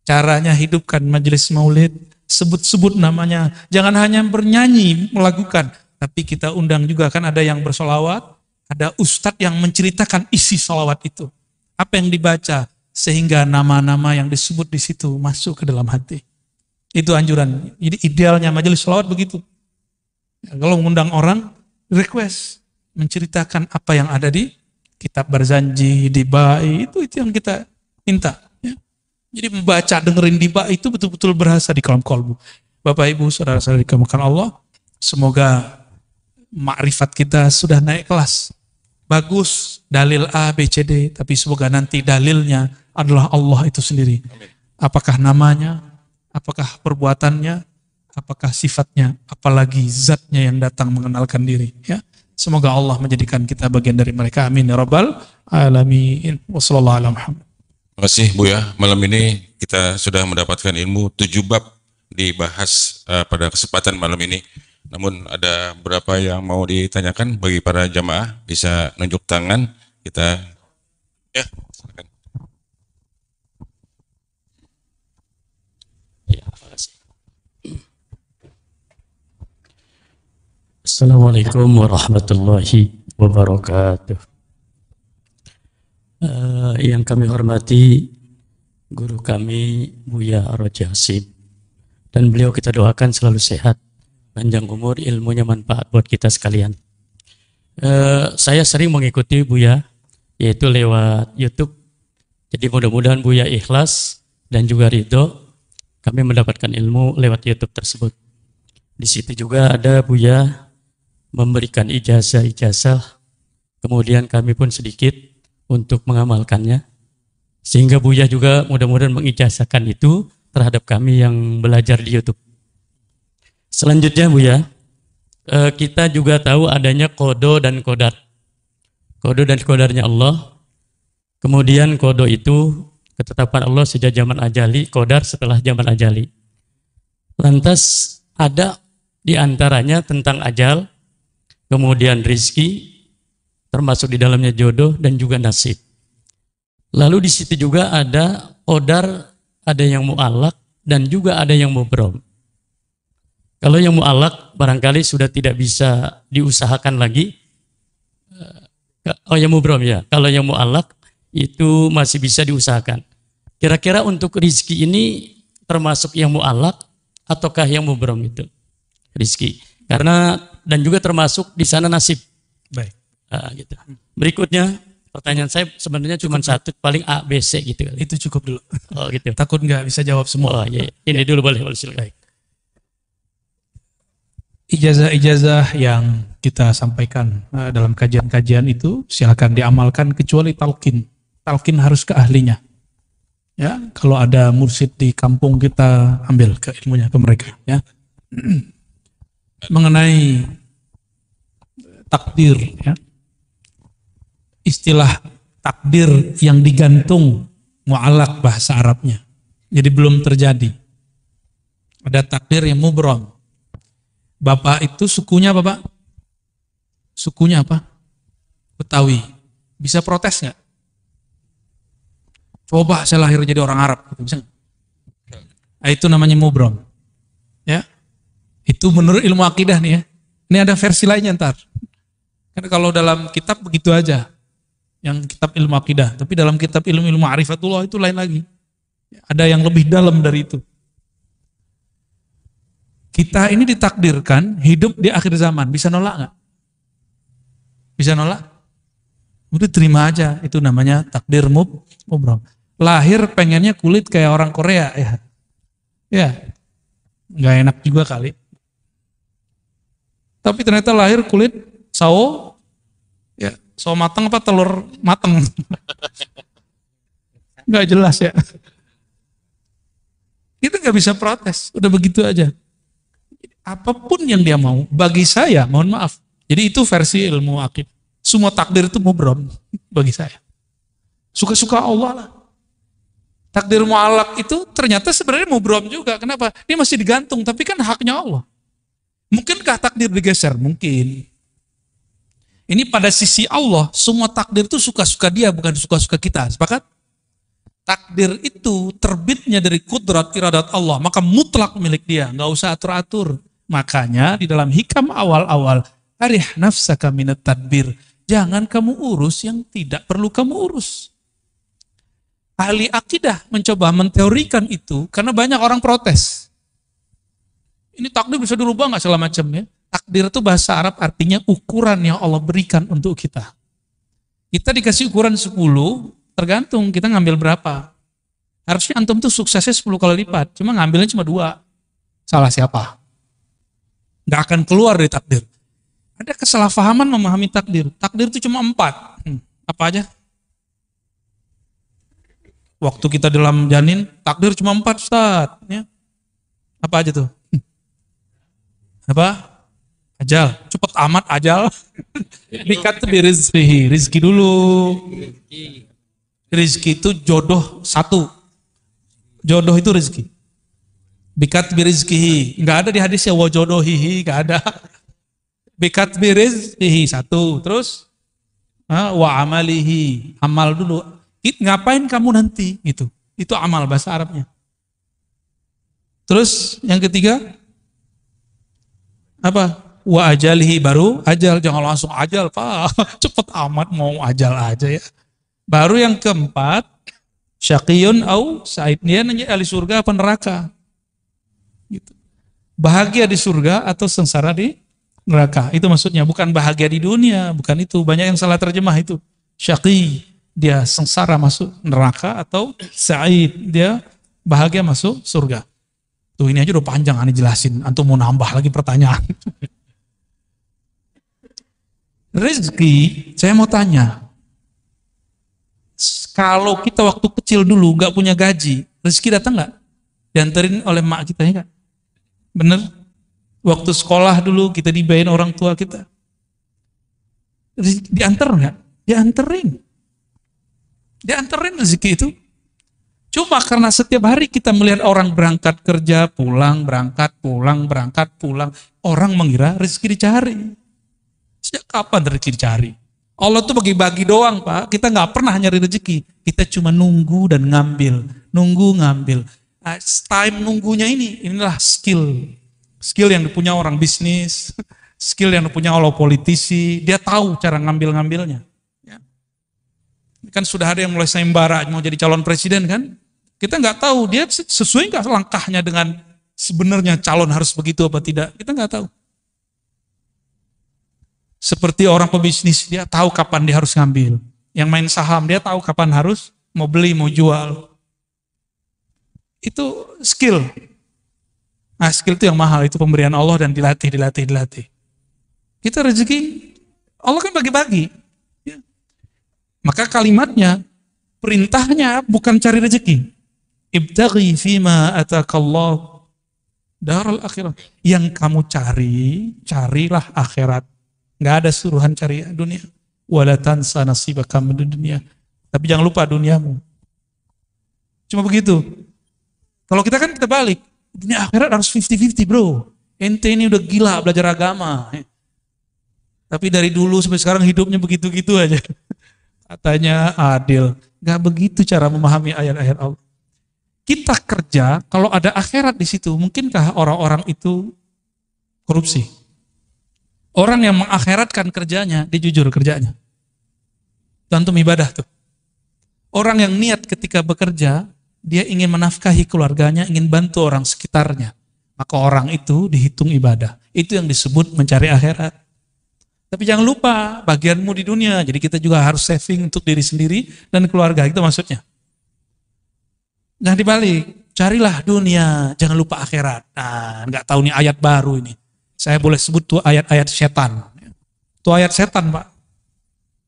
Speaker 1: Caranya hidupkan majelis maulid, sebut-sebut namanya. Jangan hanya bernyanyi, melakukan. Tapi kita undang juga, kan ada yang bersolawat, ada ustadz yang menceritakan isi solawat itu. Apa yang dibaca, sehingga nama-nama yang disebut di situ masuk ke dalam hati. Itu anjuran. Jadi idealnya majelis solawat begitu. Ya, kalau mengundang orang, request, menceritakan apa yang ada di kitab Barzanji, di Ba'i, itu yang kita minta. Ya. Jadi membaca, dengerin di Ba'i itu betul-betul berasa di kalam kolbu. Bapak Ibu, saudara-saudari dimuliakan Allah, semoga makrifat kita sudah naik kelas. Bagus, dalil A, B, C, D, tapi semoga nanti dalilnya adalah Allah itu sendiri. Apakah namanya, apakah perbuatannya, apakah sifatnya, apalagi zatnya yang datang mengenalkan diri. Ya. Semoga Allah menjadikan kita bagian dari mereka. Amin ya rabbal alamin. Wassallallahu ala Muhammad.
Speaker 2: Terima kasih Bu ya. Malam ini kita sudah mendapatkan ilmu 7 bab dibahas pada kesempatan malam ini. Namun ada beberapa yang mau ditanyakan bagi para jamaah, bisa nunjuk tangan. Kita ya, silakan.
Speaker 3: Ya, makasih. Assalamualaikum warahmatullahi wabarakatuh. Yang kami hormati guru kami Buya Ar-Raja Hasim, dan beliau kita doakan selalu sehat, panjang umur, ilmunya manfaat buat kita sekalian. Saya sering mengikuti Buya, yaitu lewat YouTube. Jadi mudah-mudahan Buya ikhlas dan juga ridho kami mendapatkan ilmu lewat YouTube tersebut. Di situ juga ada Buya memberikan ijazah-ijazah, kemudian kami pun sedikit untuk mengamalkannya, sehingga Buya juga mudah-mudahan mengijazahkan itu terhadap kami yang belajar di YouTube. Selanjutnya Buya, kita juga tahu adanya kodo dan kodar. Kodo dan kodarnya Allah, kemudian kodo itu ketetapan Allah sejak zaman ajali, kodar setelah zaman ajali. Lantas ada di antaranya tentang ajal, kemudian rizki, termasuk di dalamnya jodoh dan juga nasib. Lalu di situ juga ada qadar, ada yang mu'allaq dan juga ada yang mubrom. Kalau yang mu'allaq barangkali sudah tidak bisa diusahakan lagi. Oh yang mubrom ya. Kalau yang mu'allaq itu masih bisa diusahakan. Kira-kira untuk rizki ini termasuk yang mu'allaq ataukah yang mubrom itu? Rizki. Karena dan juga termasuk di sana nasib.
Speaker 1: Baik.
Speaker 3: Gitu. Berikutnya pertanyaan saya sebenarnya cuma satu, paling A, B, C gitu.
Speaker 1: Itu cukup dulu.
Speaker 3: Oh gitu.
Speaker 1: Takut nggak bisa jawab semua.
Speaker 3: Oh iya. Ini dulu boleh silakan.
Speaker 1: Ijazah-ijazah yang kita sampaikan dalam kajian-kajian itu silakan diamalkan kecuali talqin. Talqin harus ke ahlinya. Ya, kalau ada mursyid di kampung kita ambil ke ilmunya ke mereka. Ya. Mengenai takdir, ya. Istilah takdir yang digantung mu'allaq bahasa Arabnya. Jadi belum terjadi. Ada takdir yang mubrom. Bapak itu sukunya apa, Pak? Sukunya apa? Betawi. Bisa protes nggak? Coba saya lahir jadi orang Arab, bisa nggak? Nah, itu namanya mubrom. Ya. Itu menurut ilmu akidah nih ya. Ini ada versi lainnya ntar. Karena kalau dalam kitab begitu aja. Yang kitab ilmu akidah. Tapi dalam kitab ilmu ma'rifatullah itu lain lagi. Ada yang lebih dalam dari itu. Kita ini ditakdirkan hidup di akhir zaman. Bisa nolak nggak? Bisa nolak? Udah terima aja. Itu namanya takdir mubrom. Lahir pengennya kulit kayak orang Korea ya. Ya, nggak enak juga kali. Tapi ternyata lahir kulit sawo, ya sawo mateng apa telur mateng. Nggak jelas ya. Kita nggak bisa protes, udah begitu aja. Apapun yang dia mau, bagi saya, mohon maaf. Jadi itu versi ilmu akid. Semua takdir itu mubrom bagi saya. Suka-suka Allah lah. Takdir mu'allaq itu ternyata sebenarnya mubrom juga. Kenapa? Dia masih digantung, tapi kan haknya Allah. Mungkinkah takdir digeser? Mungkin. Ini pada sisi Allah, semua takdir itu suka-suka dia, bukan suka-suka kita. Sepakat? Takdir itu terbitnya dari kudrat iradat Allah, maka mutlak milik dia, nggak usah atur-atur. Makanya di dalam hikam awal-awal, arih nafsaka minat tadbir, jangan kamu urus yang tidak perlu kamu urus. Ahli akidah mencoba menteorikan itu karena banyak orang protes. Ini takdir bisa dirubah nggak segala macam ya? Takdir itu bahasa Arab artinya ukuran yang Allah berikan untuk kita. Kita dikasih ukuran 10, tergantung kita ngambil berapa. Harusnya antum tuh suksesnya 10 kali lipat, cuma ngambilnya cuma 2. Salah siapa? Nggak akan keluar dari takdir. Ada kesalahpahaman memahami takdir. Takdir itu cuma 4. Apa aja? Waktu kita dalam janin, takdir cuma 4, Ustaz. Ya. Apa aja tuh? Apa? Ajal. Cepet amat ajal. Dikat birizkihi. Rizki dulu. Rizki itu jodoh 1. Jodoh itu rizki. Bikat birizkihi. Enggak ada di hadisnya wa jodohihi. Enggak ada. Bikat birizkihi 1. Terus wa amalihi. Amal dulu. Ngapain kamu nanti? Gitu. Itu amal bahasa Arabnya. Terus yang ketiga apa? Wa ajalihi, baru ajal. Jangan langsung ajal, Pak. Cepet amat mau ajal aja ya. Baru yang keempat, syaqiyun au sa'id. Dia nanya ahli surga apa neraka. Gitu. Bahagia di surga atau sengsara di neraka. Itu maksudnya, bukan bahagia di dunia, bukan itu. Banyak yang salah terjemah itu. Syaqi, dia sengsara masuk neraka, atau sa'id, dia bahagia masuk surga. Tuh ini aja udah panjang aneh jelasin. Antum mau nambah lagi pertanyaan. Rezeki, saya mau tanya. Kalau kita waktu kecil dulu nggak punya gaji, rezeki datang nggak? Dianterin oleh mak kita ya kan? Bener? Waktu sekolah dulu kita dibayarin orang tua kita. Dianter nggak? Dianterin. Dianterin rezeki itu. Cuma karena setiap hari kita melihat orang berangkat kerja, pulang, berangkat, pulang, berangkat, pulang. Orang mengira rezeki dicari. Sejak kapan rezeki dicari? Allah tuh bagi-bagi doang, Pak. Kita nggak pernah nyari rezeki. Kita cuma nunggu dan ngambil. Nunggu, ngambil. Nah, time nunggunya inilah skill. Skill yang dipunya orang bisnis. Skill yang dipunya oleh politisi. Dia tahu cara ngambil-ngambilnya. Ya. Kan sudah ada yang mulai sayembara mau jadi calon presiden kan? Kita nggak tahu dia sesuai nggak langkahnya dengan sebenarnya calon harus begitu apa tidak. Kita nggak tahu. Seperti orang pebisnis, dia tahu kapan dia harus ngambil. Yang main saham, dia tahu kapan harus mau beli, mau jual. Itu skill. Nah, skill itu yang mahal, itu pemberian Allah dan dilatih. Kita rezeki, Allah kan bagi-bagi. Ya. Maka kalimatnya, perintahnya bukan cari rezeki. Ibtaghi fima atakallah daral akhirat. Yang kamu cari, carilah akhirat. Nggak ada suruhan cari dunia. Wala tansa nasibaka minad dunya. Tapi jangan lupa duniamu. Cuma begitu. Kalau kita kan kita balik. Dunia akhirat harus 50-50 bro. Ente ini udah gila belajar agama. Tapi dari dulu sampai sekarang hidupnya begitu-gitu aja. Katanya adil. Nggak begitu cara memahami ayat-ayat Allah. Kita kerja, kalau ada akhirat di situ, mungkinkah orang-orang itu korupsi? Orang yang mengakhiratkan kerjanya, dia jujur kerjanya. Tentu ibadah tuh. Orang yang niat ketika bekerja, dia ingin menafkahi keluarganya, ingin bantu orang sekitarnya. Maka orang itu dihitung ibadah. Itu yang disebut mencari akhirat. Tapi jangan lupa bagianmu di dunia. Jadi kita juga harus saving untuk diri sendiri dan keluarga. Itu maksudnya. Jangan dibalik. carilah dunia, jangan lupa akhirat. Nah, nggak tahu nih ayat baru ini. Saya boleh sebut tuh ayat-ayat setan. Tuh ayat setan, Pak.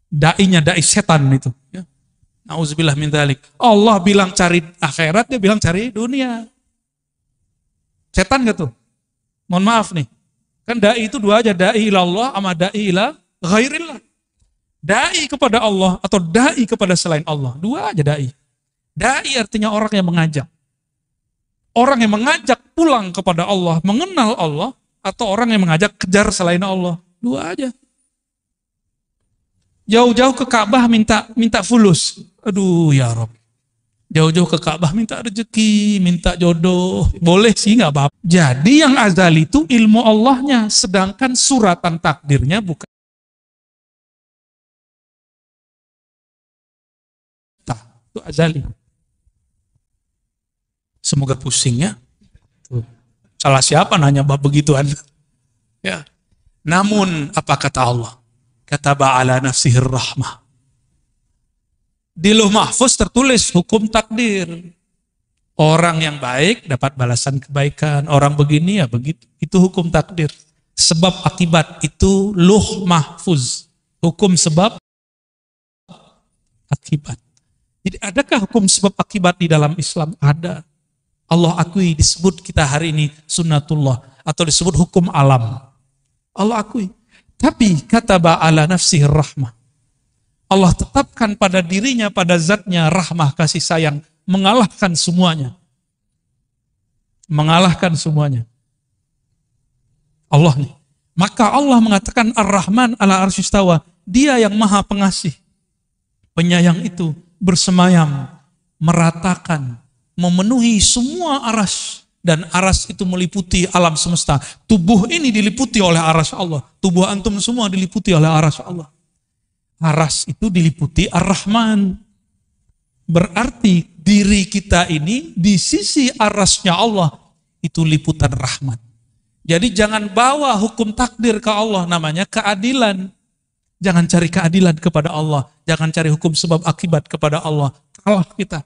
Speaker 1: Dai setan itu. Ya. Nauzubillah min dzalik. Allah bilang cari akhirat, dia bilang cari dunia. Setan gak tuh? Mohon maaf nih. Kan dai itu dua aja, dai ilallah sama dai ila ghairillah. Dai kepada Allah atau dai kepada selain Allah. Dua aja dai. Dai artinya orang yang mengajak. Orang yang mengajak pulang kepada Allah, mengenal Allah, atau orang yang mengajak kejar selain Allah. Dua aja. Jauh-jauh ke Ka'bah minta fulus. Aduh ya Rob. Jauh-jauh ke Ka'bah minta rezeki, minta jodoh. Boleh sih nggak apa-apa. Jadi yang azali itu ilmu Allahnya, sedangkan suratan takdirnya bukan. Itu azali. Semoga pusing ya. Tuh. Salah siapa nanya bab begituan? Ya. Namun apa kata Allah? Kataba ala nafsihir rahmah. Di Lauh Mahfuz tertulis hukum takdir. Orang yang baik dapat balasan kebaikan. Orang begini ya begitu. Itu hukum takdir. Sebab akibat itu Lauh Mahfuz. Hukum sebab akibat. Jadi adakah hukum sebab akibat di dalam Islam? Ada. Allah akui, disebut kita hari ini sunnatullah. Atau disebut hukum alam. Allah akui. Tapi kataba ala nafsihir rahmah. Allah tetapkan pada dirinya, pada zatnya rahmah, kasih sayang. Mengalahkan semuanya. Mengalahkan semuanya. Allah nih. Maka Allah mengatakan Ar-Rahman ala arsyistawa. Dia yang maha pengasih. Penyayang itu bersemayam, meratakan, memenuhi semua aras. Dan aras itu meliputi alam semesta. Tubuh ini diliputi oleh aras Allah. Tubuh antum semua diliputi oleh aras Allah. Aras itu diliputi Ar-Rahman. Berarti diri kita ini di sisi arasnya Allah itu liputan rahmat. Jadi jangan bawa hukum takdir ke Allah, namanya keadilan. Jangan cari keadilan kepada Allah. Jangan cari hukum sebab akibat kepada Allah. Kalah kita.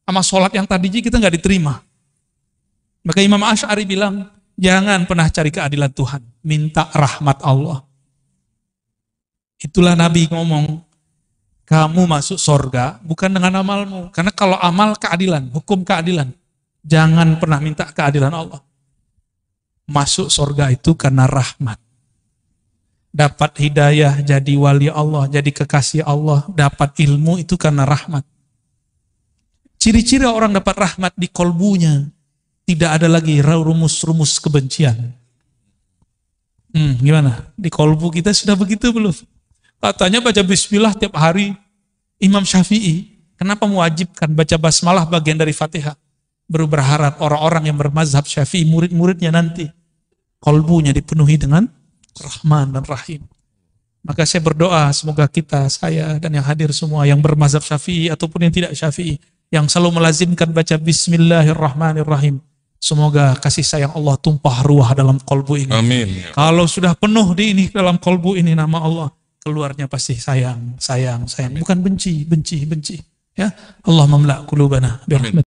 Speaker 1: Sama sholat yang tadi kita nggak diterima. Maka Imam Asy'ari bilang, jangan pernah cari keadilan Tuhan. Minta rahmat Allah. Itulah Nabi ngomong, kamu masuk sorga bukan dengan amalmu. Karena kalau amal keadilan, hukum keadilan. Jangan pernah minta keadilan Allah. Masuk sorga itu karena rahmat. Dapat hidayah, jadi wali Allah, jadi kekasih Allah. Dapat ilmu itu karena rahmat. Ciri-ciri orang dapat rahmat di kolbunya. Tidak ada lagi rumus-rumus kebencian. Gimana? Di kolbu kita sudah begitu belum? Katanya baca bismillah tiap hari. Imam Syafi'i, kenapa mewajibkan baca basmalah bagian dari Fatihah? Baru berharap orang-orang yang bermazhab Syafi'i, murid-muridnya nanti, kolbunya dipenuhi dengan Rahman dan Rahim. Maka saya berdoa, semoga kita, saya, dan yang hadir semua, yang bermazhab Syafi'i ataupun yang tidak Syafi'i, yang selalu melazimkan baca Bismillahirrahmanirrahim. Semoga kasih sayang Allah tumpah ruah dalam kolbu ini.
Speaker 2: Amin.
Speaker 1: Kalau sudah penuh di ini dalam kolbu ini nama Allah, keluarnya pasti sayang, sayang, sayang. Bukan benci, benci, benci. Ya, Allah memla' qulubana birahmat.